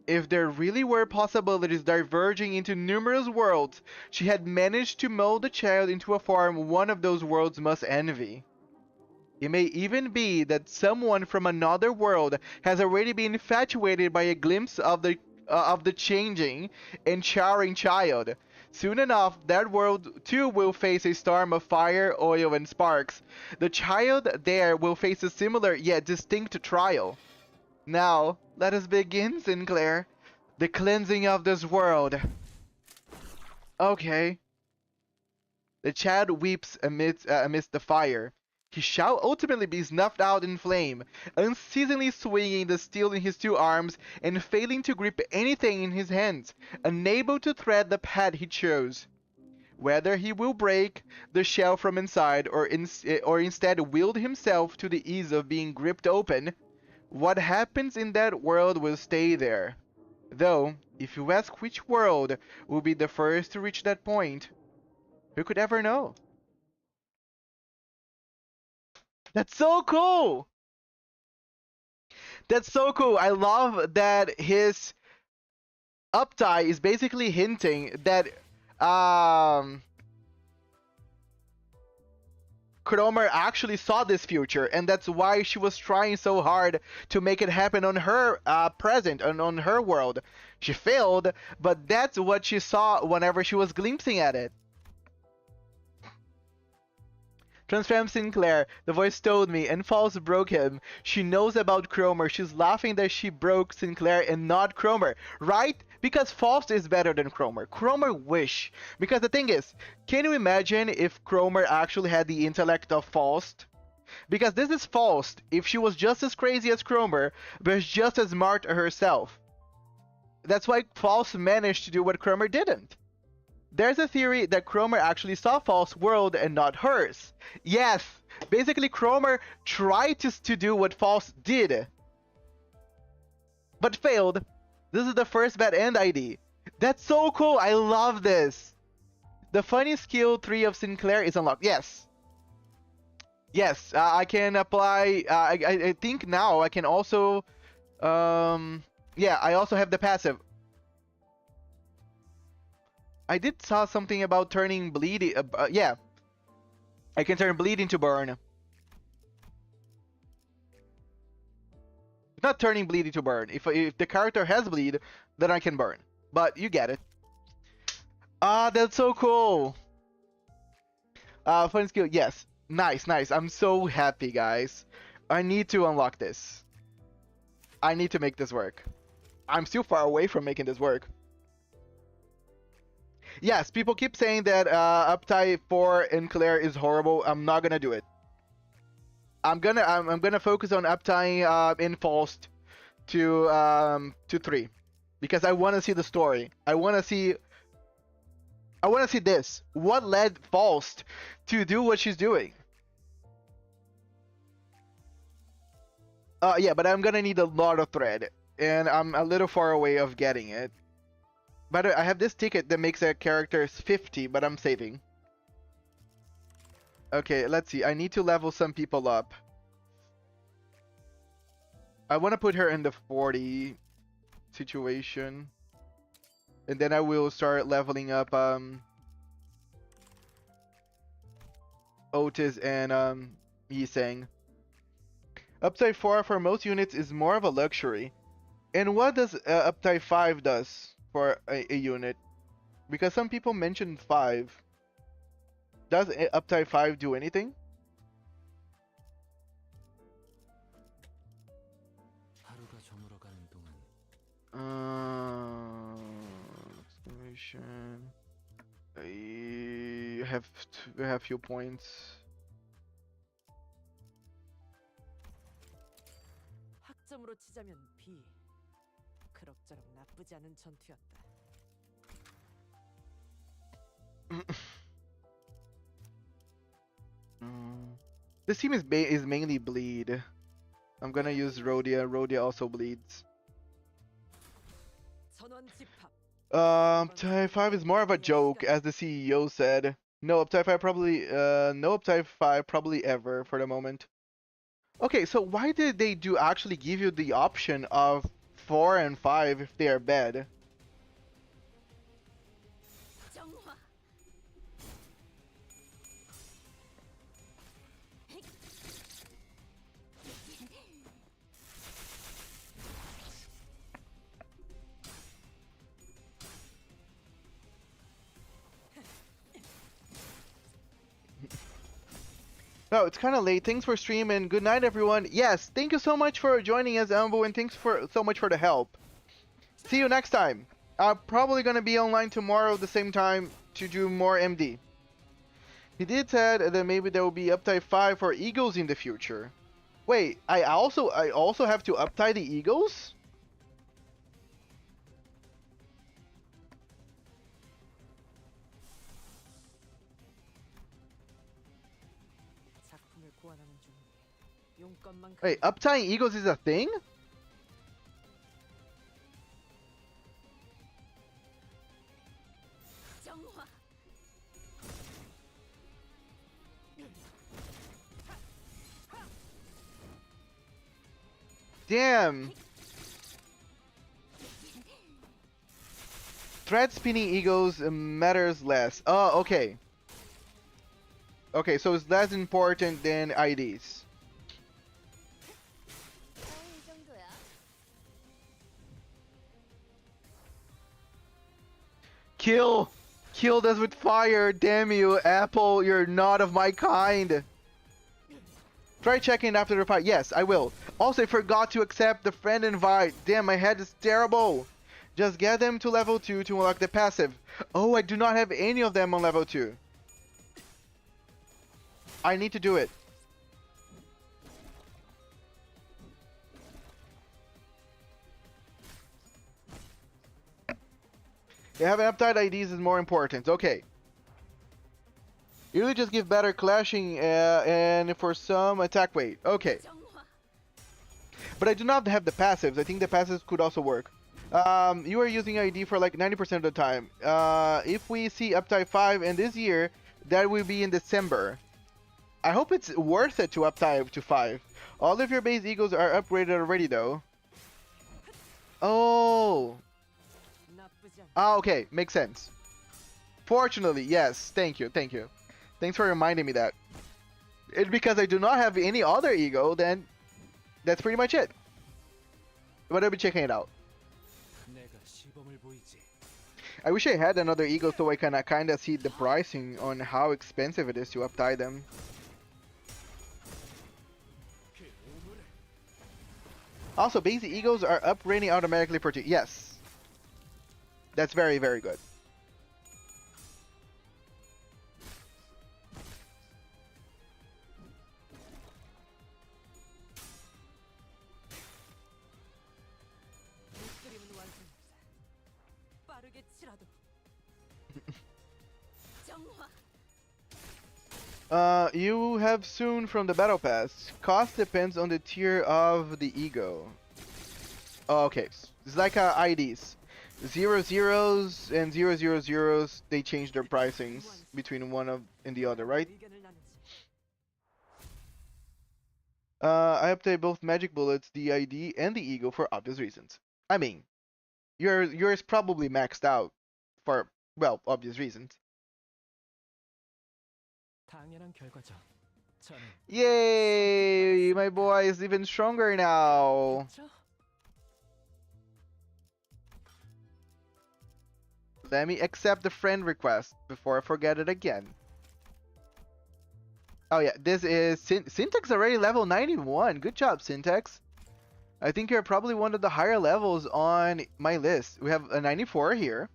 If there really were possibilities diverging into numerous worlds, she had managed to mold the child into a form one of those worlds must envy. It may even be that someone from another world has already been infatuated by a glimpse of the changing and charring child. Soon enough, that world too will face a storm of fire, oil, and sparks. The child there will face a similar yet distinct trial. Now, let us begin, Sinclair. The cleansing of this world. Okay. The child weeps amidst the fire. He shall ultimately be snuffed out in flame, unceasingly swinging the steel in his two arms and failing to grip anything in his hands, unable to thread the path he chose. Whether he will break the shell from inside or instead wield himself to the ease of being gripped open, what happens in that world will stay there. Though, if you ask which world will be the first to reach that point, who could ever know? That's so cool! That's so cool. I love that his Uptie is basically hinting that Cromer actually saw this future, and that's why she was trying so hard to make it happen on her present and on her world. She failed, but that's what she saw whenever she was glimpsing at it. Transfam Sinclair, the voice told me, and False broke him. She knows about Cromer. She's laughing that she broke Sinclair and not Cromer, right? Because Faust is better than Cromer. Cromer wish. Because the thing is, can you imagine if Cromer actually had the intellect of Faust? Because this is Faust, if she was just as crazy as Cromer, but just as smart herself. That's why Faust managed to do what Cromer didn't. There's a theory that Cromer actually saw Faust's world and not hers. Yes, basically Cromer tried to do what Faust did, but failed. This is the first bad end ID. That's so cool. I love this. The funny skill 3 of Sinclair is unlocked. Yes. Yes, I can apply. I think now I can also. Yeah, I also have the passive. I did saw something about turning bleed. Yeah, I can turn bleed into burn. Not turning bleed into burn. If the character has bleed, then I can burn. But you get it. Ah, that's so cool. Fun skill. Yes, nice, nice. I'm so happy, guys. I need to unlock this. I need to make this work. I'm still far away from making this work. Yes, people keep saying that Uptie 4 in Claire is horrible. I'm not gonna do it. I'm gonna focus on Uptie in Faust to 3 because I want to see the story. I want to see this. What led Faust to do what she's doing? Yeah, but I'm gonna need a lot of thread, and I'm a little far away of getting it. By the way, I have this ticket that makes a character 50, but I'm saving. Okay, let's see. I need to level some people up. I want to put her in the 40 situation. And then I will start leveling up Otis and Yiseng. Uptie 4 for most units is more of a luxury. And what does Uptie 5 does for a unit? Because some people mentioned 5. Does Uptie 5 do anything? Exclamation. I have few points. 치자면 B. 그럭저럭 나쁘지 않은 전투였다. This team is mainly bleed. I'm gonna use Rhodia. Rhodia also bleeds. 전원 집합. Uptie 5 is more of a joke, as the CEO said. No Uptie 5 probably, no Uptie 5 probably ever for the moment. Okay, so why did they actually give you the option of 4 and 5 if they are bad? 정화. No, it's kind of late. Thanks for streaming. Good night, everyone. Yes, thank you so much for joining us, Ambo, and thanks so much for the help. See you next time. I'm probably gonna be online tomorrow at the same time to do more MD. He did said that maybe there will be Uptie 5 for Eagles in the future. Wait, I also have to Uptie the Eagles? 작품을 고안하는 중인데 용건만 Wait, Uptying Eagles is a thing? 정화. Damn. Thread spinning Eagles matters less. Oh, okay. Okay, so it's less important than IDs. 이 정도야. Kill us with fire. Damn you, Apple. You're not of my kind. Try checking after the fight. Yes, I will. Also, I forgot to accept the friend invite. Damn, my head is terrible. Just get them to level 2 to unlock the passive. Oh, I do not have any of them on level 2. I need to do it. Yeah, having uptight IDs is more important. Okay. You just give better clashing and for some attack weight. Okay. But I do not have the passives. I think the passives could also work. You are using ID for like 90% of the time. If we see Uptie 5 in this year, that will be in December. I hope it's worth it to Uptie to 5. All of your base Eagles are upgraded already though. Oh. Ah, okay. Makes sense. Fortunately, yes. Thank you. Thank you. Thanks for reminding me that. It's because I do not have any other ego, then that's pretty much it. But I'll be checking it out. I wish I had another ego so I can kind of see the pricing on how expensive it is to uptie them. Also, basic egos are upgrading automatically for 2. Yes. That's very, very good. You have soon from the battle pass. Cost depends on the tier of the ego. Oh, okay, it's like IDs. 00s and 000s, they change their pricings between one and the other, right? I update both magic bullets, the ID, and the ego for obvious reasons. I mean, yours probably maxed out for, well, obvious reasons. Yay! My boy is even stronger now. Let me accept the friend request before I forget it again. Oh yeah, this is Syntax already level 91. Good job, Syntax. I think you're probably one of the higher levels on my list. We have a 94 here.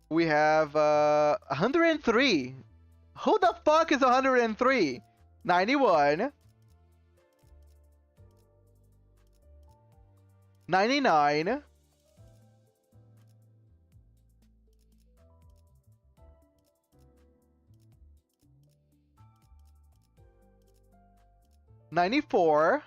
We have 103. Who the fuck is 103? 91. 99. 94.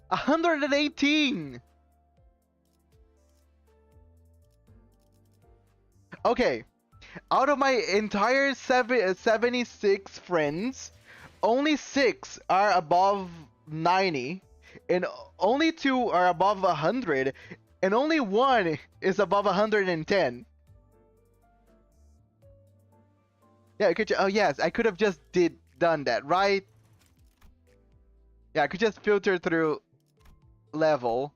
118. Okay, out of my entire 76 friends, only 6 are above 90, and only 2 are above 100, and only 1 is above 110. Yeah, I could. Oh yes, I could have just done that, right? Yeah, I could just filter through level.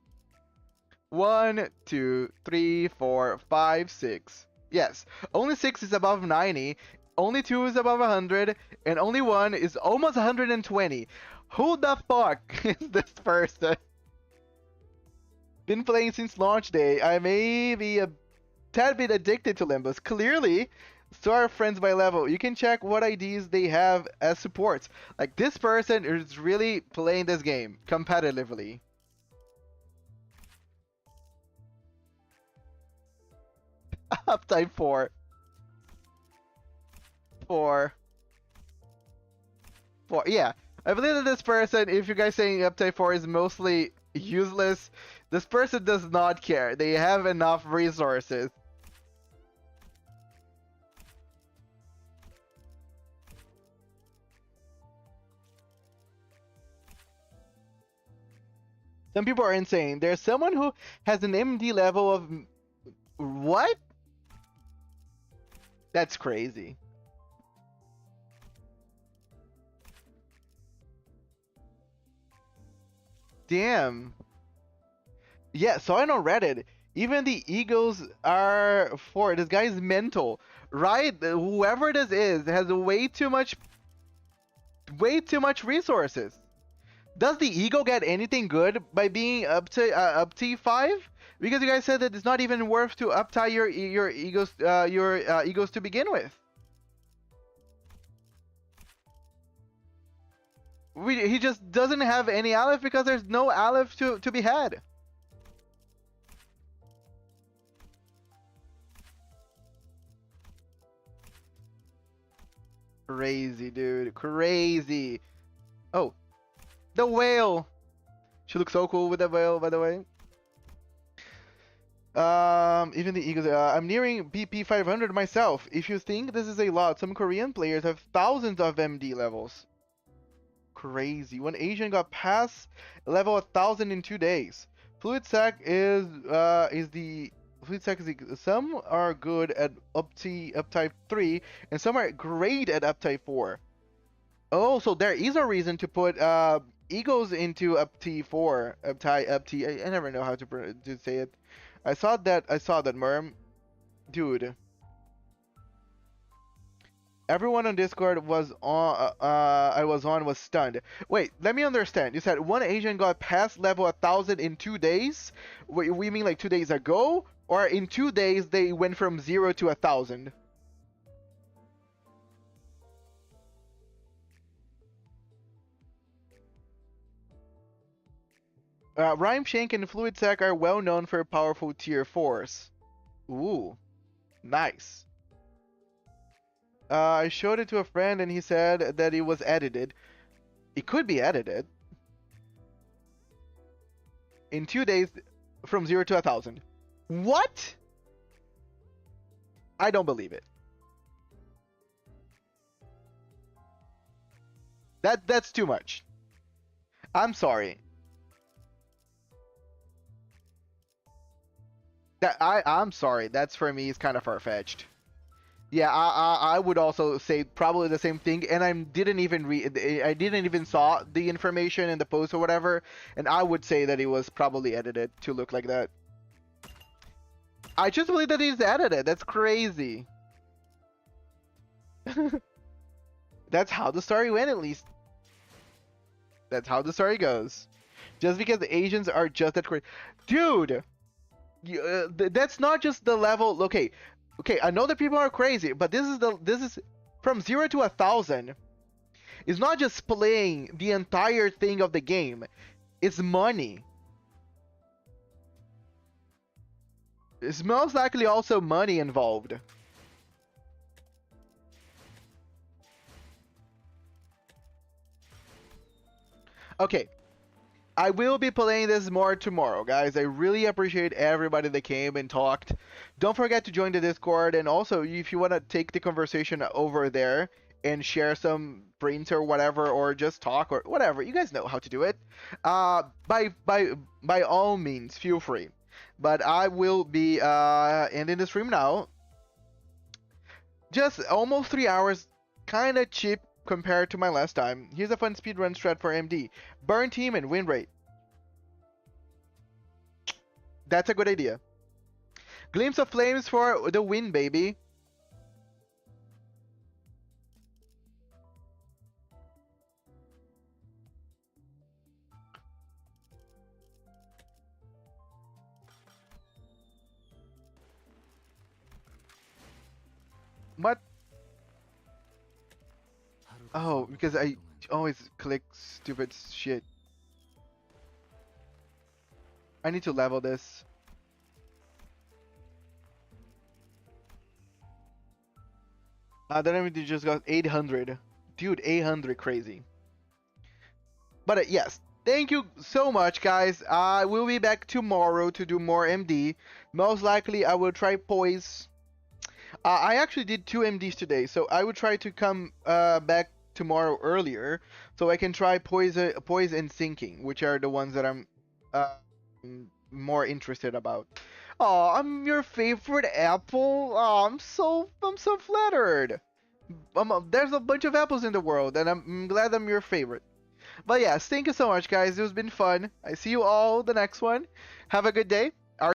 1, 2, 3, 4, 5, 6. Yes, only 6 is above 90, only 2 is above 100, and only 1 is almost 120. Who the fuck is this person? Been playing since launch day. I may be a tad bit addicted to Limbus. Clearly, so are friends by level. You can check what IDs they have as supports. Like, this person is really playing this game competitively. Uptie 4. 4. 4. Yeah. I believe that this person, if you guys saying Uptie 4 is mostly useless, this person does not care. They have enough resources. Some people are insane. There's someone who has an MD level of... What? That's crazy. Damn. Yeah, so I know Reddit. Even the egos are for this guy's mental, right? Whoever this is has way too much resources. Does the ego get anything good by being up to 5? Because you guys said that it's not even worth to uptie your egos egos to begin with. He just doesn't have any Aleph because there's no Aleph to be had. Crazy, dude. Crazy. Oh, the whale. She looks so cool with the whale, by the way. Even the Eagles. I'm nearing BP 500 myself. If you think this is a lot, some Korean players have thousands of MD levels. Crazy. One Asian got past level 1,000 in 2 days. Fluid sac is the fluid sac is some are good at uptype 3 and some are great at uptype 4. Oh, so there is a reason to put egos into upty 4. Upty. I never know how to say it. I saw that Merm. Dude. Everyone on Discord was on. I was on was stunned. Wait, let me understand. You said one Asian got past level 1,000 in 2 days. Wait, we mean like 2 days ago, or in 2 days they went from 0 to 1,000? Rhyme Shank and Fluid Sac are well known for powerful tier 4s. Ooh, nice. I showed it to a friend and he said that it was edited. It could be edited. In 2 days, from 0 to 1,000. What? I don't believe it. That's too much. I'm sorry. I'm sorry. That's for me is kind of far-fetched. Yeah, I would also say probably the same thing, and I didn't even saw the information in the post or whatever, and I would say that it was probably edited to look like that. I just believe that he's edited. That's crazy. That's how the story went, at least. That's how the story goes. Just because the Asians are just that crazy. Dude! That's not just the level. Okay, okay. I know that people are crazy, but this is from 0 to 1,000. It's not just playing the entire thing of the game. It's money. It's most likely also money involved. Okay, I will be playing this more tomorrow, guys. I really appreciate everybody that came and talked. Don't forget to join the Discord, and also if you want to take the conversation over there and share some prints or whatever, or just talk or whatever, you guys know how to do it. By all means, feel free. But I will be ending the stream now. Just almost 3 hours, kind of cheap compared to my last time. Here's a fun speedrun strat for MD. Burn team and win rate. That's a good idea. Glimpse of flames for the win, baby. What? Oh, because I always click stupid shit. I need to level this. Then I just got 800. Dude, 800, crazy. But yes, thank you so much, guys. I will be back tomorrow to do more MD. Most likely, I will try Poise. I actually did 2 MDs today, so I would try to come back tomorrow earlier, so I can try Poise and Sinking, which are the ones that I'm more interested about. Oh, I'm your favorite apple. Oh, I'm so flattered. There's a bunch of apples in the world, and I'm glad I'm your favorite. But yes, thank you so much, guys. It has been fun. I see you all the next one. Have a good day.